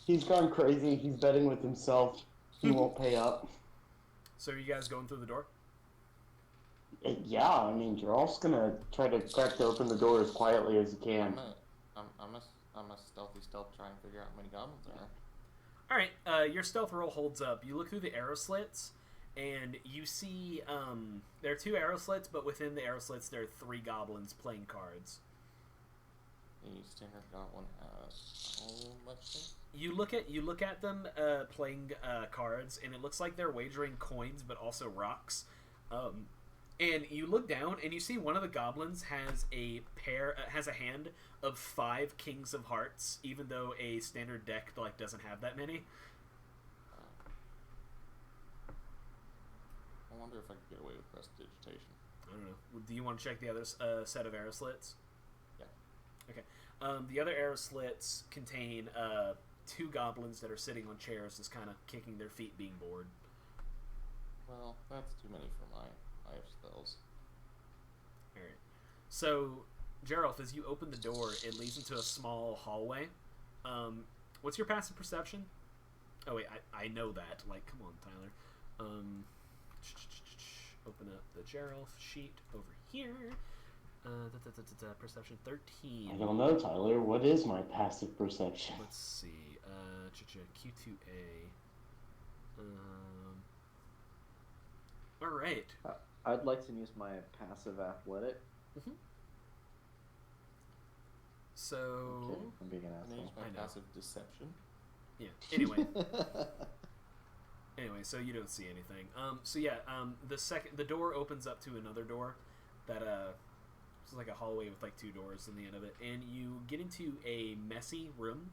Speaker 1: He's gone crazy. He's betting with himself. He won't pay up.
Speaker 2: So are you guys going through the door?
Speaker 1: Yeah, I mean, Jeralf's gonna try to crack open the door as quietly as he can.
Speaker 3: I'm a stealthy stealth trying to figure out how many goblins there are.
Speaker 2: All right, your stealth roll holds up. You look through the arrow slits, and you see there are 2 arrow slits, but within the arrow slits there are 3 goblins playing cards.
Speaker 3: The standard goblin has how much?
Speaker 2: You look at them playing cards, and it looks like they're wagering coins, but also rocks. And you look down and you see one of the goblins has a hand of 5 kings of hearts, even though a standard deck like doesn't have that many.
Speaker 3: I wonder if I could get away with prestidigitation.
Speaker 2: I don't know. Do you want to check the other set of arrow slits?
Speaker 3: Yeah.
Speaker 2: Okay. The other arrow slits contain 2 goblins that are sitting on chairs, just kind of kicking their feet, being bored.
Speaker 3: Well, that's too many for my life spells.
Speaker 2: Alright. So, Jeralf, as you open the door, it leads into a small hallway. What's your passive perception? Oh, wait, I know that. Like, come on, Tyler. Open up the Jeralf sheet over here. Perception 13.
Speaker 1: I don't know, Tyler. What is my passive perception?
Speaker 2: Let's see. Q2A. Alright.
Speaker 4: I'd like to use my passive athletic.
Speaker 2: Mm-hmm. So...
Speaker 4: Okay, I'm being an
Speaker 3: Can I use
Speaker 4: asshole.
Speaker 3: my passive deception?
Speaker 2: Yeah. Anyway. Anyway, so you don't see anything. So yeah, the door opens up to another door that it's like a hallway with like 2 doors in the end of it, and you get into a messy room.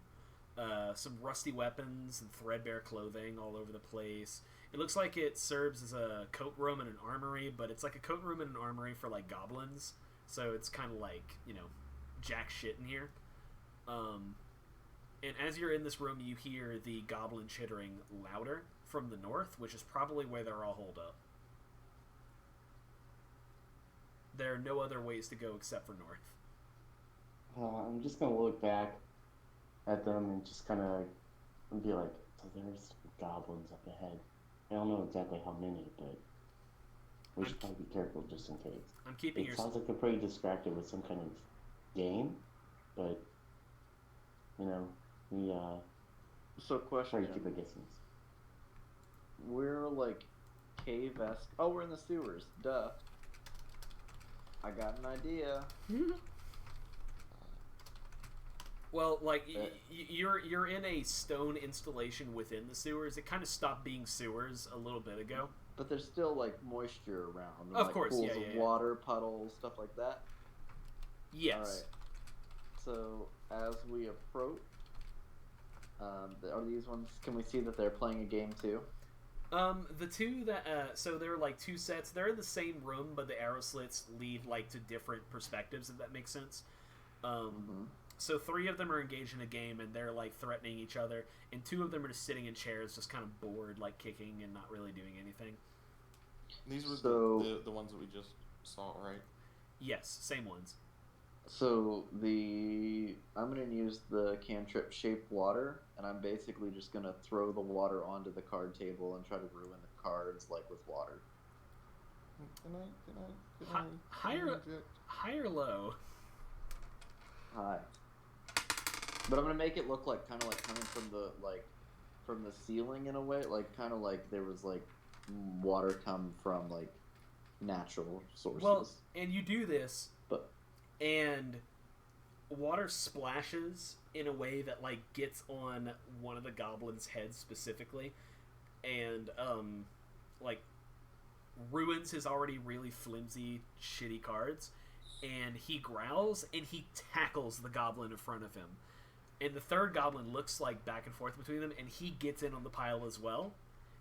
Speaker 2: Some rusty weapons and threadbare clothing all over the place. It looks like it serves as a coat room and an armory, but it's like a coat room and an armory for like goblins. So it's kind of like, you know, jack shit in here. And as you're in this room, you hear the goblin chittering louder from the north, which is probably where they're all holed up. There are no other ways to go except for north.
Speaker 1: I'm just gonna look back at them and just kind of be like, so there's goblins up ahead. I don't know exactly how many, but we should probably be careful just in case.
Speaker 2: I'm keeping
Speaker 1: It sounds like they're pretty distracted with some kind of game, but, you know, we
Speaker 4: So question.
Speaker 1: try to keep a distance.
Speaker 4: We're like cave-esque. Oh, we're in the sewers. Duh. I got an idea.
Speaker 2: Well, like you're in a stone installation within the sewers. It kind of stopped being sewers a little bit ago.
Speaker 4: But there's still like moisture around. And,
Speaker 2: Of
Speaker 4: like,
Speaker 2: course,
Speaker 4: pools
Speaker 2: yeah,
Speaker 4: of
Speaker 2: yeah.
Speaker 4: water, puddles, stuff like that.
Speaker 2: Yes.
Speaker 4: All right. So as we approach, are these ones? Can we see that they're playing a game too?
Speaker 2: The 2 that so there are like 2 sets. They're in the same room, but the arrow slits lead like to different perspectives. If that makes sense. So 3 of them are engaged in a game, and they're like threatening each other, and 2 of them are just sitting in chairs, just kind of bored, like kicking and not really doing anything.
Speaker 3: These were
Speaker 4: So-
Speaker 3: the ones that we just saw, right?
Speaker 2: Yes, same ones.
Speaker 4: So I'm gonna use the cantrip shape water, and I'm basically just gonna throw the water onto the card table and try to ruin the cards like with water.
Speaker 2: High or low?
Speaker 4: Hi. But I'm gonna make it look like kind of like coming from the ceiling in a way, like kind of like there was like water come from like natural sources.
Speaker 2: Well, and you do this,
Speaker 4: but
Speaker 2: and water splashes in a way that like gets on one of the goblins' heads specifically, and like ruins his already really flimsy, shitty cards. And he growls and he tackles the goblin in front of him. And the 3rd goblin looks like back and forth between them, and he gets in on the pile as well.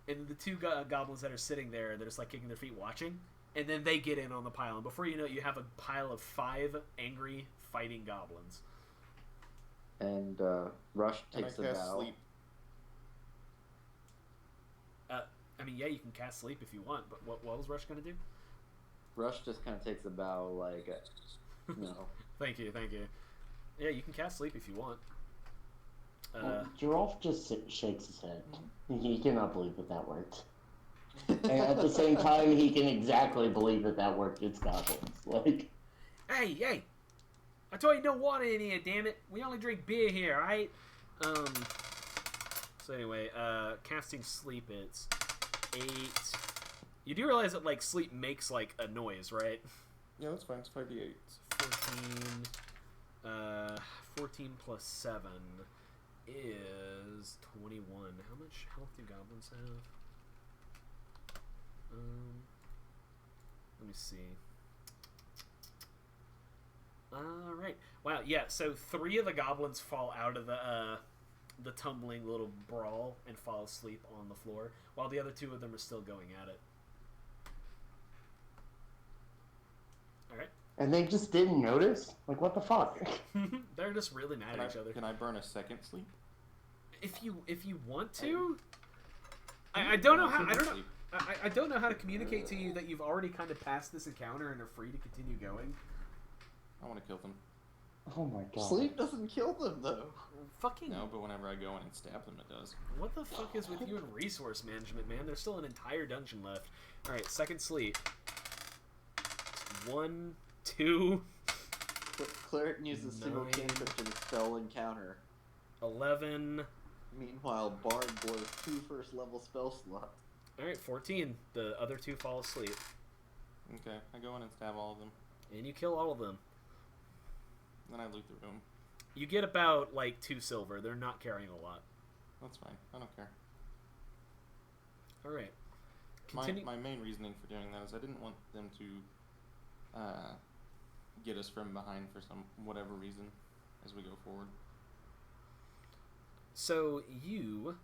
Speaker 2: And the 2 goblins that are sitting there, they're just like kicking their feet watching, and then they get in on the pile. And before you know it, you have a pile of 5 angry fighting goblins.
Speaker 4: And Rush takes a
Speaker 3: Can I cast
Speaker 4: bow.
Speaker 3: sleep?
Speaker 2: I mean, yeah, you can cast sleep if you want, but what was Rush going to do?
Speaker 4: Rush just kind of takes a bow, like, no.
Speaker 2: Thank you. Yeah, you can cast sleep if you want.
Speaker 1: Jeralf just shakes his head. He cannot believe that worked. And at the same time, he can exactly believe that worked. It's goblins. Like,
Speaker 2: Hey! I told you no water in here, damn it. We only drink beer here, alright? So anyway, casting sleep, it's 8. You do realize that, like, sleep makes, like, a noise, right?
Speaker 3: Yeah, that's fine. It's 5d8.
Speaker 2: It's 14 plus 7 is 21. How much health do goblins have? Let me see. All right. Wow. Yeah. So 3 of the goblins fall out of the tumbling little brawl and fall asleep on the floor, while the other 2 of them are still going at it. All right.
Speaker 1: And they just didn't notice? Like, what the fuck?
Speaker 2: They're just really mad at each other.
Speaker 3: Can I burn a second sleep?
Speaker 2: If you want to, I don't know how. I don't know how to communicate to you that you've already kind of passed this encounter and are free to continue going.
Speaker 3: I want to kill them.
Speaker 1: Oh my god.
Speaker 4: Sleep doesn't kill them, though.
Speaker 2: Fucking
Speaker 3: No, but whenever I go in and stab them, it does.
Speaker 2: What the fuck is with you and resource management, man? There's still an entire dungeon left. All right, second sleep. 1, 2.
Speaker 4: Cleric uses single
Speaker 2: 9.
Speaker 4: cantrip to dispel encounter.
Speaker 2: 11.
Speaker 4: Meanwhile, Bard blows 2 first-level spell slots.
Speaker 2: All right, 14. The other 2 fall asleep,
Speaker 3: Okay, I go in and stab all of them.
Speaker 2: and you kill all of them.
Speaker 3: Then I loot the room.
Speaker 2: You get about like 2 silver. They're not carrying a lot.
Speaker 3: That's fine. I don't care.
Speaker 2: All right.
Speaker 3: My main reasoning for doing that is I didn't want them to get us from behind for some whatever reason as we go forward.
Speaker 2: So you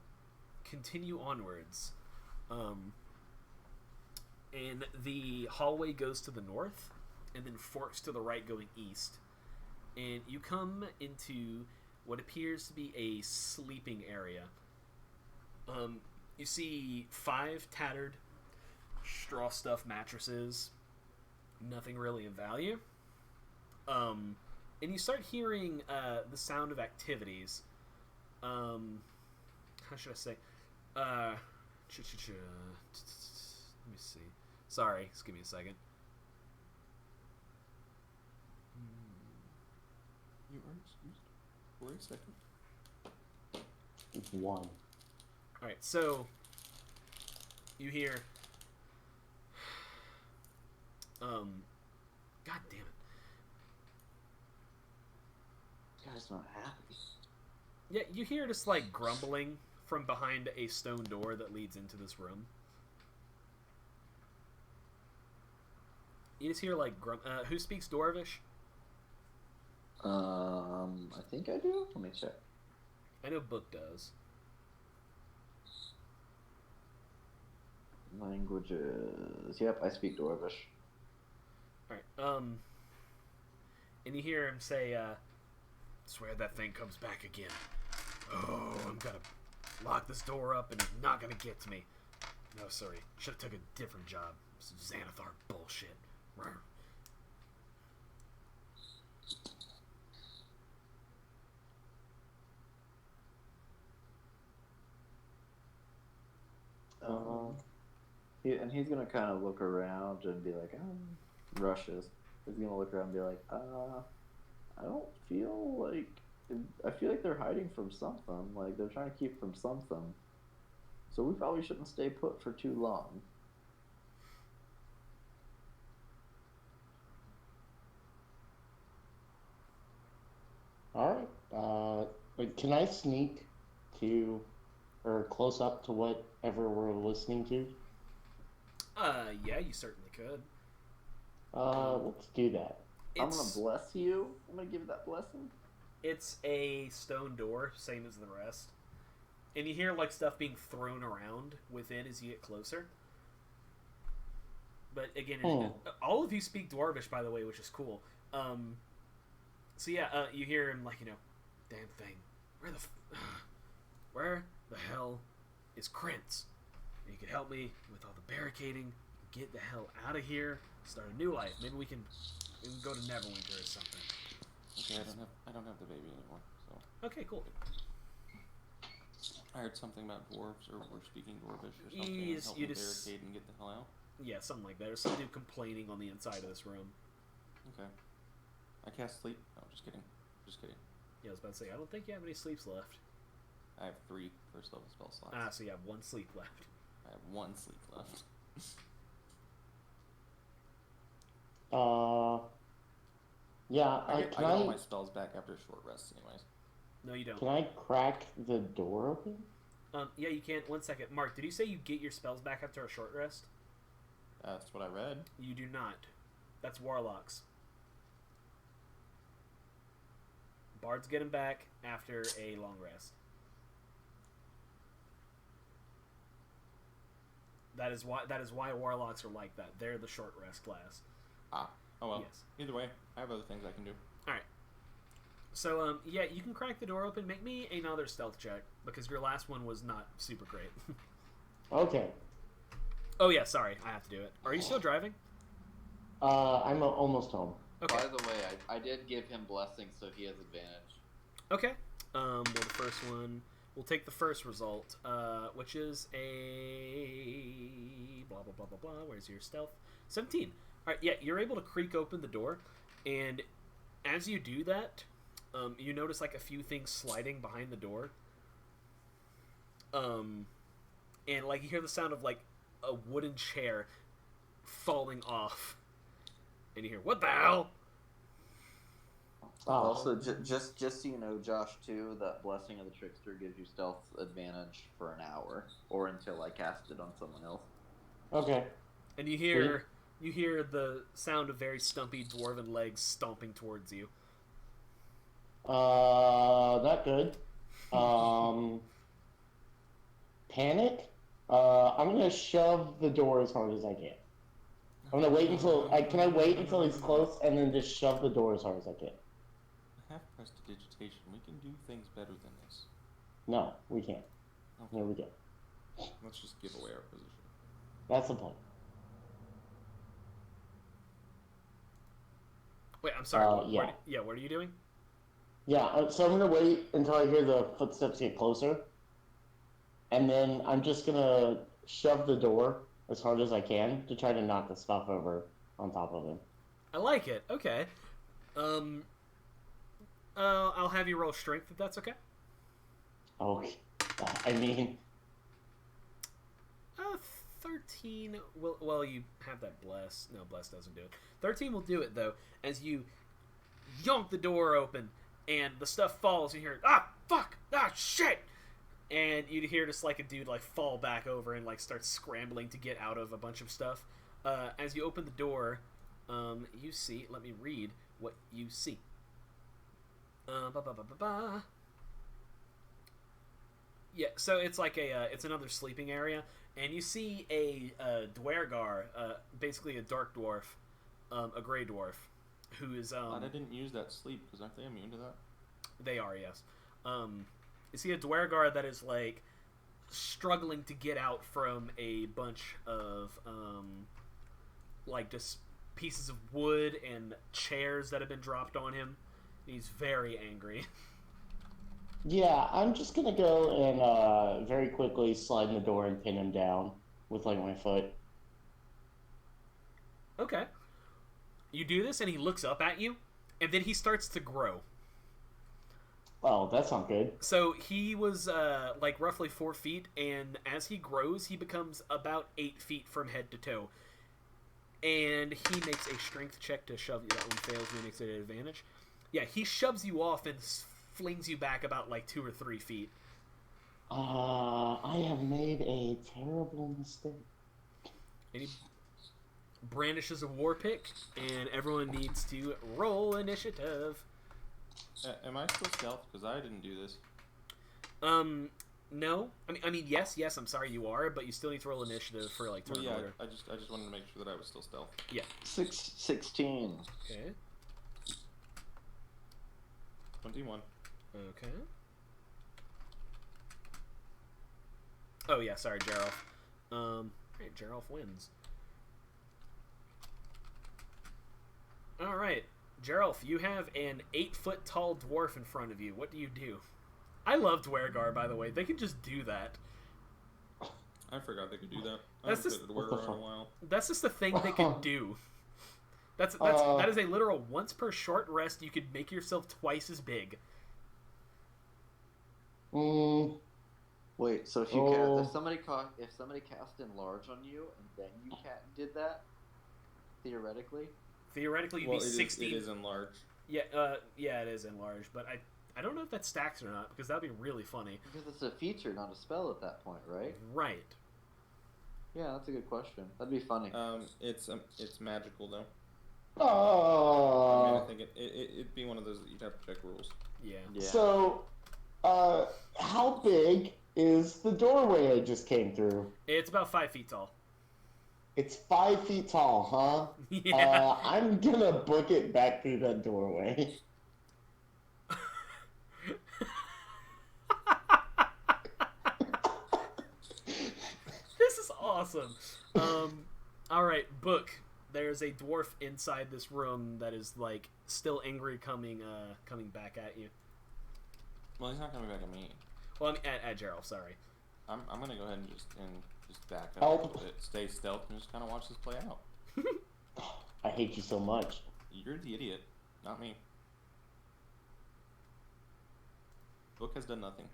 Speaker 2: continue onwards, and the hallway goes to the north, and then forks to the right, going east, and you come into what appears to be a sleeping area. You see 5 tattered, straw-stuffed mattresses, nothing really of value. And you start hearing the sound of activities. How should I say? Let me see. Sorry, just give me a second.
Speaker 3: You are excused for a second.
Speaker 1: 1.
Speaker 2: Alright, so you hear God damn it.
Speaker 4: This guy's not happy.
Speaker 2: Yeah, you hear just like grumbling from behind a stone door that leads into this room. You just hear like who speaks Dwarvish?
Speaker 4: I think I do. Let me check.
Speaker 2: I know Book does.
Speaker 4: Languages. Yep, I speak Dwarvish.
Speaker 2: Alright, and you hear him say, swear that thing comes back again. Oh, I'm gonna lock this door up and he's not gonna get to me. No, sorry. Should've took a different job. Some Xanathar bullshit. Rawr.
Speaker 4: And he's gonna kind of look around and be like, rushes. He's gonna look around and be like, I don't feel like. I feel like they're hiding from something. Like they're trying to keep from something. So we probably shouldn't stay put for too long.
Speaker 1: Alright. Wait, can I sneak to, or close up to whatever we're listening to?
Speaker 2: Yeah, you certainly could.
Speaker 1: Let's do that.
Speaker 4: I'm gonna bless you. I'm gonna give that blessing.
Speaker 2: It's a stone door, same as the rest. And you hear like stuff being thrown around within as you get closer. But again, all of you speak Dwarvish, by the way, which is cool. So yeah, you hear him like, damn thing. Where the hell is Krintz? You can help me with all the barricading. Get the hell out of here. Start a new life. Maybe we can go to Neverwinter or something.
Speaker 3: Okay, I don't have the baby anymore. So
Speaker 2: Okay, cool.
Speaker 3: I heard something about dwarves or speaking dwarvish or something.
Speaker 2: Yes,
Speaker 3: Help
Speaker 2: you
Speaker 3: me
Speaker 2: just-
Speaker 3: barricade and get the hell out.
Speaker 2: Yeah, something like that. There's some dude complaining on the inside of this room.
Speaker 3: Okay. I cast sleep. No, just kidding. Just kidding.
Speaker 2: Yeah, I was about to say, I don't think you have any sleeps left.
Speaker 3: I have 3 first level spell slots.
Speaker 2: So you have 1 sleep left.
Speaker 3: I have 1 sleep left.
Speaker 1: Yeah,
Speaker 3: I get all my spells back after short rests, anyways.
Speaker 2: No, you don't.
Speaker 1: can I crack the door open?
Speaker 2: Yeah, you can. 1 second. Mark, did you say you get your spells back after a short rest?
Speaker 3: That's what I read.
Speaker 2: You do not. That's warlocks. Bards get him back after a long rest. That is why warlocks are like that. They're the short rest class.
Speaker 3: Ah. Oh well.
Speaker 2: Yes.
Speaker 3: Either way, I have other things I can do.
Speaker 2: All right. So yeah, you can crack the door open. Make me another stealth check because your last one was not super great.
Speaker 1: Okay.
Speaker 2: Oh yeah, sorry, I have to do it. Are you still driving?
Speaker 1: I'm almost home.
Speaker 2: Okay.
Speaker 4: By the way, I did give him blessings, so he has advantage.
Speaker 2: Okay. Well, the first one, we'll take the first result, which is a blah blah blah blah blah. Where's your stealth? 17. All right. Yeah, you're able to creak open the door, and as you do that, you notice like a few things sliding behind the door. And like you hear the sound of like a wooden chair falling off, and you hear, "What the hell?"
Speaker 1: Oh.
Speaker 4: Also, just so you know, Josh, too, that Blessing of the Trickster gives you stealth advantage for an hour, or until I cast it on someone else.
Speaker 1: Okay.
Speaker 2: And you hear the sound of very stumpy dwarven legs stomping towards you.
Speaker 1: Not good. Panic? I'm gonna shove the door as hard as I can. I'm gonna wait until can I wait until he's close and then just shove the door as hard as I can?
Speaker 3: Half prestidigitation. We can do things better than this.
Speaker 1: No, we can't.
Speaker 3: Okay.
Speaker 1: There we go.
Speaker 3: Let's just give away our position.
Speaker 1: That's the point.
Speaker 2: Wait, I'm sorry.
Speaker 1: Yeah.
Speaker 2: What are you doing?
Speaker 1: Yeah, so I'm gonna wait until I hear the footsteps get closer, and then I'm just gonna shove the door as hard as I can to try to knock the stuff over on top of him.
Speaker 2: I like it. Okay. I'll have you roll strength if that's okay.
Speaker 1: Oh, I mean,
Speaker 2: 13. Well, you have that bless. No, bless doesn't do it. 13 will do it though. As you yonk the door open and the stuff falls, you hear, "Ah, fuck! Ah, shit!" And you'd hear just like a dude like fall back over and like start scrambling to get out of a bunch of stuff. As you open the door, you see. Let me read what you see. Yeah, so it's like it's another sleeping area, and you see a Dwergar, basically a dark dwarf, a gray dwarf, who is
Speaker 3: Glad I didn't use that sleep, because aren't they immune to that?
Speaker 2: They are, yes. You see a Dwergar that is like struggling to get out from a bunch of like just pieces of wood and chairs that have been dropped on him. He's very angry.
Speaker 1: yeah, I'm just gonna go and very quickly slide in the door and pin him down with like my foot.
Speaker 2: Okay. You do this, and he looks up at you, and then he starts to grow.
Speaker 1: Oh, that's not good.
Speaker 2: So he was like roughly 4 feet, and as he grows, he becomes about 8 feet from head to toe. And he makes a strength check to shove you. That one fails, and he makes it an advantage. Yeah, he shoves you off and flings you back about like 2 or 3 feet.
Speaker 1: I have made a terrible mistake.
Speaker 2: And he brandishes a war pick, and everyone needs to roll initiative.
Speaker 3: Am I still stealth? Because I didn't do this.
Speaker 2: No. I mean, yes. I'm sorry, you are, but you still need to roll initiative for like turn
Speaker 3: Well, yeah,
Speaker 2: order.
Speaker 3: I just wanted to make sure that I was still stealth.
Speaker 2: Yeah.
Speaker 4: 16.
Speaker 2: Okay.
Speaker 3: 21.
Speaker 2: Okay. Oh yeah, sorry, Jeralf. Alright, Jeralf wins. Alright, Jeralf, you have an 8-foot tall dwarf in front of you. What do you do? I love Dwergar, by the way. They can just do that.
Speaker 3: I forgot they could do that. I
Speaker 2: That's
Speaker 3: haven't
Speaker 2: just-
Speaker 3: played Dwergar in a while.
Speaker 2: That's just the thing they can do. That is a literal once per short rest. You could make yourself twice as big.
Speaker 4: Wait, so if you if somebody cast enlarge on you and then you did that, theoretically
Speaker 2: Theoretically, you'd
Speaker 3: Well,
Speaker 2: be
Speaker 3: it
Speaker 2: 16.
Speaker 3: is enlarged.
Speaker 2: Yeah, yeah, it is enlarged, but I don't know if that stacks or not because that'd be really funny.
Speaker 4: because it's a feature, not a spell at that point, right?
Speaker 2: Right.
Speaker 4: Yeah, that's a good question. That'd be funny.
Speaker 3: It's magical though. I
Speaker 1: Oh.
Speaker 3: think it'd be one of those that you'd have to check rules.
Speaker 2: Yeah.
Speaker 1: So, how big is the doorway I just came through?
Speaker 2: It's about 5 feet tall.
Speaker 1: It's 5 feet tall, huh?
Speaker 2: Yeah.
Speaker 1: I'm gonna book it back through that doorway.
Speaker 2: This is awesome. All right, book. There's a dwarf inside this room that is like still angry, coming back at you.
Speaker 3: Well, he's not coming back at me.
Speaker 2: Well, I mean, at Jeralf. Sorry.
Speaker 3: I'm gonna go ahead and just back up
Speaker 1: Help.
Speaker 3: a little bit, stay stealth, and just kind of watch this play out.
Speaker 1: I hate you so much.
Speaker 3: You're the idiot, not me. Book has done nothing.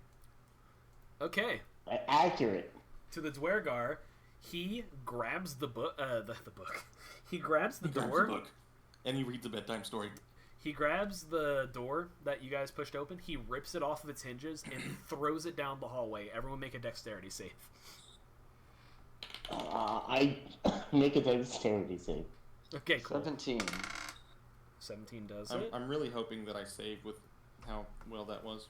Speaker 2: Okay.
Speaker 1: Accurate.
Speaker 2: To the Dwergar, he grabs the book. The book. He grabs the
Speaker 3: He grabs
Speaker 2: door.
Speaker 3: the book, and he reads a bedtime story.
Speaker 2: He grabs the door that you guys pushed open. He rips it off of its hinges and throws it down the hallway. Everyone make a dexterity save.
Speaker 1: I make a dexterity save.
Speaker 2: Okay, cool.
Speaker 4: 17.
Speaker 2: 17 does it.
Speaker 3: I'm really hoping that I save with how well that was.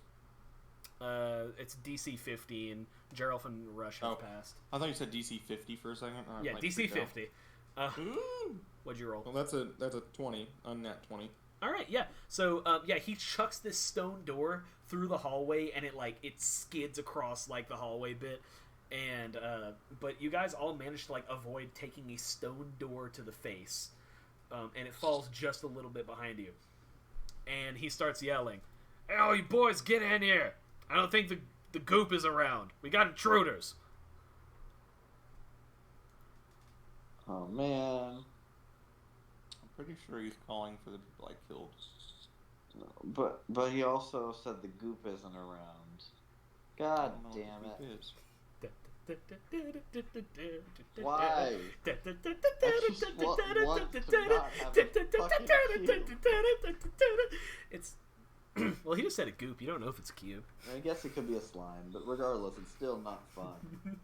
Speaker 2: It's DC 50, and Jeralf and Rush have passed.
Speaker 3: I thought you said DC 50 for a second.
Speaker 2: Yeah, DC 50. What'd you roll?
Speaker 3: Well, that's a 20, unnat 20.
Speaker 2: All right, yeah. So, he chucks this stone door through the hallway, and it skids across like the hallway bit, and but you guys all managed to avoid taking a stone door to the face, and it falls just a little bit behind you, and he starts yelling, "Hey, all you boys, get in here! I don't think the goop is around. We got intruders."
Speaker 4: Oh man.
Speaker 3: I'm pretty sure he's calling for the people I killed.
Speaker 4: But he also said the goop isn't around. God
Speaker 3: I don't know
Speaker 4: damn
Speaker 3: what the
Speaker 4: it.
Speaker 3: goop is.
Speaker 4: Why? I just want to not have a fucking cube.
Speaker 2: It's well, he just said a goop. You don't know if it's a cube.
Speaker 4: I guess it could be a slime, but regardless, it's still not fun.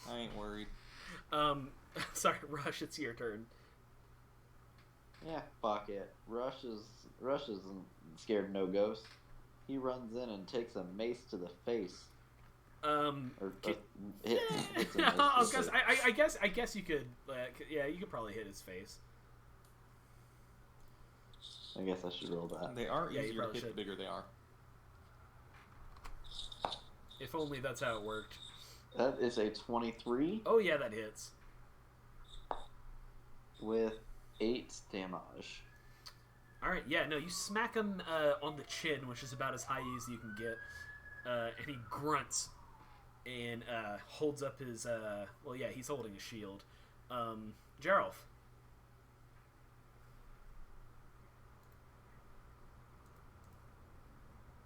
Speaker 3: I ain't worried.
Speaker 2: Sorry, Rush. It's your turn.
Speaker 4: Yeah, fuck it. Rush isn't scared of no ghost. He runs in and takes a mace to the face. Hits him
Speaker 2: I guess you could. You could probably hit his face.
Speaker 4: I guess I should roll that.
Speaker 3: They are
Speaker 2: Yeah, you
Speaker 3: easier to
Speaker 2: probably
Speaker 3: hit the
Speaker 2: should.
Speaker 3: bigger they are.
Speaker 2: If only that's how it worked.
Speaker 4: That is a 23
Speaker 2: Oh yeah, that hits.
Speaker 4: with 8 damage.
Speaker 2: All right, yeah, no, you smack him on the chin, which is about as high as you can get, and he grunts and holds up his. He's holding a shield. Jeralf.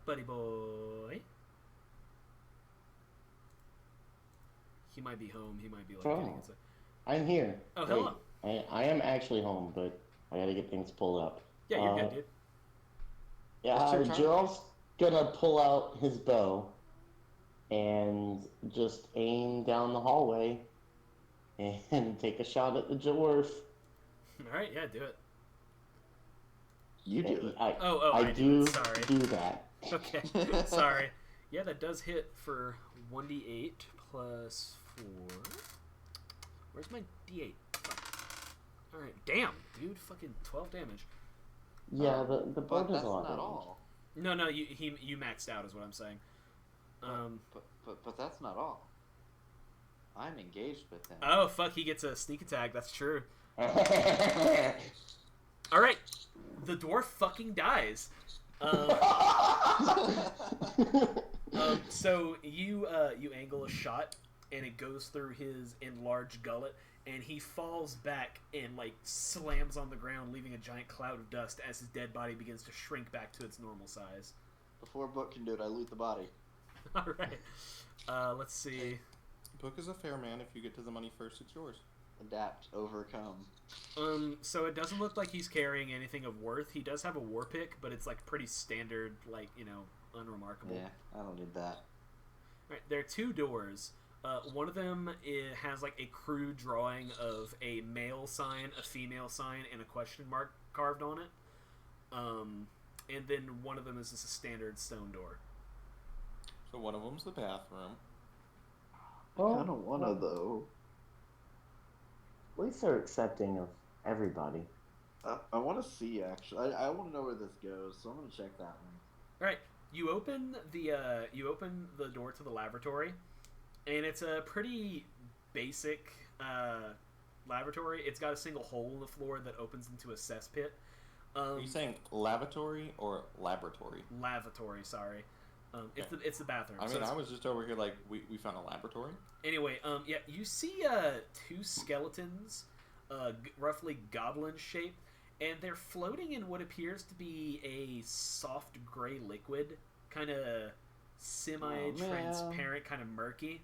Speaker 2: Buddy boy. He might be home. He might be getting inside.
Speaker 1: I'm here.
Speaker 2: Oh, hello.
Speaker 1: Wait, I am actually home, but I gotta get things pulled up.
Speaker 2: Yeah, you're good, dude.
Speaker 1: Yeah,
Speaker 4: What's your turn?
Speaker 1: Gerald's gonna pull out his bow and just aim down the hallway and take a shot at the dwarf.
Speaker 2: All right, yeah, do it.
Speaker 4: You do it.
Speaker 2: I
Speaker 1: do
Speaker 2: Sorry.
Speaker 1: do that.
Speaker 2: Okay, sorry. Yeah, that does hit for 1d8 plus 4. Where's my d8? Alright, damn, dude. Fucking 12 damage.
Speaker 1: Yeah, the bow
Speaker 4: But
Speaker 1: does
Speaker 4: that's
Speaker 1: a lot
Speaker 4: not
Speaker 1: of damage.
Speaker 4: all.
Speaker 2: No, you maxed out is what I'm saying.
Speaker 4: But that's not all. I'm engaged with him.
Speaker 2: Oh, fuck, he gets a sneak attack. That's true. Alright, the dwarf fucking dies. So you angle a shot, and it goes through his enlarged gullet, and he falls back and slams on the ground, leaving a giant cloud of dust as his dead body begins to shrink back to its normal size.
Speaker 4: Before Book can do it, I loot the body.
Speaker 2: All right, let's see.
Speaker 3: Book is a fair man. If you get to the money first, it's yours.
Speaker 4: Adapt, overcome.
Speaker 2: So it doesn't look like he's carrying anything of worth. He does have a war pick, but it's pretty standard, unremarkable.
Speaker 4: Yeah, I don't need that.
Speaker 2: All right, there are 2 doors. One of them has like a crude drawing of a male sign, a female sign, and a question mark carved on it. And then one of them is just a standard stone door.
Speaker 3: So one of them's the bathroom.
Speaker 4: I kind of want to, though.
Speaker 5: At least they're accepting of everybody.
Speaker 4: I want to see, actually. I want to know where this goes, so I'm going to check that one.
Speaker 2: All right, you open the door to the lavatory, and it's a pretty basic lavatory. It's got a single hole in the floor that opens into a cesspit.
Speaker 3: Are you saying lavatory or laboratory?
Speaker 2: Lavatory, sorry. It's the bathroom.
Speaker 3: I mean, I was just over here like we found a laboratory.
Speaker 2: Anyway, yeah, you see two skeletons, roughly goblin shaped, and they're floating in what appears to be a soft gray liquid, kind of semi-transparent, kind of murky.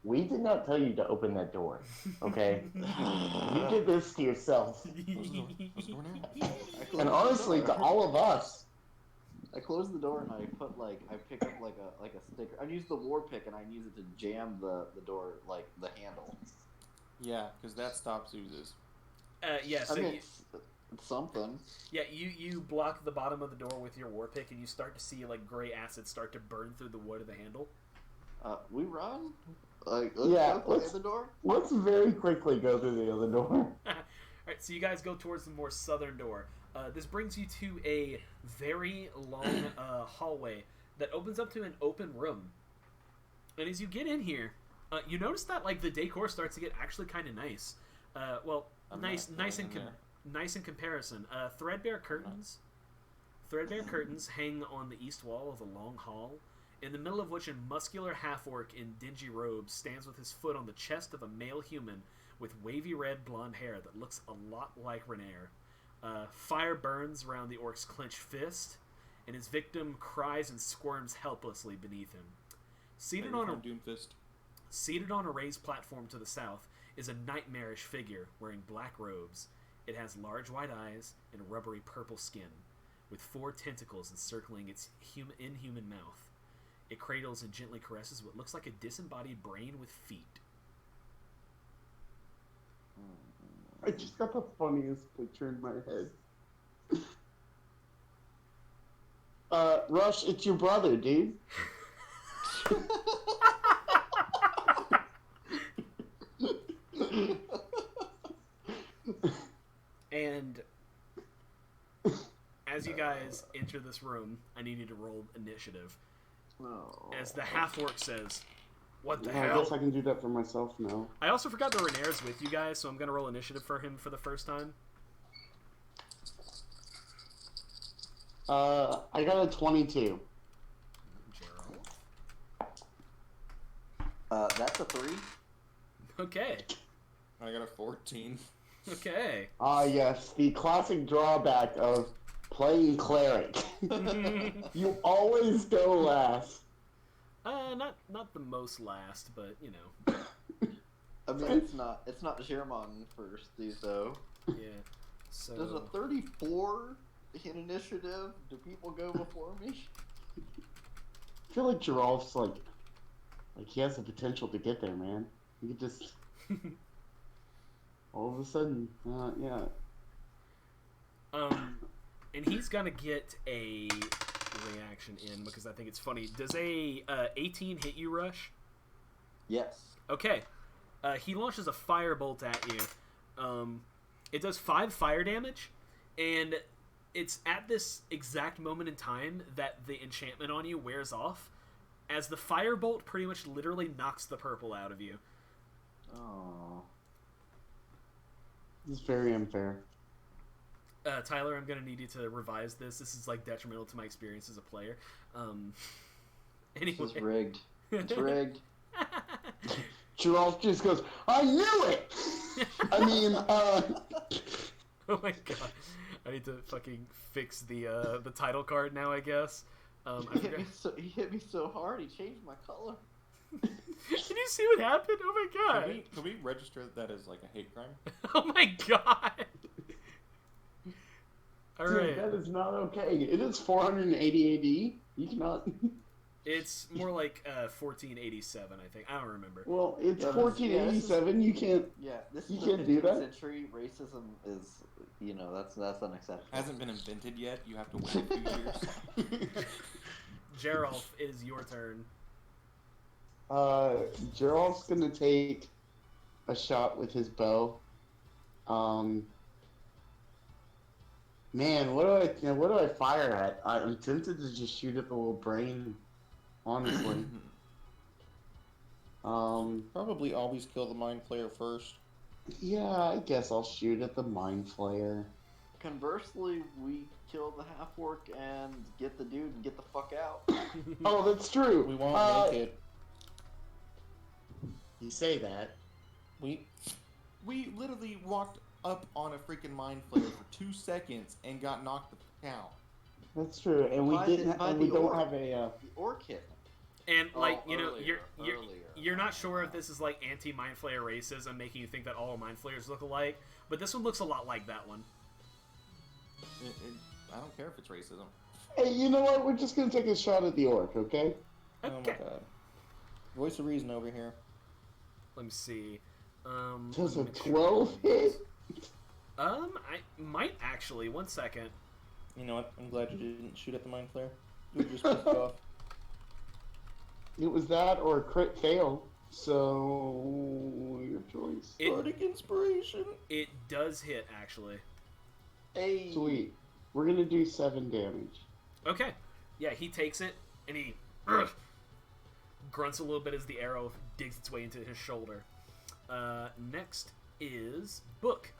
Speaker 5: We did not tell you to open that door, okay? You did this to yourself.
Speaker 3: What's going on?
Speaker 5: And honestly, to all of us.
Speaker 4: I closed the door and I pick up like a sticker. I used the war pick and I use it to jam the door, like the handle.
Speaker 3: Yeah, because that stops oozes.
Speaker 2: Yeah, so
Speaker 4: I mean, it's something.
Speaker 2: Yeah, you block the bottom of the door with your war pick, and you start to see like gray acid start to burn through the wood of the handle.
Speaker 4: We run.
Speaker 5: Let's
Speaker 4: the door.
Speaker 5: Let's very quickly go through the other door.
Speaker 2: Alright, so you guys go towards the more southern door. This brings you to a very long hallway that opens up to an open room. And as you get in here, you notice that like the decor starts to get actually kind of nice. Nice in comparison. Threadbare curtains hang on the east wall of a long hall, in the middle of which a muscular half-orc in dingy robes stands with his foot on the chest of a male human with wavy red blonde hair that looks a lot like Renaer. Fire burns around the orc's clenched fist, and his victim cries and squirms helplessly beneath him. Seated on a raised platform to the south is a nightmarish figure wearing black robes. It has large white eyes and rubbery purple skin, with 4 tentacles encircling its inhuman mouth. It cradles and gently caresses what looks like a disembodied brain with feet.
Speaker 1: I just got the funniest picture in my head. Rush, it's your brother, dude.
Speaker 2: And as you guys enter this room, I need you to roll initiative.
Speaker 4: No.
Speaker 2: As the half-orc says, "What the
Speaker 1: I
Speaker 2: hell?"
Speaker 1: guess I can do that for myself now.
Speaker 2: I also forgot that Renaer's with you guys, so I'm going to roll initiative for him for the first time.
Speaker 1: I got a 22.
Speaker 2: Jeralf.
Speaker 4: That's a 3.
Speaker 2: Okay.
Speaker 3: I got a 14.
Speaker 2: Okay.
Speaker 1: Yes, the classic drawback of playing cleric. You always go last.
Speaker 2: Not the most last, but you know.
Speaker 4: I mean, it's not Jermon first, though.
Speaker 2: Yeah. So
Speaker 4: Does a 34 hit initiative? Do people go before me?
Speaker 1: I feel like Jeralf's like he has the potential to get there, man. He could just all of a sudden, yeah.
Speaker 2: And he's gonna get a reaction in because I think it's funny. Does a 18 hit you, Rush?
Speaker 4: Yes.
Speaker 2: Okay. He launches a firebolt at you. It does 5 fire damage, and it's at this exact moment in time that the enchantment on you wears off, as the firebolt pretty much literally knocks the purple out of you.
Speaker 4: Oh.
Speaker 1: It's very unfair.
Speaker 2: Tyler, I'm going to need you to revise this. This is, like, detrimental to my experience as a player. Anyway.
Speaker 4: This is rigged. It's rigged.
Speaker 1: Jeralf just goes, I knew it! I mean,
Speaker 2: Oh my god. I need to fucking fix the title card now, I guess.
Speaker 4: He hit me so hard, he changed my color.
Speaker 2: Can you see what happened? Oh my god.
Speaker 3: Can we register that as like a hate crime?
Speaker 2: Oh my god.
Speaker 1: dude,
Speaker 2: Alright.
Speaker 1: that is not okay. It is 480 AD. You cannot...
Speaker 2: It's more like 1487, I think. I don't remember.
Speaker 5: Well, it's
Speaker 4: Yeah, this-
Speaker 5: 1487. You can't.
Speaker 4: Yeah, this
Speaker 5: You
Speaker 4: is
Speaker 5: can't
Speaker 4: the
Speaker 5: do
Speaker 4: 15th
Speaker 5: that?
Speaker 4: century. Racism is, that's unacceptable.
Speaker 3: Hasn't been invented yet. You have to wait a few years.
Speaker 2: Jeralf, it is your turn.
Speaker 5: Jeralf's gonna take a shot with his bow. Man, what do I fire at? I'm tempted to just shoot at the little brain, honestly.
Speaker 3: Probably always kill the mind player first.
Speaker 5: Yeah, I guess I'll shoot at the mind flayer.
Speaker 4: Conversely, we kill the half-orc and get the dude and get the fuck out.
Speaker 5: Oh, that's true.
Speaker 3: We won't make it.
Speaker 1: You say that.
Speaker 3: We literally walked up on a freaking mind flayer for 2 seconds and got knocked the fuck out.
Speaker 5: That's true, and we
Speaker 4: By
Speaker 5: didn't.
Speaker 4: the- by
Speaker 5: And we
Speaker 4: the
Speaker 5: don't
Speaker 4: orc.
Speaker 5: have a.
Speaker 4: The orc hit him.
Speaker 2: And like
Speaker 4: Earlier.
Speaker 2: you're not sure if this is like anti-mind flayer racism, making you think that all mind flayers look alike, but this one looks a lot like that one.
Speaker 3: I don't care if it's racism.
Speaker 5: Hey, you know what? We're just gonna take a shot at the orc, okay?
Speaker 3: Oh my
Speaker 2: Okay.
Speaker 3: god. Voice of reason over here.
Speaker 2: Let me see.
Speaker 5: Does a
Speaker 2: let me make sure
Speaker 5: 12 hit?
Speaker 2: I might actually. 1 second.
Speaker 3: You know what? I'm glad you didn't shoot at the mind flayer. You were just pissed off.
Speaker 5: It was that or a crit fail. So your choice.
Speaker 3: Bardic inspiration.
Speaker 2: It does hit actually.
Speaker 4: Hey.
Speaker 5: Sweet. We're gonna do 7 damage.
Speaker 2: Okay. Yeah, he takes it and he grunts a little bit as the arrow digs its way into his shoulder. Next is Book.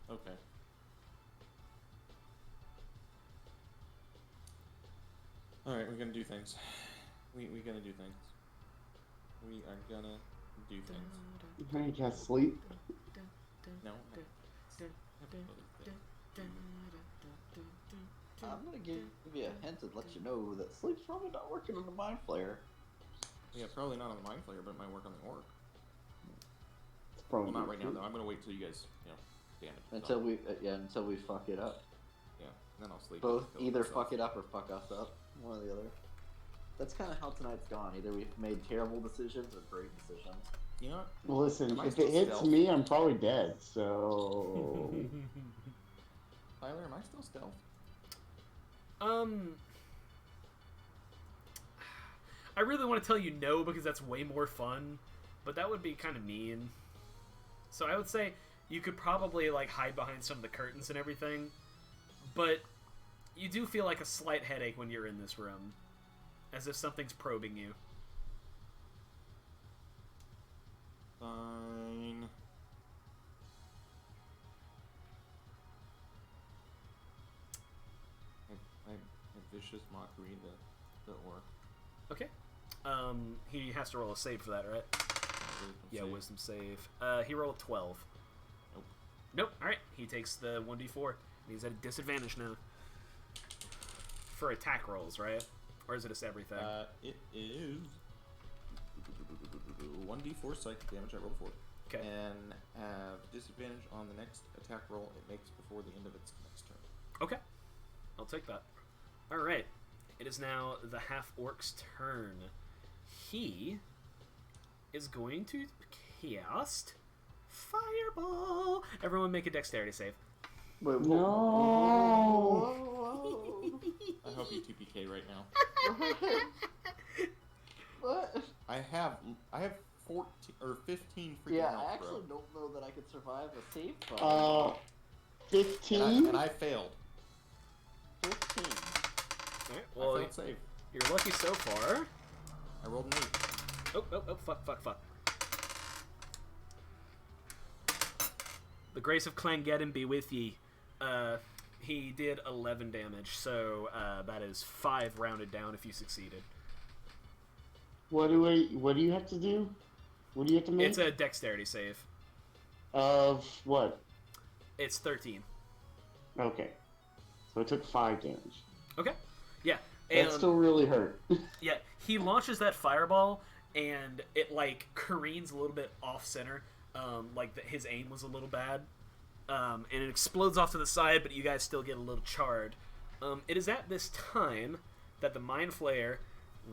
Speaker 3: Okay. Alright, we're gonna do things. We're gonna do things. We are gonna do things.
Speaker 5: I can't sleep.
Speaker 3: No.
Speaker 4: I'm gonna give you a hint and let you know that sleep's probably not working on the mind flayer.
Speaker 3: Yeah, probably not on the mind flayer, but it might work on the orc.
Speaker 5: It's probably
Speaker 3: Well, not right now though. I'm gonna wait till you guys, damage.
Speaker 4: Until we fuck it up.
Speaker 3: Yeah, then I'll sleep.
Speaker 4: Both
Speaker 3: Kill
Speaker 4: either
Speaker 3: myself.
Speaker 4: fuck it up or fuck us up. One or the other. That's kind of how tonight's gone. Either we've made terrible decisions or great decisions.
Speaker 3: You know what?
Speaker 5: Well, listen,
Speaker 3: Am I
Speaker 5: if
Speaker 3: still
Speaker 5: it hits
Speaker 3: stealth?
Speaker 5: me, I'm probably dead. So
Speaker 3: Tyler, am I still stealth?
Speaker 2: I really want to tell you no because that's way more fun, but that would be kind of mean. So I would say you could probably like hide behind some of the curtains and everything, but you do feel like a slight headache when you're in this room, as if something's probing you.
Speaker 3: Fine. I vicious mockery the orc.
Speaker 2: Okay. He has to roll a save for that, right? Yeah,
Speaker 3: Save.
Speaker 2: wisdom save. He rolled 12.
Speaker 3: Nope.
Speaker 2: Nope. All right. He takes the 1d4. He's at a disadvantage now. For attack rolls, right? Or is it just everything?
Speaker 3: It is 1d4 psychic damage. I rolled 4.
Speaker 2: Okay.
Speaker 3: And have disadvantage on the next attack roll it makes before the end of its next turn.
Speaker 2: Okay. I'll take that. All right. It is now the half-orc's turn. He is going to cast Fireball. Everyone make a dexterity save.
Speaker 4: Wait,
Speaker 5: no.
Speaker 3: I hope you 2PK right now.
Speaker 4: What?
Speaker 3: I have 14 or 15 freaking
Speaker 4: Yeah,
Speaker 3: health,
Speaker 4: I actually
Speaker 3: bro.
Speaker 4: don't know that I could survive a save throw.
Speaker 5: 15.
Speaker 3: And I failed.
Speaker 4: 15.
Speaker 2: All right.
Speaker 3: Well,
Speaker 2: Well,
Speaker 3: I failed save.
Speaker 2: you're lucky so far.
Speaker 3: I rolled an 8.
Speaker 2: Oh, fuck. The grace of Clangeddon be with ye. He did 11 damage, so that is 5 rounded down if you succeeded.
Speaker 5: What do you have to do? What do you have to make?
Speaker 2: It's a dexterity save.
Speaker 5: Of what?
Speaker 2: It's 13.
Speaker 5: Okay. So I took 5 damage.
Speaker 2: Okay. Yeah.
Speaker 5: That
Speaker 2: And
Speaker 5: still really hurt.
Speaker 2: yeah, he launches that fireball, and it like careens a little bit off center. His aim was a little bad, and it explodes off to the side. But you guys still get a little charred. It is at this time that the Mind Flayer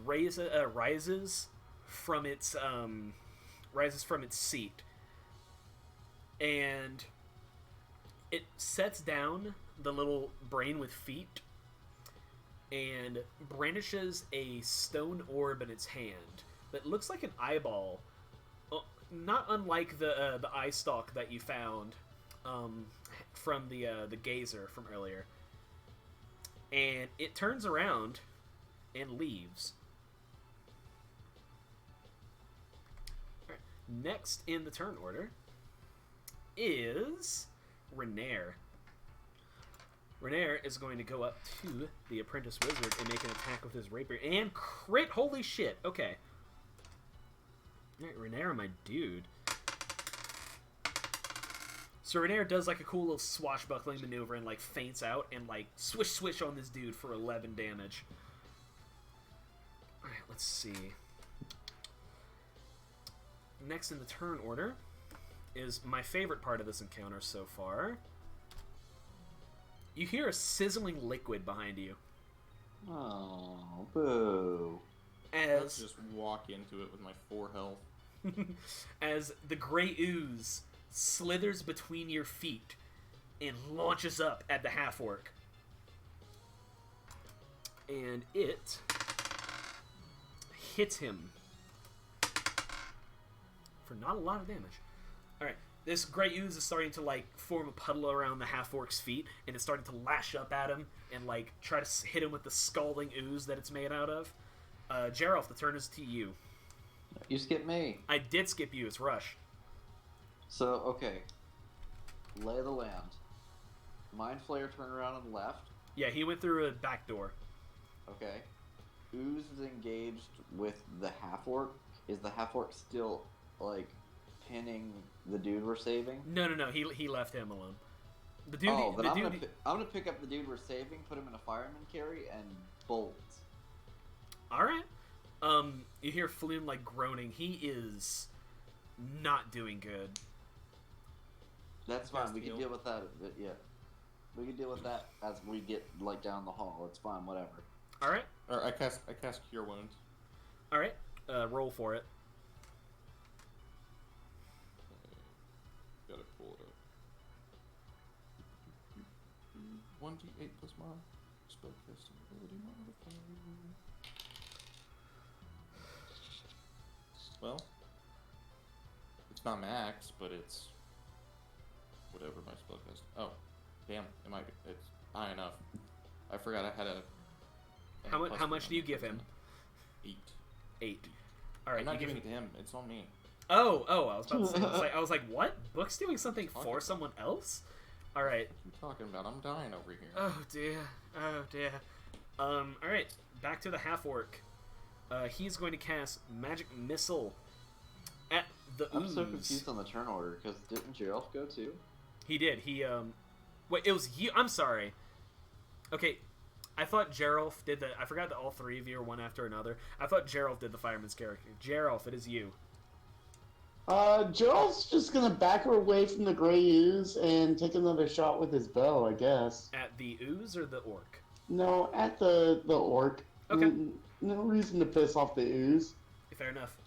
Speaker 2: rises from its seat, and it sets down the little brain with feet and brandishes a stone orb in its hand that looks like an eyeball, not unlike the eye stalk that you found from the gazer from earlier. And it turns around and leaves. All right. Next in the turn order is Renair. Renair is going to go up to the Apprentice Wizard and make an attack with his rapier. And crit! Holy shit! Okay. Alright, Renair, my dude. So Renair does like a cool little swashbuckling maneuver and like feints out and like swish swish on this dude for 11 damage. Alright, let's see. Next in the turn order is my favorite part of this encounter so far. You hear a sizzling liquid behind you.
Speaker 4: Oh, boo.
Speaker 3: Let's just walk into it with my 4 health.
Speaker 2: As the gray ooze slithers between your feet and launches up at the half-orc. And it hits him for not a lot of damage. Alright, this gray ooze is starting to like form a puddle around the half-orc's feet, and it's starting to lash up at him and like try to hit him with the scalding ooze that it's made out of. Jeralf, the turn is to you.
Speaker 4: You skipped me.
Speaker 2: I did skip you, it's Rush.
Speaker 4: So, okay. Lay of the land. Mind Flayer turn around on the left.
Speaker 2: Yeah, he went through a back door.
Speaker 4: Okay. Ooze is engaged with the half-orc. Is the half-orc still, like, pinning the dude we're saving?
Speaker 2: No, he left him alone. The dude.
Speaker 4: Oh, then
Speaker 2: the
Speaker 4: I'm
Speaker 2: dude.
Speaker 4: gonna pick up the dude we're saving, put him in a fireman carry, and bolt.
Speaker 2: All right. You hear Floon like groaning. He is not doing good.
Speaker 4: That's fine. We can deal with that. Yeah, we can deal with that as we get like down the hall. It's fine. Whatever.
Speaker 2: All right.
Speaker 3: Or I cast Cure Wounds.
Speaker 2: All right. Roll for it.
Speaker 3: Gotta pull it up. 1d8 plus my spellcasting ability modifier. Well, it's not max, but it's whatever my spellcasting. Oh, damn! It's high enough. I forgot I had a.
Speaker 2: How much do you give him?
Speaker 3: 8.
Speaker 2: 8. All right.
Speaker 3: I'm not giving it to him. It's on me.
Speaker 2: Oh! I was about to say. I was like, what? Book's doing something for someone else? All right.
Speaker 3: What are you talking about? I'm dying over here.
Speaker 2: Oh dear. All right. Back to the half-orc. He's going to cast Magic Missile at the ooze.
Speaker 4: I'm so confused on the turn order because didn't Jeralf go too?
Speaker 2: He did. Wait, it was you. I'm sorry. Okay, I thought Jeralf did the. I forgot that all 3 of you are one after another. I thought Jeralf did the fireman's character. Jeralf, it is you.
Speaker 5: Gerald's just gonna back her away from the gray ooze and take another shot with his bow, I guess.
Speaker 2: At the ooze or the orc?
Speaker 5: No, at the orc.
Speaker 2: Okay.
Speaker 5: No reason to piss off the ooze.
Speaker 2: Fair enough.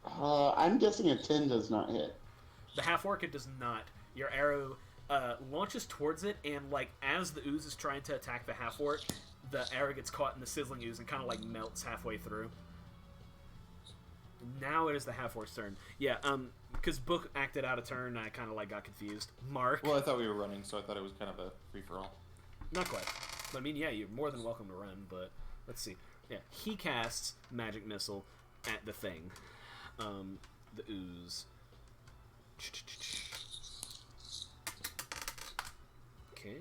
Speaker 5: I'm guessing a 10 does not hit.
Speaker 2: The half-orc, it does not. Your arrow launches towards it, and like as the ooze is trying to attack the half-orc, the arrow gets caught in the sizzling ooze and kind of like melts halfway through. Now it is the half-orc's turn. Yeah, because Book acted out of turn, and I kind of like got confused. Mark?
Speaker 3: Well, I thought we were running, so I thought it was kind of a free-for-all.
Speaker 2: Not quite. But I mean, yeah, you're more than welcome to run, but let's see. Yeah, he casts Magic Missile at the thing. The ooze. Okay.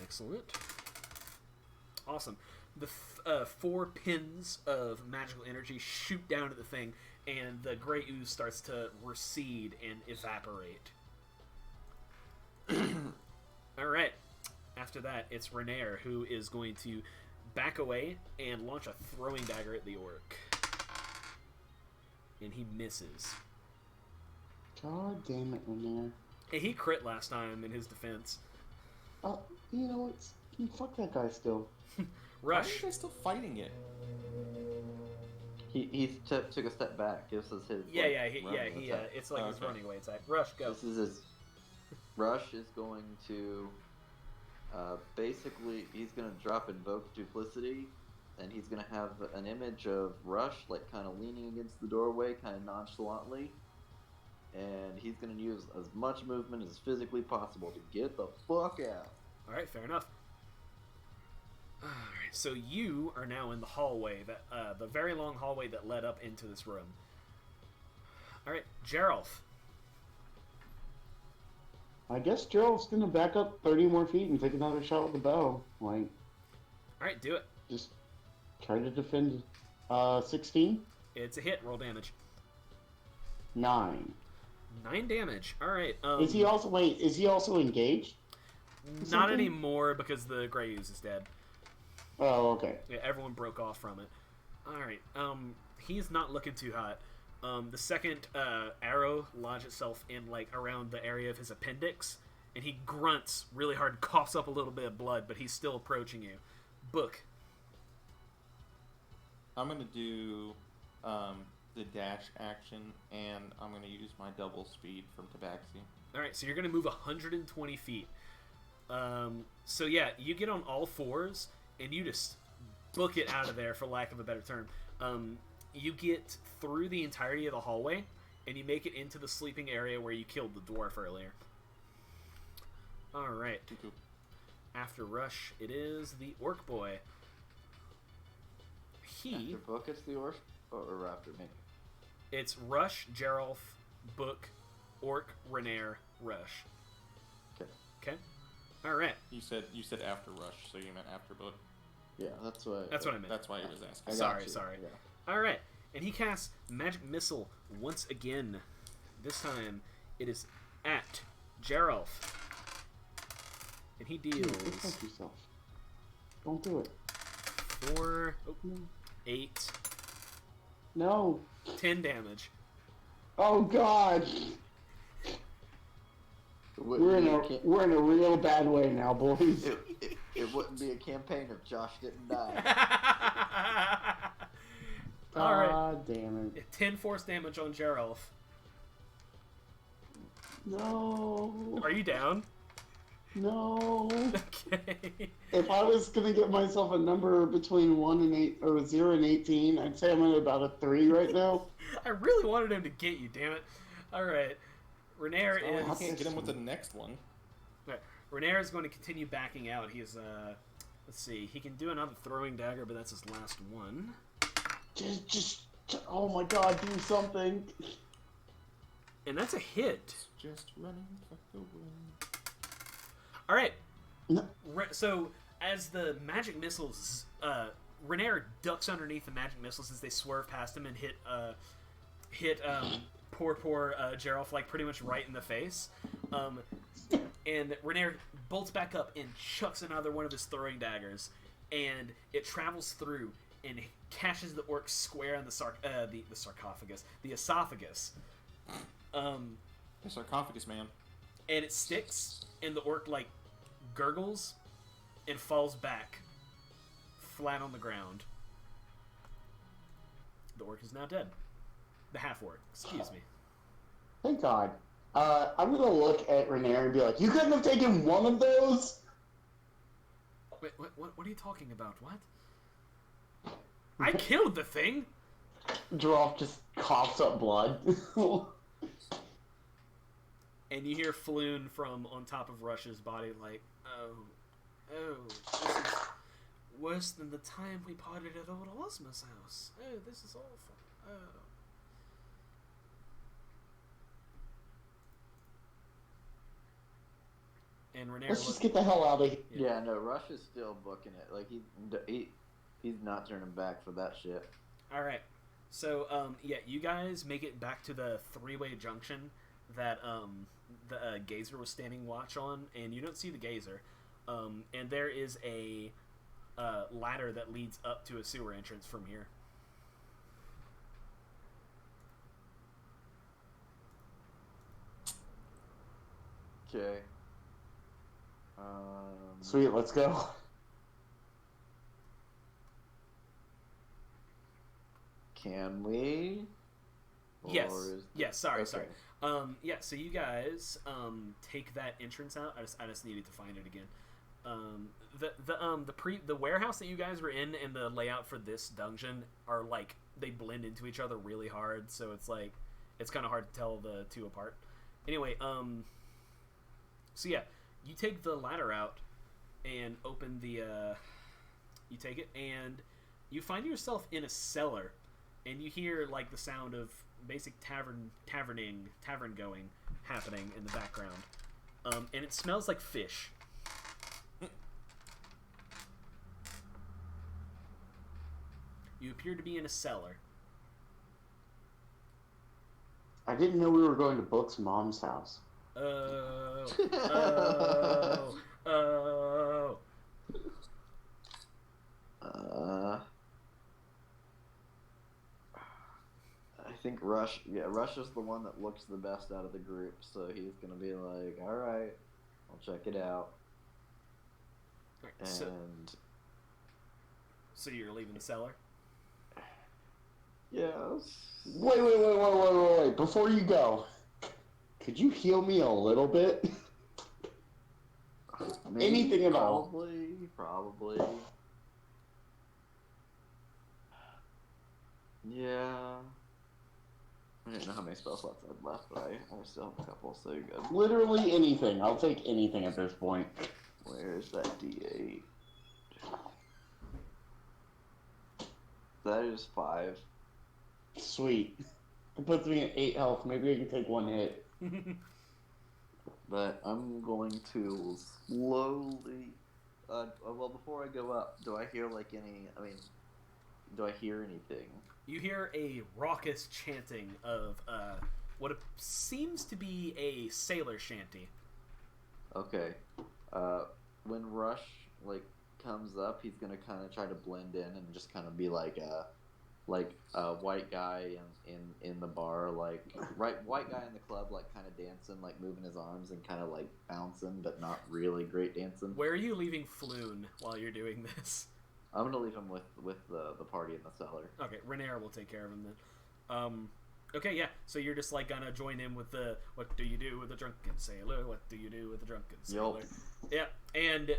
Speaker 2: Excellent. Awesome. The 4 pins of magical energy shoot down at the thing, and the gray ooze starts to recede and evaporate. Alright. After that, it's Renair, who is going to back away and launch a throwing dagger at the orc. And he misses.
Speaker 5: God damn it, Renair.
Speaker 2: Hey, he crit last time in his defense.
Speaker 5: Oh, you know, Fuck that guy still.
Speaker 3: Why are
Speaker 2: Rush.
Speaker 3: you guys still fighting it?
Speaker 4: He took a step back. This is his.
Speaker 2: Yeah,
Speaker 4: like,
Speaker 2: yeah, he,
Speaker 4: running attack.
Speaker 2: it's like his
Speaker 3: Okay.
Speaker 2: running away attack. Rush, go.
Speaker 4: This is his. Rush is going to. Basically, he's going to drop Invoke Duplicity, and he's going to have an image of Rush, like, kind of leaning against the doorway, kind of nonchalantly. And he's going to use as much movement as physically possible to get the fuck out.
Speaker 2: Alright, fair enough. Alright, so you are now in the hallway, the very long hallway that led up into this room. Alright, Jeralf.
Speaker 5: I guess Gerald's gonna back up 30 more feet and take another shot with the bow. Like,
Speaker 2: Alright, do it.
Speaker 5: just try to defend. 16?
Speaker 2: It's a hit. Roll damage.
Speaker 5: 9.
Speaker 2: 9 damage. Alright.
Speaker 5: Is he also engaged?
Speaker 2: Not
Speaker 5: something?
Speaker 2: anymore because the Grey Ooze is dead.
Speaker 5: Oh, okay.
Speaker 2: Yeah, everyone broke off from it. Alright, he's not looking too hot. The second arrow lodges itself in, like, around the area of his appendix, and he grunts really hard, coughs up a little bit of blood, but he's still approaching you. Book.
Speaker 3: I'm gonna do the dash action, and I'm gonna use my double speed from Tabaxi.
Speaker 2: Alright, so you're going to move 120 feet. So yeah, you get on all fours, and you just book it out of there, for lack of a better term. You get through the entirety of the hallway, and you make it into the sleeping area where you killed the dwarf earlier. Alright.
Speaker 3: Kenku.
Speaker 2: After Rush, it is the Orc Boy.
Speaker 4: After Book, it's the Orc, or after me?
Speaker 2: It's Rush, Jeralf, Book, Orc, Renair, Rush.
Speaker 4: Okay.
Speaker 2: Okay? Alright.
Speaker 3: You said after Rush, so you meant after Book.
Speaker 4: Yeah, that's what.
Speaker 2: That's what I meant.
Speaker 3: That's why he was asking.
Speaker 4: I got
Speaker 2: Sorry.
Speaker 4: Yeah.
Speaker 2: Alright, and he casts Magic Missile once again. This time, it is at Jeralf. And he deals
Speaker 5: Protect yourself. Don't do it.
Speaker 2: 4, 8,
Speaker 5: No.
Speaker 2: 10 damage.
Speaker 5: Oh God. We're in a real bad way now, boys.
Speaker 4: It wouldn't be a campaign if Josh didn't die.
Speaker 2: Alright.
Speaker 5: God damn it.
Speaker 2: 10 force damage on Jeralf.
Speaker 5: No.
Speaker 2: Are you down?
Speaker 5: No.
Speaker 2: Okay.
Speaker 5: If I was gonna get myself a number between 1 and 8, or 0 and 18, I'd say I'm at about a 3 right now.
Speaker 2: I really wanted him to get you, damn it. Alright. Renair
Speaker 3: Oh, you
Speaker 2: is...
Speaker 3: can't get him with the next one.
Speaker 2: Okay. Renair is going to continue backing out. He's, let's see. He can do another throwing dagger, but that's his last one.
Speaker 5: Just, oh my God, do something.
Speaker 2: And that's a hit.
Speaker 3: Just running for the wind.
Speaker 2: Alright.
Speaker 5: No.
Speaker 2: So, as the magic missiles, Renair ducks underneath the magic missiles as they swerve past him and hit poor Jeralf, like, pretty much right in the face. And Renair bolts back up and chucks another one of his throwing daggers, and it travels through and catches the orc square in the sarcophagus, the esophagus.
Speaker 3: The sarcophagus, man.
Speaker 2: And it sticks, and the orc, like, gurgles and falls back flat on the ground. The orc is now dead. The half-orc, excuse me.
Speaker 5: Thank God. I'm gonna look at Renair and be like, you couldn't have taken one of those?
Speaker 2: Wait, what are you talking about? What? I killed the thing!
Speaker 5: Jeralf just coughs up blood.
Speaker 2: And you hear Floon from on top of Rush's body like, oh, this is worse than the time we parted at old Ozma's house. Oh, this is awful. Oh. And Renair
Speaker 5: Let's just get the hell out of here.
Speaker 4: Yeah, no, Rush is still booking it. Like he's not turning back for that shit.
Speaker 2: Alright. So, yeah, you guys make it back to the three-way junction that the Gazer was standing watch on, and you don't see the Gazer. And there is a ladder that leads up to a sewer entrance from here.
Speaker 4: Okay.
Speaker 5: Sweet, let's go.
Speaker 4: Can we?
Speaker 2: Yes.
Speaker 4: Or is
Speaker 2: Yes. Sorry.
Speaker 4: okay.
Speaker 2: Sorry. Yeah. So you guys take that entrance out. I just needed to find it again. The warehouse that you guys were in and the layout for this dungeon are like they blend into each other really hard. So it's like it's kind of hard to tell the two apart. Anyway. So yeah, you take the ladder out and open the. You take it and you find yourself in a cellar, and you hear like the sound of basic tavern going happening in the background, and it smells like fish. You appear to be in a cellar.
Speaker 5: I didn't know we were going to Book's mom's house.
Speaker 2: Oh.
Speaker 4: I think Rush is the one that looks the best out of the group, so he's gonna be like, all right, I'll check it out.
Speaker 2: Right,
Speaker 4: and
Speaker 2: so you're leaving the cellar?
Speaker 4: yes.
Speaker 5: Wait. Before you go, could you heal me a little bit?
Speaker 4: Maybe,
Speaker 5: Anything at all.
Speaker 4: Probably. Yeah. I didn't know how many spell slots I'd left, but I still have a couple, so you're good.
Speaker 5: Literally anything. I'll take anything at this point.
Speaker 4: Where's that D8? That is 5.
Speaker 5: Sweet. It puts me at 8 health. Maybe I can take one hit.
Speaker 4: But I'm going to slowly... well, before I go up, do I hear, like, do I hear anything?
Speaker 2: You hear a raucous chanting of what seems to be a sailor shanty.
Speaker 4: Okay. When Rush, like, comes up, he's gonna kind of try to blend in and just kind of be like a white guy in the bar, like white guy in the club, like kind of dancing, like moving his arms and kind of like bouncing, but not really great dancing.
Speaker 2: Where are you leaving Floon while you're doing this?
Speaker 4: I'm gonna leave him with the party in the cellar.
Speaker 2: Okay, Renair will take care of him then. Okay, yeah. So you're just like gonna join in with the what do you do with a drunken sailor? What do you do with a drunken sailor?
Speaker 4: Yep.
Speaker 2: Yeah, and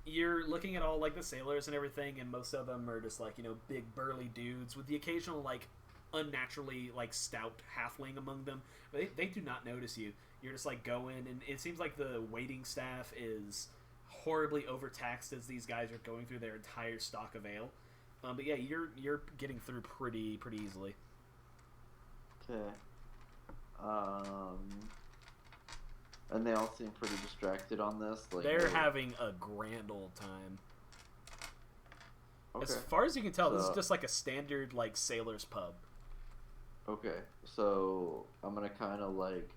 Speaker 2: you're looking at all like the sailors and everything, and most of them are just like big burly dudes with the occasional like unnaturally like stout halfling among them. But they do not notice you. You're just like going, and it seems like the waiting staff is horribly overtaxed as these guys are going through their entire stock of ale. But yeah, you're getting through pretty easily.
Speaker 4: Okay. And they all seem pretty distracted on this. Like
Speaker 2: they're having a grand old time.
Speaker 4: Okay.
Speaker 2: As far as you can tell, this is just like a standard like sailor's pub.
Speaker 4: Okay, so I'm gonna kind of like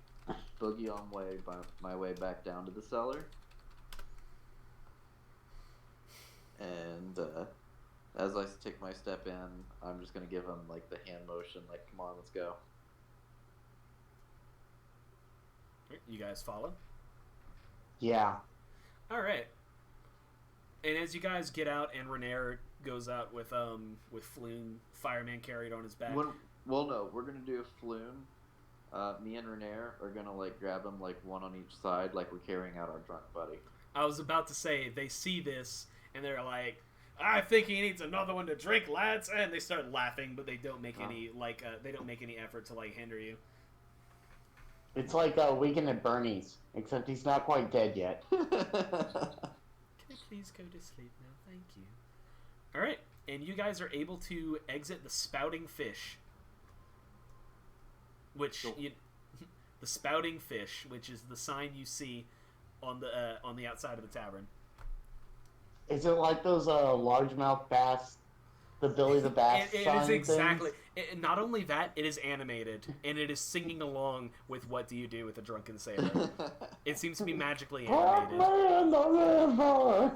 Speaker 4: boogie on my way back down to the cellar, and as I take my step in, I'm just gonna give him like the hand motion, like come on, let's go.
Speaker 2: You guys follow?
Speaker 5: Yeah.
Speaker 2: All right. And as you guys get out, and Renair goes out with Floon, fireman carried on his back.
Speaker 4: Well, no, we're gonna do Floon. Me and Renair are gonna like grab him like one on each side, like we're carrying out our drunk buddy.
Speaker 2: I was about to say they see this and they're like, "I think he needs another one to drink, lads," and they start laughing, but they don't make any effort to like hinder you.
Speaker 5: It's like a weekend at Bernie's, except he's not quite dead yet.
Speaker 2: Can I please go to sleep now? Thank you. All right, and you guys are able to exit the spouting fish, which the spouting fish, which is the sign you see on the outside of the tavern.
Speaker 5: Is it like those largemouth bass, the Billy the Bass
Speaker 2: It
Speaker 5: sign
Speaker 2: is exactly.
Speaker 5: things?
Speaker 2: Not only that, it is animated, and it is singing along with "What Do You Do with a Drunken Sailor." It seems to be magically animated.
Speaker 5: In the river.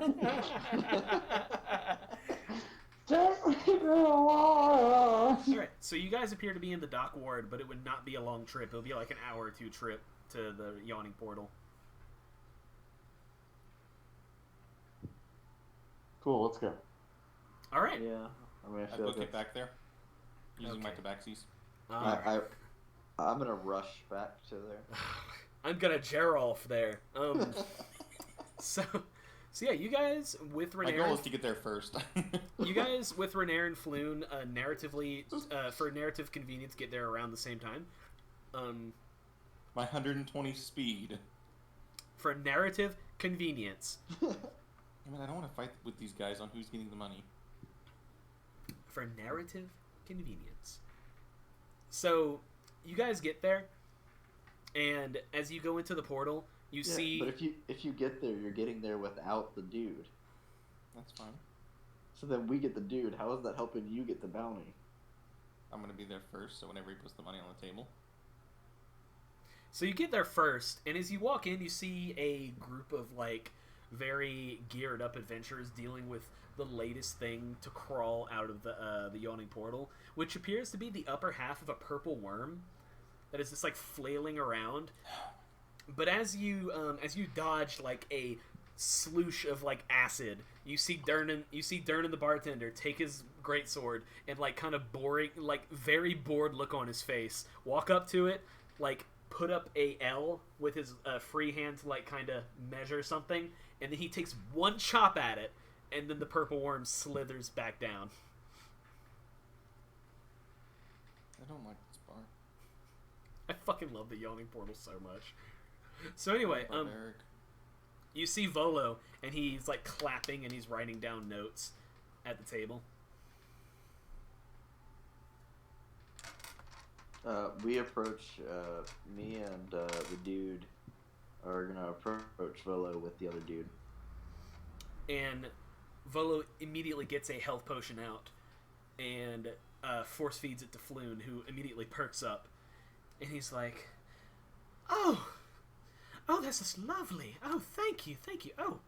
Speaker 5: Take me to the water.
Speaker 2: Alright, so you guys appear to be in the dock ward, but it would not be a long trip. It would be like an hour or two trip to the yawning portal.
Speaker 5: Cool, let's go.
Speaker 2: Alright.
Speaker 4: Yeah, I mean, I
Speaker 3: I
Speaker 4: feel
Speaker 3: book
Speaker 4: like
Speaker 3: it back there. using my
Speaker 2: Okay.
Speaker 3: tabaxis.
Speaker 4: I'm gonna rush back to there.
Speaker 2: I'm gonna Jeralf there. So yeah, you guys with
Speaker 3: My
Speaker 2: Renair.
Speaker 3: goal is to get there first.
Speaker 2: You guys with Renair and Floon, narratively, for narrative convenience, get there around the same time.
Speaker 3: My 120 speed.
Speaker 2: For narrative convenience.
Speaker 3: I mean, I don't want to fight with these guys on who's getting the money.
Speaker 2: For narrative convenience. So, you guys get there, and as you go into the portal, you see...
Speaker 4: But if you get there, you're getting there without the dude.
Speaker 3: That's fine.
Speaker 4: So then we get the dude. How is that helping you get the bounty?
Speaker 3: I'm going to be there first, so whenever he puts the money on the table.
Speaker 2: So you get there first, and as you walk in, you see a group of, like, very geared up adventurers dealing with the latest thing to crawl out of the yawning portal, which appears to be the upper half of a purple worm that is just, like, flailing around. But as you dodge, like, a sloosh of, like, acid, you see Dernan the bartender take his greatsword and, like, kind of boring, like, very bored look on his face, walk up to it, like, put up a L with his free hand to, like, kind of measure something, and then he takes one chop at it, and then the purple worm slithers back down.
Speaker 3: I don't like this bar.
Speaker 2: I fucking love the yawning portal so much. So anyway,
Speaker 3: Barbaric.
Speaker 2: you see Volo, and he's, like, clapping, and he's writing down notes at the table.
Speaker 4: We approach, me and the dude are gonna approach Volo with the other dude.
Speaker 2: And Volo immediately gets a health potion out and force feeds it to Floon, who immediately perks up. And he's like, Oh, this is lovely. Oh, thank you. Oh,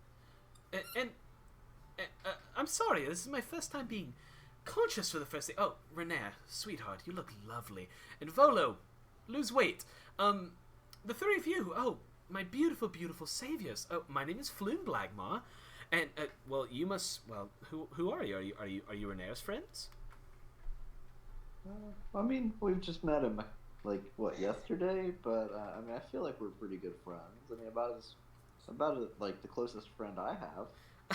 Speaker 2: and I'm sorry, this is my first time being conscious for the first thing. Oh, Renair, sweetheart, you look lovely. And Volo, lose weight. The three of you, oh, my beautiful, beautiful saviors. Oh, my name is Floon Blagmaar. And, well, you must, well, who are you? Are you Renair's friends?
Speaker 4: I mean, we've just met him, like, what, yesterday? But, I mean, I feel like we're pretty good friends. I mean, about like, the closest friend I have.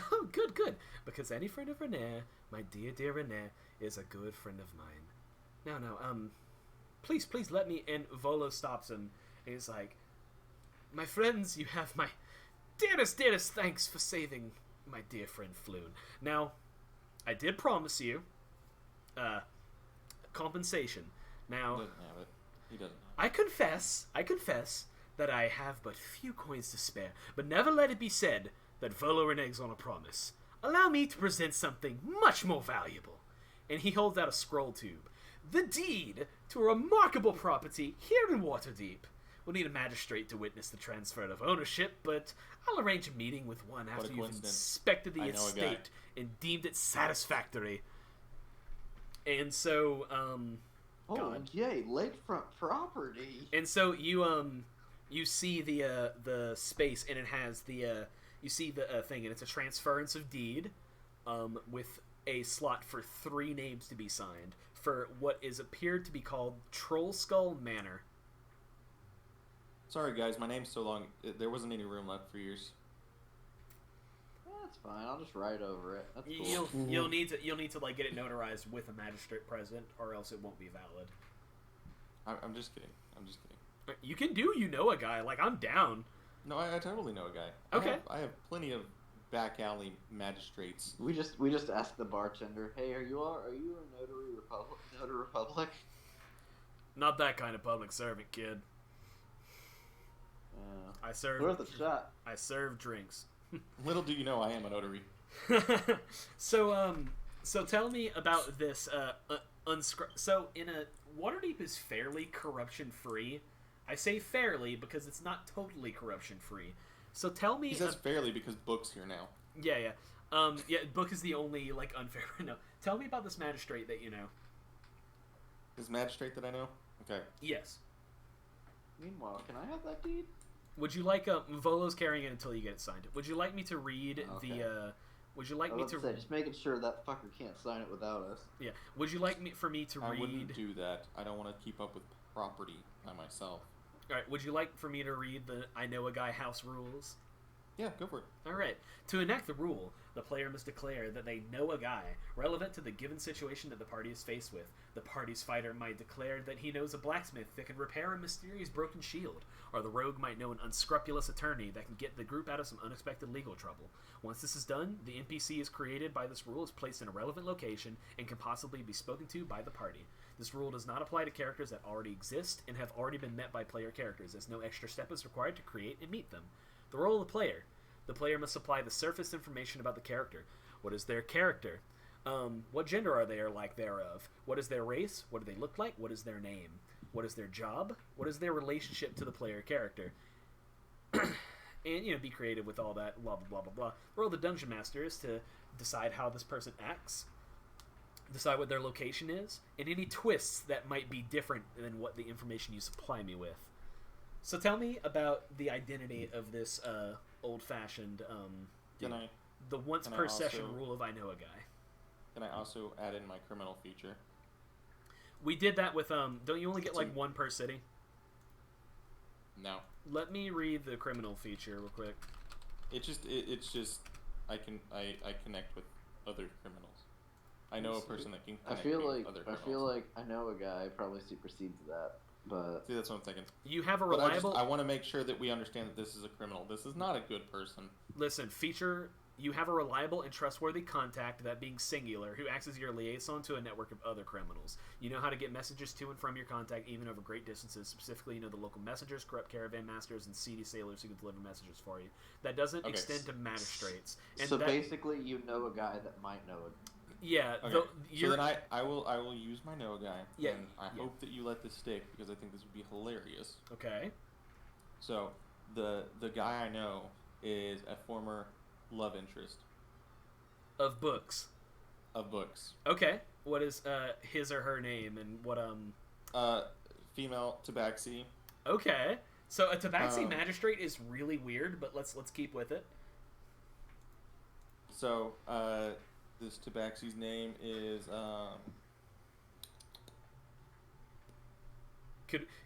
Speaker 2: Oh, good. Because any friend of Renair, my dear Renair, is a good friend of mine. No, please let me. And Volo stops him, and he's like, my friends, you have my dearest thanks for saving my dear friend Floon. Now, I did promise you, compensation. Now,
Speaker 3: He doesn't have it. He doesn't.
Speaker 2: I confess that I have but few coins to spare, but never let it be said that Volo reneges on a promise. Allow me to present something much more valuable. And he holds out a scroll tube. The deed to a remarkable property here in Waterdeep. We'll need a magistrate to witness the transfer of ownership, but I'll arrange a meeting with one
Speaker 3: What a
Speaker 2: after you've
Speaker 3: coincidence.
Speaker 2: inspected the
Speaker 3: I know a guy.
Speaker 2: estate and deemed it satisfactory. And so,
Speaker 4: Oh,
Speaker 2: God.
Speaker 4: yay, lakefront property.
Speaker 2: And so you see the space, and it has you see the thing, and it's a transference of deed, with a slot for 3 names to be signed for what is appeared to be called Troll Skull Manor.
Speaker 3: Sorry, guys. My name's so long. There wasn't any room left for yours.
Speaker 4: That's fine. I'll just write over it. That's cool.
Speaker 2: You'll need to like get it notarized with a magistrate present, or else it won't be valid.
Speaker 3: I'm just kidding.
Speaker 2: You can do a guy, like, I'm down.
Speaker 3: No, I totally know a guy.
Speaker 2: Okay.
Speaker 3: I have plenty of back alley magistrates.
Speaker 4: We just asked the bartender, hey, are you a notary republic?
Speaker 2: Not that kind of public servant, kid. I serve
Speaker 4: Worth a shot.
Speaker 2: I serve drinks.
Speaker 3: Little do you know, I am a notary.
Speaker 2: So tell me about this so Waterdeep is fairly corruption free. I say fairly because it's not totally corruption free. So tell me.
Speaker 3: He says fairly because Book's here now.
Speaker 2: Yeah. Book is the only, like, unfair. No, tell me about this magistrate that you know.
Speaker 3: This magistrate that I know? Okay.
Speaker 2: Yes.
Speaker 4: Meanwhile, can I have that deed?
Speaker 2: Would you like Volo's carrying it until you get it signed? Would you like me to read
Speaker 4: Okay.
Speaker 2: Would you like
Speaker 4: I
Speaker 2: me
Speaker 4: was
Speaker 2: to?
Speaker 4: about to say, just making sure that fucker can't sign it without us.
Speaker 2: Yeah. Would you like for me to read?
Speaker 3: I wouldn't do that. I don't want to keep up with property by myself.
Speaker 2: All right. Would you like for me to read the I know a guy house rules?
Speaker 3: Yeah, go for it.
Speaker 2: All right. To enact the rule, the player must declare that they know a guy relevant to the given situation that the party is faced with. The party's fighter might declare that he knows a blacksmith that can repair a mysterious broken shield, or the rogue might know an unscrupulous attorney that can get the group out of some unexpected legal trouble. Once this is done, the NPC is created by this rule is placed in a relevant location and can possibly be spoken to by the party. This rule does not apply to characters that already exist and have already been met by player characters, as no extra step is required to create and meet them. The role of the player. The player must supply the surface information about the character. What is their character? What gender are they or like thereof? What is their race? What do they look like? What is their name? What is their job? What is their relationship to the player character? And, be creative with all that, blah, blah, blah, blah, blah. The role of the Dungeon Master is to decide how this person acts, decide what their location is, and any twists that might be different than what the information you supply me with. So tell me about the identity of this old-fashioned, the once-per-session rule of I know a guy.
Speaker 3: Can I also add in my criminal feature?
Speaker 2: We did that with, don't you only get, like, one per city?
Speaker 3: No.
Speaker 2: Let me read the criminal feature real quick.
Speaker 3: It's just, I connect with other criminals. I know a person that can connect with other criminals.
Speaker 4: I feel like I know a guy probably supersedes that, but...
Speaker 3: See, that's what I'm thinking.
Speaker 2: You have a reliable...
Speaker 3: I want to make sure that we understand that this is a criminal. This is not a good person.
Speaker 2: Listen, feature... You have a reliable and trustworthy contact, that being singular, who acts as your liaison to a network of other criminals. You know how to get messages to and from your contact, even over great distances. Specifically, you know the local messengers, corrupt caravan masters, and seedy sailors who can deliver messages for you. That doesn't extend to magistrates. And
Speaker 4: so basically, you know a guy that might know a...
Speaker 2: Yeah.
Speaker 3: Okay. So then I will use my know guy.
Speaker 2: Yeah.
Speaker 3: And I hope that you let this stick, because I think this would be hilarious.
Speaker 2: Okay.
Speaker 3: So the guy I know is a former love interest
Speaker 2: of books.
Speaker 3: Okay.
Speaker 2: What is his or her name, and what
Speaker 3: female tabaxi.
Speaker 2: Okay. So a tabaxi magistrate is really weird, but let's keep with it.
Speaker 3: So this tabaxi's name is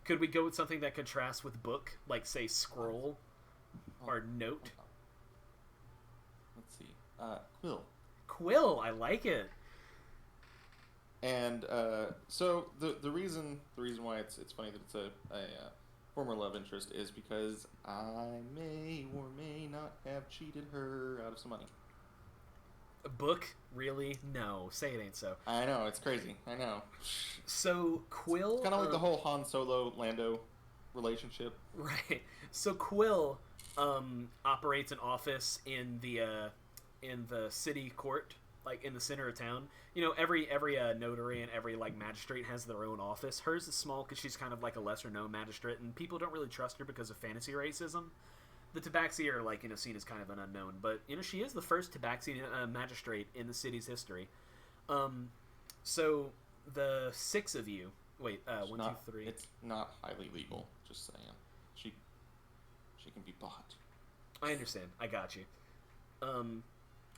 Speaker 2: Could we go with something that contrasts with book, like say scroll or note?
Speaker 3: Let's see. Quill.
Speaker 2: I like it.
Speaker 3: And so the reason why it's funny that it's a former love interest is because I may or may not have cheated her out of some money.
Speaker 2: A book? Really? No. Say it ain't so.
Speaker 3: I know, it's crazy. I know.
Speaker 2: So Quill...
Speaker 3: It's kind of like the whole Han Solo-Lando relationship.
Speaker 2: Right. So Quill operates an office in the city court, like in the center of town. You know, every notary and every like magistrate has their own office. Hers is small because she's kind of like a lesser known magistrate, and people don't really trust her because of fantasy racism. The tabaxi are like, seen as kind of an unknown, but she is the first tabaxi magistrate in the city's history. So the six of you, wait, one, two, three.
Speaker 3: It's not highly legal. Just saying, she can be bought.
Speaker 2: I understand. I got you.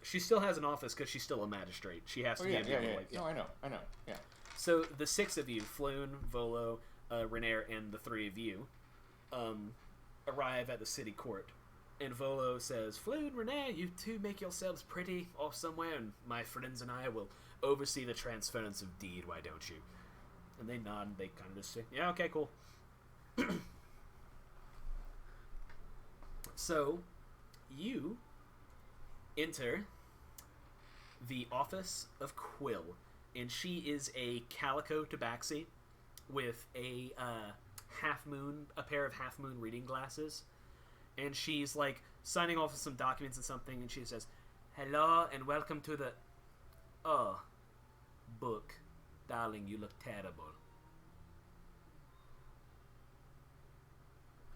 Speaker 2: She still has an office because she's still a magistrate. She has to.
Speaker 3: Yeah.
Speaker 2: Yeah.
Speaker 3: No, I know. Yeah.
Speaker 2: So the six of you, Floon, Volo, Renair, and the three of you, arrive at the city court. And Volo says, "Floon, Renair, you two make yourselves pretty off somewhere, and my friends and I will oversee the transference of deed. Why don't you?" And they nod. And they kind of just say, "Yeah, okay, cool." So, you enter the office of Quill, and she is a calico tabaxi with a pair of half moon reading glasses, and she's like signing off on some documents and something, and she says, "Hello and welcome to the book, darling. You look terrible."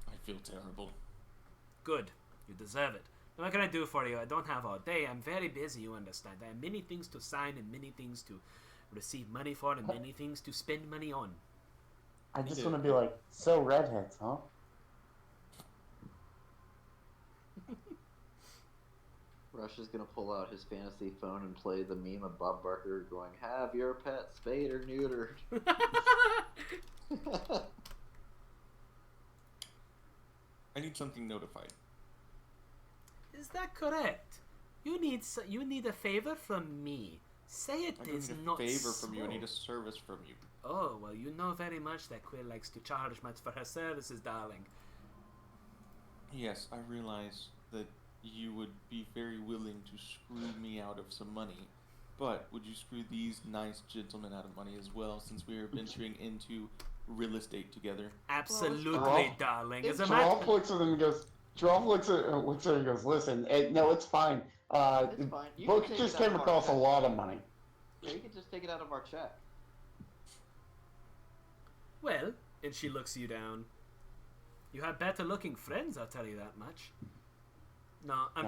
Speaker 3: I feel terrible.
Speaker 2: Good. You deserve it. Now, what can I do for you? I don't have all day. I'm very busy, you understand. I have many things to sign and many things to receive money for and many things to spend money on.
Speaker 1: I just want to be like, so redheads, huh?
Speaker 4: Rush is gonna pull out his fantasy phone and play the meme of Bob Barker going, "Have your pet spayed or neutered."
Speaker 3: I need something notified.
Speaker 2: Is that correct? You need a favor from me. Say it
Speaker 3: I don't
Speaker 2: is
Speaker 3: need a
Speaker 2: not
Speaker 3: favor from you. I
Speaker 2: so.
Speaker 3: need a service from you.
Speaker 2: Oh, well, you know very much that Quill likes to charge much for her services, darling.
Speaker 3: Yes, I realize that you would be very willing to screw me out of some money, but would you screw these nice gentlemen out of money as well, since we are venturing into real estate together?
Speaker 2: Absolutely,
Speaker 5: Well,
Speaker 2: darling. As a
Speaker 5: Jeralf
Speaker 2: matter,
Speaker 5: looks at him and goes, Jeralf looks at her and goes, listen, no, it's fine.
Speaker 4: It's fine. You
Speaker 5: Book
Speaker 4: can take
Speaker 5: just
Speaker 4: it out
Speaker 5: came
Speaker 4: of our
Speaker 5: across a
Speaker 4: check.
Speaker 5: lot of money.
Speaker 4: Yeah, you can just take it out of our check.
Speaker 2: well, and she looks you down. You have better looking friends, I'll tell you that much. No, I'm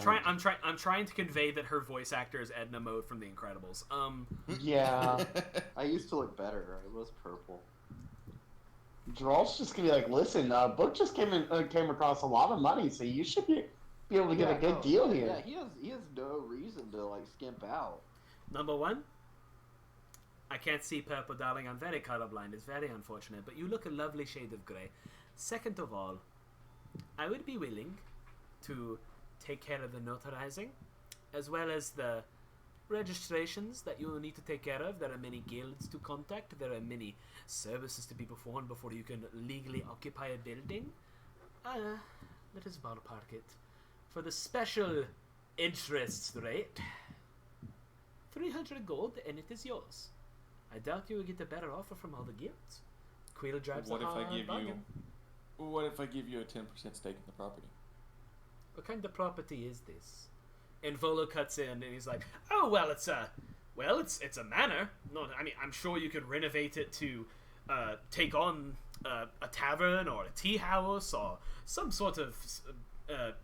Speaker 2: trying to convey that her voice actor is Edna Mode from The Incredibles.
Speaker 5: Yeah.
Speaker 4: I used to look better. I was purple.
Speaker 5: Jeralf's just gonna be like, listen, Book just came across a lot of money, so you should be able to get a good deal here.
Speaker 4: Yeah, he has no reason to like skimp out.
Speaker 2: Number one, I can't see purple, darling. I'm very colorblind. It's very unfortunate, but you look a lovely shade of grey. Second of all, I would be willing to take care of the notarizing, as well as the registrations that you will need to take care of. There are many guilds to contact. There are many services to be performed before you can legally occupy a building. Let us ballpark it. For the special interest rate, 300 gold, and it is yours. I doubt you will get a better offer from all the guilds. Quill drives
Speaker 3: What
Speaker 2: a
Speaker 3: if I
Speaker 2: hard
Speaker 3: give
Speaker 2: bargain.
Speaker 3: you? What if I give you a 10% stake in the property?
Speaker 2: What kind of property is this? And Volo cuts in, and he's like, "Oh well, it's a manor. No, I mean, I'm sure you could renovate it to take on a tavern or a tea house or some sort of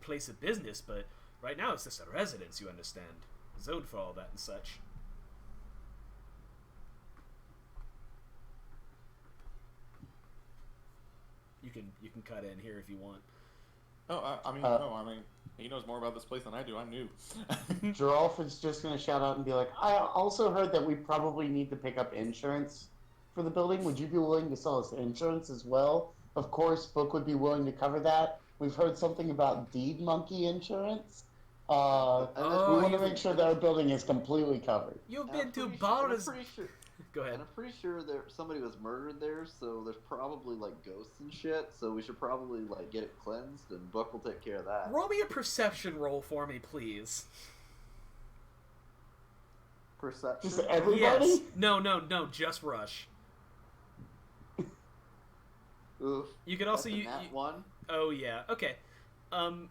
Speaker 2: place of business. But right now, it's just a residence. You understand? Zoned for all that and such." You can cut in here if you want.
Speaker 3: Oh, I mean, he knows more about this place than I do. I'm new.
Speaker 5: Jeralf is just gonna shout out and be like, I also heard that we probably need to pick up insurance for the building. Would you be willing to sell us insurance as well? Of course, Book would be willing to cover that. We've heard something about Deed Monkey insurance. We want to make sure that our building is completely covered.
Speaker 2: You've
Speaker 4: And
Speaker 2: been
Speaker 4: I'm
Speaker 2: to
Speaker 4: pretty
Speaker 2: bars.
Speaker 4: sure,
Speaker 2: Go ahead.
Speaker 4: and I'm pretty sure somebody was murdered there, so there's probably like ghosts and shit. So we should probably like get it cleansed, and Buck will take care of that.
Speaker 2: Roll me a perception roll for me, please.
Speaker 4: Perception.
Speaker 5: Just everybody?
Speaker 2: Yes. No. Just Rush.
Speaker 4: Oof.
Speaker 2: You could also
Speaker 4: That's a
Speaker 2: use.
Speaker 4: nat one.
Speaker 2: Oh yeah. Okay. No.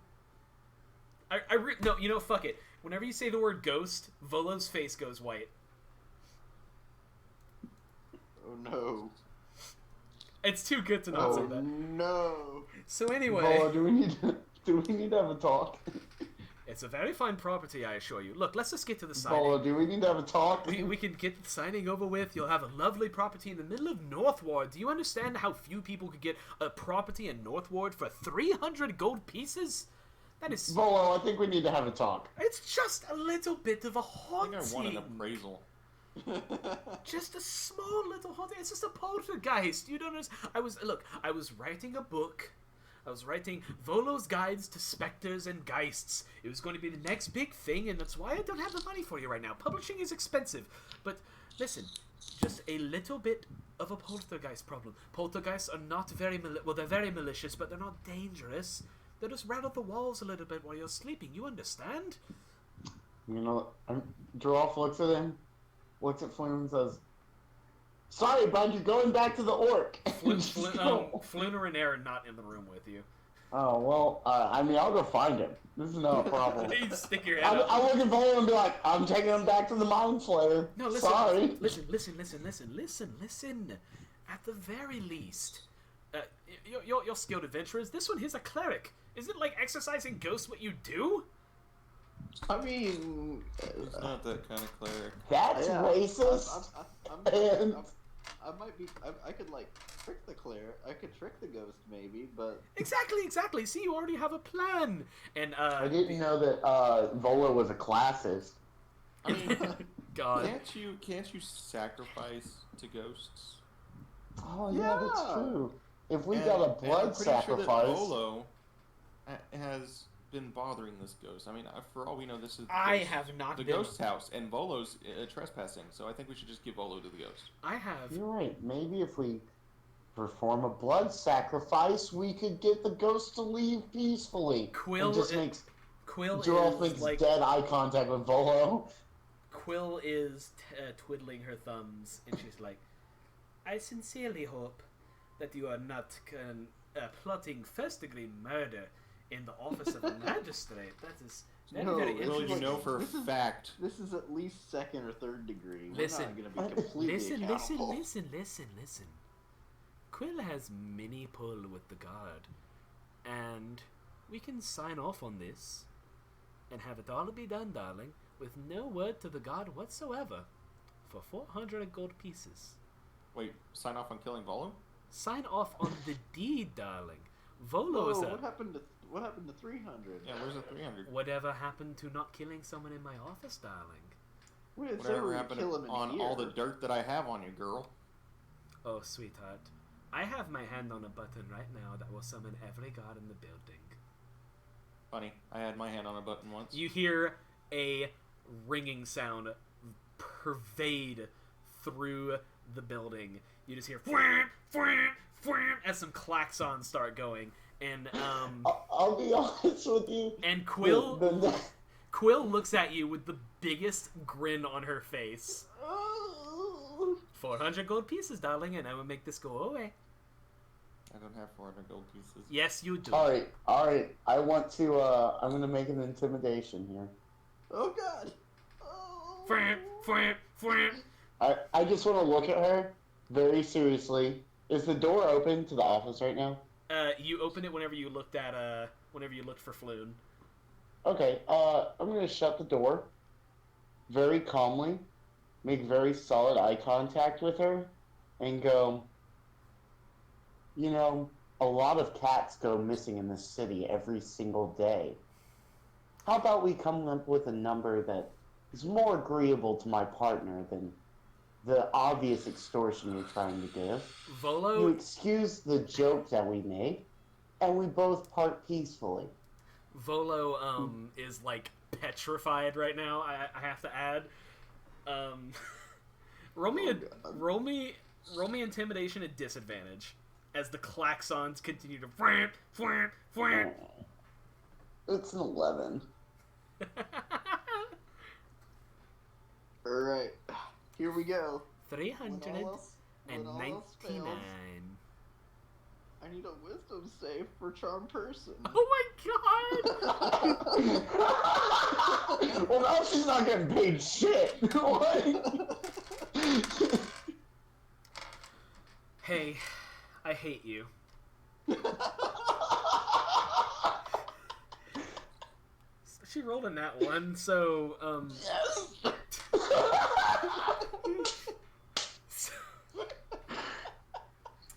Speaker 2: You know, fuck it. Whenever you say the word ghost, Volo's face goes white.
Speaker 4: Oh no.
Speaker 2: It's too good to not say
Speaker 5: Oh,
Speaker 2: that.
Speaker 4: No.
Speaker 2: So anyway,
Speaker 5: Vola, do we need to have a talk?
Speaker 2: it's a very fine property, I assure you. Look, let's just get to the signing.
Speaker 5: Vola, do we need to have a talk?
Speaker 2: We can get the signing over with. You'll have a lovely property in the middle of Northward. Do you understand how few people could get a property in Northward for 300 gold pieces? That is.
Speaker 5: Volo, I think we need to have a talk.
Speaker 2: It's just a little bit of a
Speaker 3: I think
Speaker 2: haunting.
Speaker 3: I want an appraisal.
Speaker 2: Just a small little haunting. It's just a poltergeist. You don't understand. I was writing a book. I was writing Volo's Guides to Spectres and Geists. It was going to be the next big thing, and that's why I don't have the money for you right now. Publishing is expensive. But listen, just a little bit of a poltergeist problem. Poltergeists are not very they're very malicious, but they're not dangerous. They'll just rattle the walls a little bit while you're sleeping. You understand?
Speaker 5: You know, Jeralf looks at him, looks at Floon and says, "Sorry, bud, you're going back to the orc."
Speaker 2: Floon and Air are not in the room with you.
Speaker 5: Oh, well, I mean, I'll go find him. This is not a problem.
Speaker 2: You stick your head up.
Speaker 5: I'll look at Volo and be like, I'm taking him back to the Mountain Slayer.
Speaker 2: No, listen.
Speaker 5: Sorry.
Speaker 2: Listen. At the very least, you're skilled adventurers. This one here's a cleric. Is it like exercising ghosts what you do?
Speaker 4: I mean,
Speaker 3: He's not that kind of cleric.
Speaker 5: That's
Speaker 4: yeah,
Speaker 5: racist.
Speaker 4: I'm I might be. I could like trick the I could trick the ghost maybe, but
Speaker 2: Exactly. See, you already have a plan. And
Speaker 5: I didn't know that Volo was a classist.
Speaker 3: I mean,
Speaker 2: God.
Speaker 3: can't you sacrifice to ghosts?
Speaker 5: Oh yeah, that's true. If we
Speaker 3: And-
Speaker 5: got a
Speaker 3: and I'm
Speaker 5: blood
Speaker 3: pretty sure that
Speaker 5: sacrifice,
Speaker 3: Volo has been bothering this ghost. I mean, for all we know, this is
Speaker 2: I have not
Speaker 3: the
Speaker 2: been.
Speaker 3: ghost's house, and Volo's trespassing. So I think we should just give Volo to the ghost.
Speaker 2: I have.
Speaker 5: you're right. Maybe if we perform a blood sacrifice, we could get the ghost to leave peacefully.
Speaker 2: Quill
Speaker 5: and just
Speaker 2: i-
Speaker 5: makes
Speaker 2: Quill
Speaker 5: Jeralf
Speaker 2: is
Speaker 5: makes
Speaker 2: like
Speaker 5: dead eye contact with Volo.
Speaker 2: Quill is twiddling her thumbs, and she's like, "I sincerely hope that you are not plotting first-degree murder in the office of a magistrate. That is very,
Speaker 4: No,
Speaker 2: very
Speaker 4: this
Speaker 3: Will,
Speaker 4: is
Speaker 2: interesting."
Speaker 3: you know for a
Speaker 4: this is-
Speaker 3: fact.
Speaker 4: this is at least second or third degree.
Speaker 2: Listen.
Speaker 4: We're not going to be completely accountable.
Speaker 2: Listen. Quill has many pull with the guard, and we can sign off on this and have it all be done, darling, with no word to the guard whatsoever, for 400 gold pieces.
Speaker 3: Wait, sign off on killing Volo?
Speaker 2: Sign off on the deed, darling. Volo is
Speaker 4: Whoa,
Speaker 2: a...
Speaker 4: what happened to 300?
Speaker 3: Yeah, where's the 300?
Speaker 2: Whatever happened to not killing someone in my office, darling?
Speaker 4: We didn't say
Speaker 3: Whatever
Speaker 4: we would
Speaker 3: happened
Speaker 4: kill him in
Speaker 3: on
Speaker 4: here.
Speaker 3: all the dirt that I have on you, girl?
Speaker 2: Oh, sweetheart. I have my hand on a button right now that will summon every guard in the building.
Speaker 3: Funny, I had my hand on a button once.
Speaker 2: You hear a ringing sound pervade through the building. You just hear as some klaxons start going, and
Speaker 5: I'll be honest with you.
Speaker 2: and Quill
Speaker 5: The-
Speaker 2: Quill looks at you with the biggest grin on her face. 400 gold pieces, darling, and I will make this go away.
Speaker 3: I don't have 400 gold pieces.
Speaker 2: Yes, you do.
Speaker 5: all right. I want to. I'm gonna make an intimidation here.
Speaker 4: Oh God!
Speaker 5: I just want to look at her very seriously. Is the door open to the office right now?
Speaker 2: You opened it whenever you looked for Floon.
Speaker 5: Okay. I'm gonna shut the door very calmly, make very solid eye contact with her, and go. You know, a lot of cats go missing in this city every single day. How about we come up with a number that is more agreeable to my partner than the obvious extortion you're trying to give? You
Speaker 2: Volo
Speaker 5: excuse the joke that we made, and we both part peacefully.
Speaker 2: is like petrified right now. I have to add. Roll me intimidation at disadvantage as the klaxons continue to.
Speaker 5: It's an 11.
Speaker 4: Alright, here we go.
Speaker 2: 399.
Speaker 4: I need a wisdom save for charm person.
Speaker 2: Oh my god!
Speaker 5: Well, now she's not getting paid shit. What?
Speaker 2: Hey, I hate you. She rolled a nat 1, so,
Speaker 5: Yes.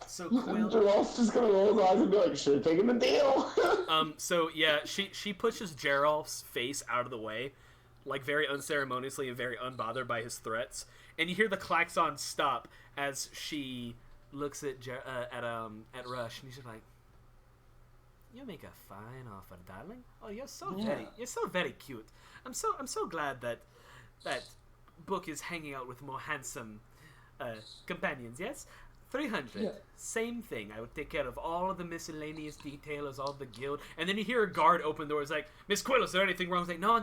Speaker 2: So Quill...
Speaker 5: Jeralf's just gonna roll his eyes and be like, should've taken the deal.
Speaker 2: So yeah, she pushes Jeralf's face out of the way, like very unceremoniously and very unbothered by his threats. And you hear the klaxon stop as she looks at Rush, and she's like, "You make a fine offer, darling. Oh, you're so very cute. I'm so glad that Book is hanging out with more handsome companions. Yes." 300.
Speaker 5: Yeah.
Speaker 2: Same thing. I would take care of all of the miscellaneous details, all the guild. And then you hear a guard open the door. It's like, "Miss Quill, is there anything wrong?" It's like, no.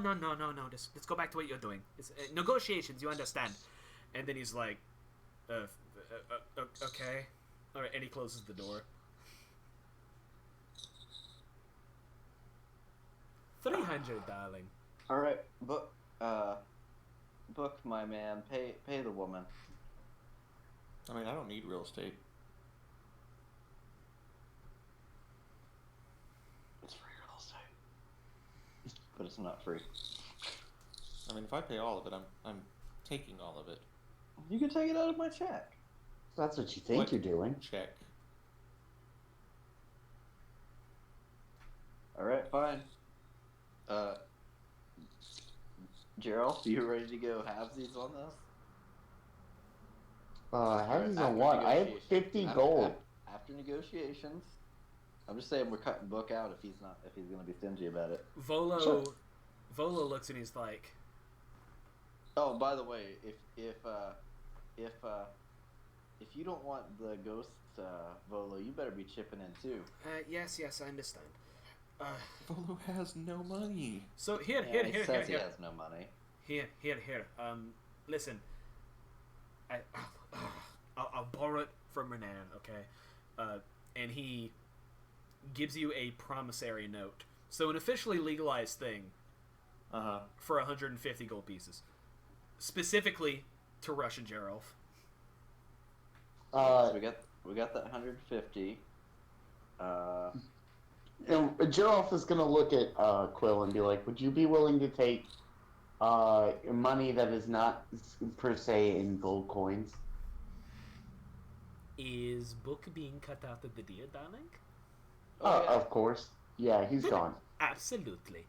Speaker 2: Let's go back to what you're doing. It's negotiations, you understand. And then he's like, okay. All right, and he closes the door. 300, darling.
Speaker 4: Alright, book, my man, pay the woman.
Speaker 3: I mean, I don't need real estate.
Speaker 4: It's free real estate. But it's not free.
Speaker 3: I mean, if I pay all of it, I'm taking all of it.
Speaker 4: You can take it out of my check.
Speaker 5: That's what you think
Speaker 3: What?
Speaker 5: you're doing.
Speaker 3: Check.
Speaker 4: Alright, fine. Gerald, you ready to go halvesies on this?
Speaker 5: How does
Speaker 4: After
Speaker 5: on what? I have
Speaker 4: negotiation-
Speaker 5: 50
Speaker 4: af-
Speaker 5: gold.
Speaker 4: After negotiations. I'm just saying we're cutting Book out if he's gonna be stingy about it.
Speaker 2: Volo
Speaker 5: Sure.
Speaker 2: Volo looks and he's like,
Speaker 4: Oh, by the way, if you don't want the ghost Volo, you better be chipping in too.
Speaker 2: yes, I understand.
Speaker 3: Volo has no money.
Speaker 2: So here,
Speaker 4: Yeah, he says he has no money.
Speaker 2: Here. Listen, I'll borrow it from Renan, okay? And he gives you a promissory note. So an officially legalized thing for 150 gold pieces. Specifically to Rush and Jeralf.
Speaker 4: So we got that 150.
Speaker 5: And Jeralf is going to look at Quill and be like, would you be willing to take money that is not per se in gold coins?
Speaker 2: Is Book being cut out of the deal, darling?
Speaker 4: Oh, yeah.
Speaker 5: Of course. Yeah, he's gone.
Speaker 2: Absolutely.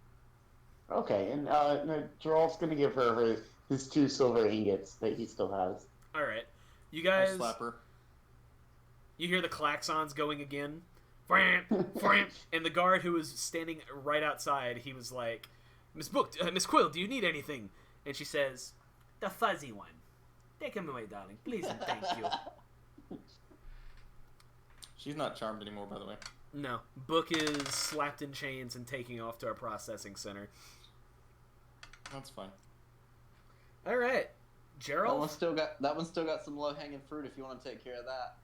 Speaker 5: Okay, and Jeralf's going to give her his 2 silver ingots that he still has.
Speaker 2: Alright. You
Speaker 3: I'll
Speaker 2: guys...
Speaker 3: slap her.
Speaker 2: You hear the klaxons going again. And the guard who was standing right outside, he was like, Miss Quill, do you need anything? And she says, the fuzzy one. Take him away, darling. Please and thank you.
Speaker 3: She's not charmed anymore, by the way.
Speaker 2: No. Book is slapped in chains and taking off to a processing center.
Speaker 3: That's fine.
Speaker 2: Alright. Gerald?
Speaker 4: That one's still got some low hanging fruit if you want to take care of that.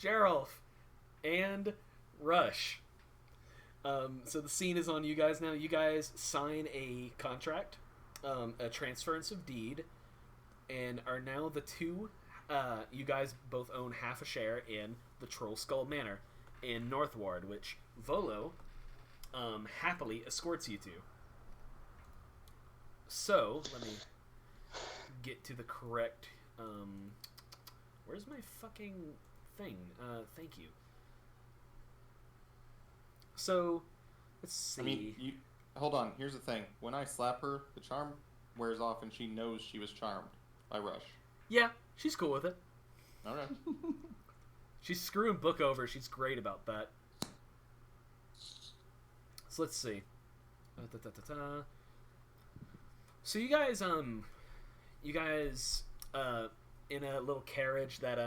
Speaker 2: Geralf and Rush. So the scene is on you guys now. You guys sign a contract, a transference of deed, and are now the two. You guys both own half a share in the Troll Skull Manor in Northward, which Volo happily escorts you to. So let me get to the correct. Where's my fucking thing? Thank you. So, let's see.
Speaker 3: I mean, hold on. Here's the thing. When I slap her, the charm wears off, and she knows she was charmed by Rush.
Speaker 2: Yeah, she's cool with it.
Speaker 3: Okay.
Speaker 2: She's screwing Book over. She's great about that. So let's see. So you guys, in a little carriage that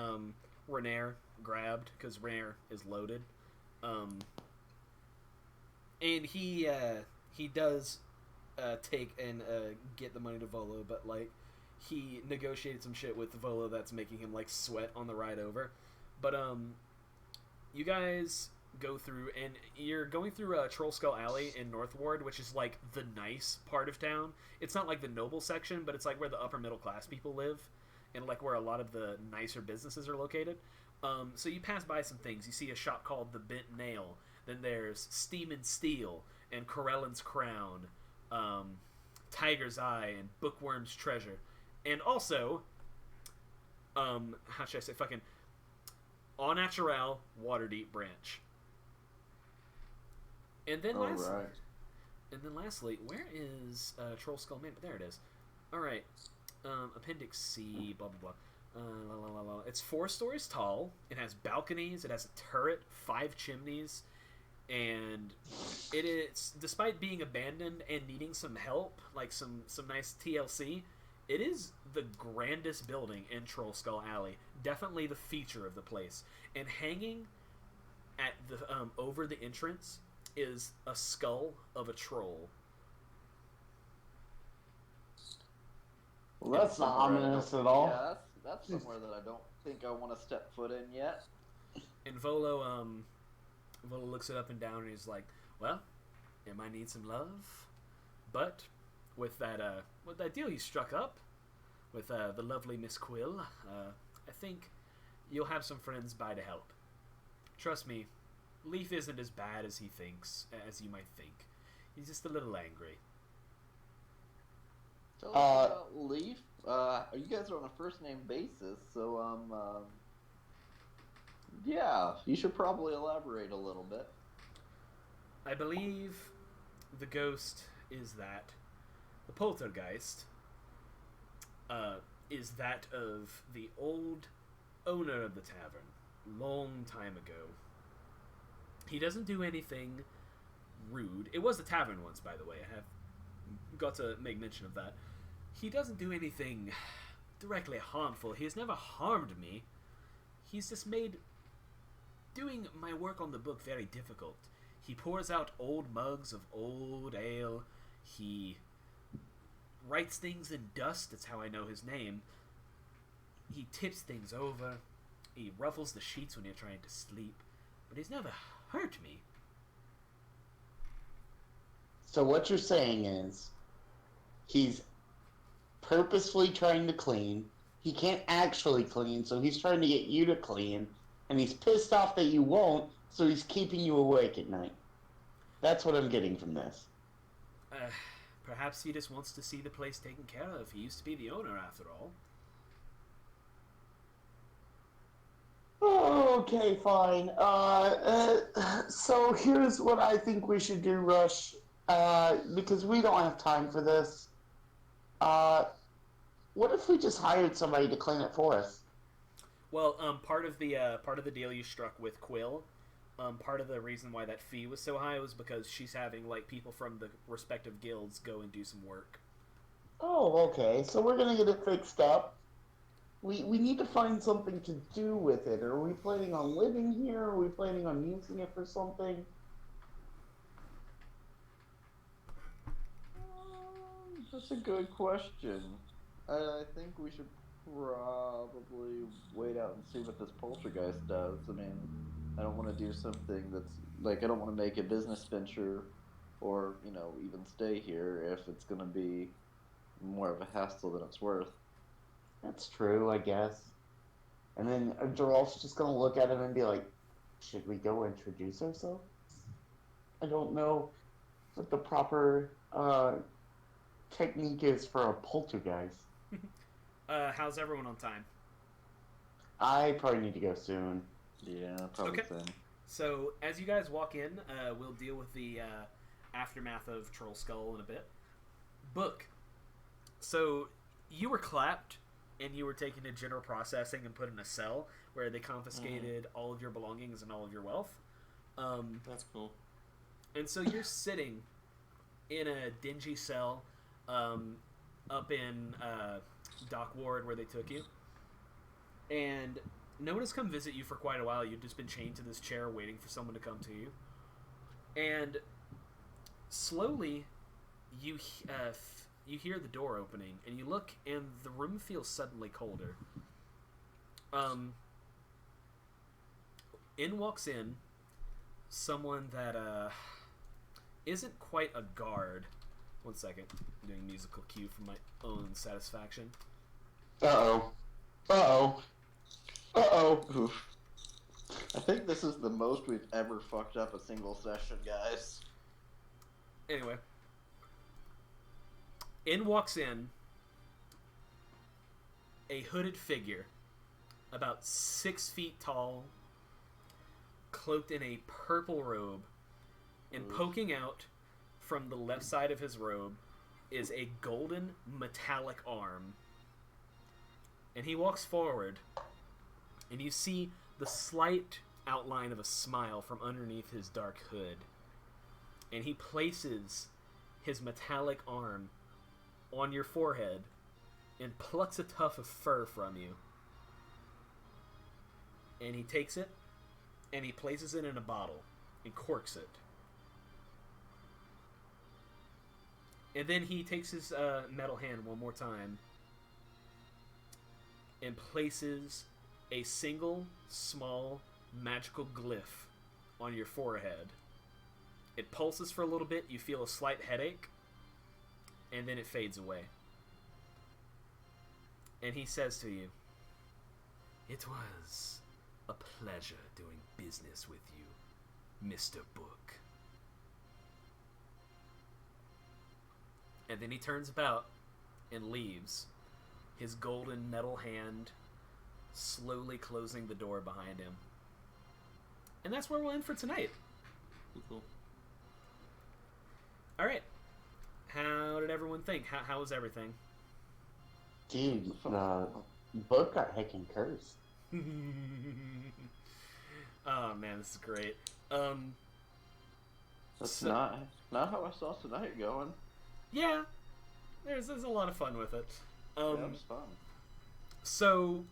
Speaker 2: Renair grabbed because Renair is loaded, and he does take and get the money to Volo, but like he negotiated some shit with Volo that's making him like sweat on the ride over. But you guys go through, and you're going through Troll Skull Alley in Northward, which is like the nice part of town. It's not like the noble section, but it's like where the upper middle class people live, and like where a lot of the nicer businesses are located. So you pass by some things. You see a shop called the Bent Nail. Then there's Steam and Steel and Corellan's Crown, Tiger's Eye, and Bookworm's Treasure, and also, how should I say, fucking Au Naturel Waterdeep branch. And then lastly, where is Troll Skull Man? There it is. All right. Appendix C. Blah blah blah. It's 4 stories tall. It has balconies. It has a turret, 5 chimneys, and it is, despite being abandoned and needing some help, like some nice TLC, it is the grandest building in Troll Skull Alley. Definitely the feature of the place. And hanging at the over the entrance is a skull of a troll.
Speaker 5: Well, that's not ominous at all.
Speaker 4: Yeah, that's somewhere that I don't think I want to step foot in yet.
Speaker 2: And Volo looks it up and down, and he's like, "Well, it might need some love, but with that deal you struck up with the lovely Miss Quill, I think you'll have some friends by to help. Trust me, Leaf isn't as bad as you might think. He's just a little angry."
Speaker 4: Tell us about Leaf. You guys are on a first name basis, so yeah, you should probably elaborate a little bit.
Speaker 2: I believe the ghost is that the poltergeist is that of the old owner of the tavern, long time ago. He doesn't do anything rude. It was the tavern once, by the way. I have got to make mention of that. He doesn't do anything directly harmful. He has never harmed me. He's just made doing my work on the book very difficult. He pours out old mugs of old ale. He writes things in dust. That's how I know his name. He tips things over. He ruffles the sheets when you're trying to sleep. But he's never hurt me.
Speaker 5: So what you're saying is, he's purposefully trying to clean. He can't actually clean, so he's trying to get you to clean. And he's pissed off that you won't, so he's keeping you awake at night. That's what I'm getting from this.
Speaker 2: Perhaps he just wants to see the place taken care of. He used to be the owner, after all.
Speaker 5: Okay, fine. So here's what I think we should do, Rush. Because we don't have time for this. What if we just hired somebody to clean it for us?
Speaker 2: Well, part of the deal you struck with Quill, part of the reason why that fee was so high was because she's having like people from the respective guilds go and do some work.
Speaker 5: Oh, okay. So we're gonna get it fixed up. We need to find something to do with it. Are we planning on living here? Are we planning on using it for something?
Speaker 4: That's a good question. I think we should probably wait out and see what this poltergeist does. I mean, I don't want to do something that's like I don't want to make a business venture, or even stay here if it's going to be more of a hassle than it's worth.
Speaker 5: That's true, I guess. And then Jeralf's just gonna look at him and be like, "Should we go introduce ourselves?" I don't know what the proper technique is for a poltergeist.
Speaker 2: How's everyone on time?
Speaker 5: I probably need to go soon.
Speaker 4: Yeah, probably
Speaker 2: Okay.
Speaker 4: soon.
Speaker 2: So, as you guys walk in, we'll deal with the aftermath of Troll Skull in a bit. Book. So, you were clapped, and you were taken to general processing and put in a cell where they confiscated all of your belongings and all of your wealth.
Speaker 3: That's cool.
Speaker 2: And so you're sitting in a dingy cell up in Dock Ward where they took you. And no one has come visit you for quite a while. You've just been chained to this chair waiting for someone to come to you. And slowly you hear the door opening, and you look, and the room feels suddenly colder. Walks in someone that isn't quite a guard. 1 second, I'm doing musical cue for my own satisfaction.
Speaker 5: Uh-oh. Uh-oh. Uh-oh.
Speaker 4: Oof. I think this is the most we've ever fucked up a single session, guys.
Speaker 2: Anyway. Walks in a hooded figure, about 6 feet tall, cloaked in a purple robe, and poking out from the left side of his robe is a golden metallic arm. And he walks forward, and you see the slight outline of a smile from underneath his dark hood. And he places his metallic arm on your forehead and plucks a tuft of fur from you. And he takes it, and he places it in a bottle and corks it. And then he takes his metal hand one more time and places a single small magical glyph on your forehead. It pulses for a little bit, you feel a slight headache, and then it fades away. And he says to you, "It was a pleasure doing business with you, Mr. Book." And then he turns about and leaves, his golden metal hand slowly closing the door behind him. And that's where we'll end for tonight.
Speaker 3: Cool.
Speaker 2: All right. How did everyone think? How was everything?
Speaker 5: Dude, book got heckin' cursed.
Speaker 2: Oh man, this is great.
Speaker 4: That's not how I saw tonight going.
Speaker 2: Yeah, there's a lot of fun with it.
Speaker 4: Yeah, it was fun.
Speaker 2: So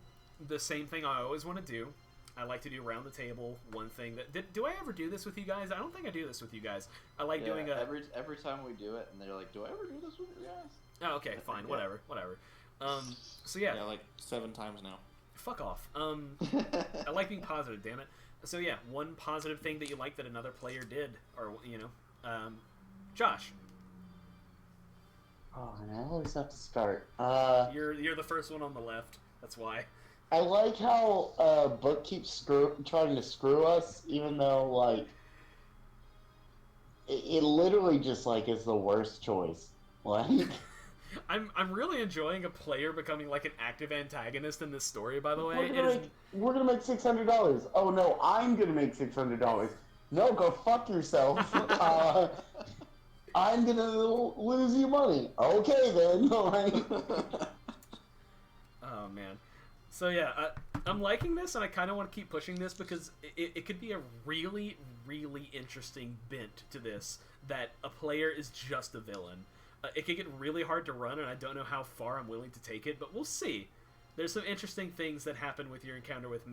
Speaker 2: the same thing I always want to do. I like to do around the table one thing that do I ever do this with you guys? I don't think I do this with you guys. I like doing a
Speaker 4: every time we do it, and they're like, "Do I ever do this with you guys?"
Speaker 2: Oh, okay, fine, whatever. So yeah,
Speaker 3: Yeah, like 7 times now.
Speaker 2: fuck off. I like being positive, damn it. So yeah, one positive thing that you like that another player did, or Josh.
Speaker 5: Oh, and I always have to start.
Speaker 2: You're the first one on the left. That's why.
Speaker 5: I like how Book keeps trying to screw us, even though like it literally just like is the worst choice. Like,
Speaker 2: I'm really enjoying a player becoming like an active antagonist in this story. By the way,
Speaker 5: we're gonna make $600. Oh no, I'm gonna make $600. No, go fuck yourself. I'm gonna lose you money. Okay then. Like,
Speaker 2: oh man. So yeah, I'm liking this, and I kind of want to keep pushing this because it could be a really, really interesting bent to this, that a player is just a villain. It could get really hard to run, and I don't know how far I'm willing to take it, but we'll see. There's some interesting things that happen with your encounter with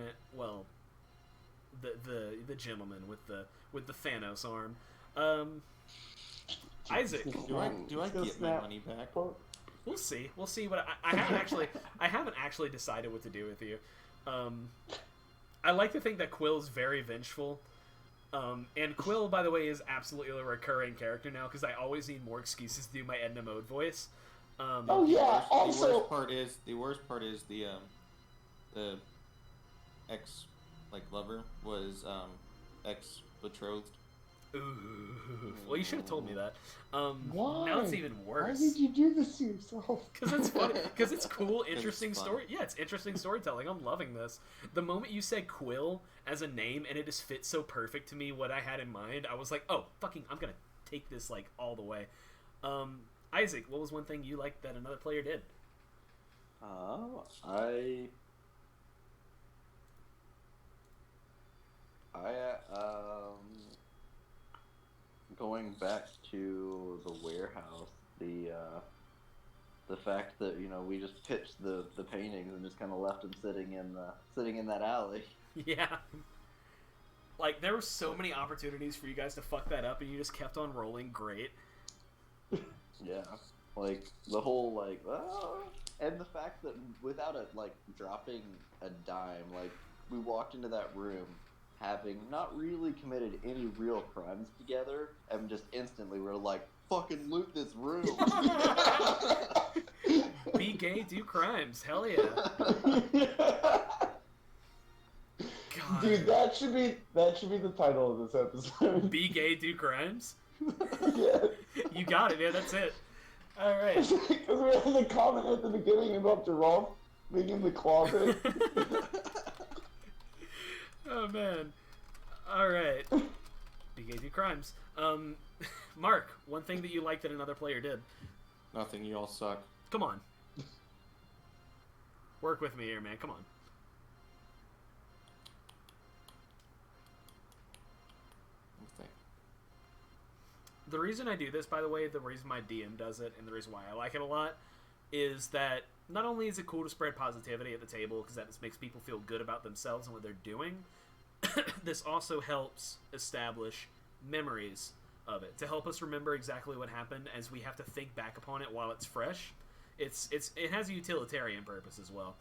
Speaker 2: the gentleman with the Thanos arm. Isaac,
Speaker 3: Do I get my money back?
Speaker 2: we'll see. We'll see. What I haven't actually decided what to do with you. I like to think that Quill's very vengeful. And Quill, by the way, is absolutely a recurring character now because I always need more excuses to do my Edna Mode voice.
Speaker 5: oh yeah. Also,
Speaker 3: The worst part is the ex lover was ex betrothed.
Speaker 2: Ooh. Well, you should have told me that.
Speaker 5: why?
Speaker 2: Now it's even
Speaker 5: Why
Speaker 2: worse.
Speaker 5: did you do this to yourself?
Speaker 2: Because it's funny. Because it's cool, interesting
Speaker 3: it's fun.
Speaker 2: story. Yeah, it's interesting storytelling. I'm loving this. The moment you said Quill as a name and it just fits so perfect to me what I had in mind, I was like, oh, fucking, I'm gonna take this like all the way. Isaac, what was one thing you liked that another player did?
Speaker 4: Going back to the warehouse, the fact that we just pitched the paintings and just kind of left them sitting in that alley.
Speaker 2: Yeah. Like, there were so many opportunities for you guys to fuck that up, and you just kept on rolling great.
Speaker 4: Yeah, like the whole and the fact that without dropping a dime, we walked into that room having not really committed any real crimes together, and just instantly we're like, fucking loot this room.
Speaker 2: Be gay, do crimes. Hell yeah. God.
Speaker 5: Dude, that should be the title of this episode.
Speaker 2: Be gay, do crimes?
Speaker 5: Yeah.
Speaker 2: You got it, yeah, that's it. Alright.
Speaker 5: Because we had the comment at the beginning about Jeralf being in the closet.
Speaker 2: Oh man. Alright. Be gay, do crimes. Mark, one thing that you liked that another player did.
Speaker 3: Nothing. You all suck.
Speaker 2: Come on. Work with me here, man. Come on.
Speaker 3: Okay.
Speaker 2: The reason I do this, by the way, the reason my DM does it, and the reason why I like it a lot, is that not only is it cool to spread positivity at the table, because that just makes people feel good about themselves and what they're doing, this also helps establish memories of it, to help us remember exactly what happened as we have to think back upon it while it's fresh. It has a utilitarian purpose as well.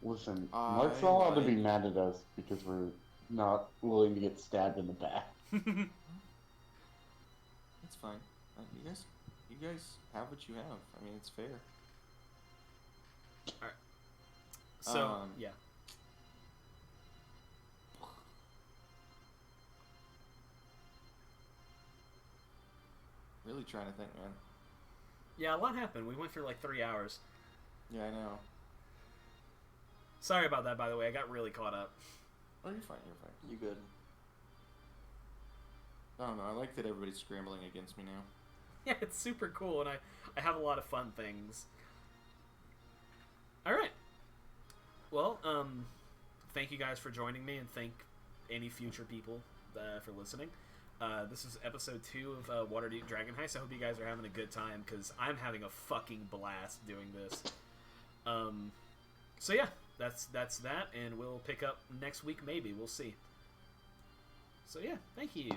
Speaker 5: Listen, Mark's not allowed to be mad at us because we're not willing to get stabbed in the back.
Speaker 3: It's fine. You guys have what you have. I mean, it's fair.
Speaker 2: Alright. So, yeah.
Speaker 3: really trying to think, man.
Speaker 2: Yeah, a lot happened. We went for like 3 hours.
Speaker 3: Yeah, I know.
Speaker 2: Sorry about that, by the way. I got really caught up.
Speaker 3: Oh, you're fine. You're fine.
Speaker 4: You good?
Speaker 3: I don't know. I like that everybody's scrambling against me now.
Speaker 2: Yeah, it's super cool, and I have a lot of fun things. All right. Well, thank you guys for joining me, and thank any future people for listening. This is episode 2 of Waterdeep Dragon Heist. I hope you guys are having a good time, because I'm having a fucking blast doing this. So yeah, that's that, and we'll pick up next week maybe. We'll see. So yeah, thank you.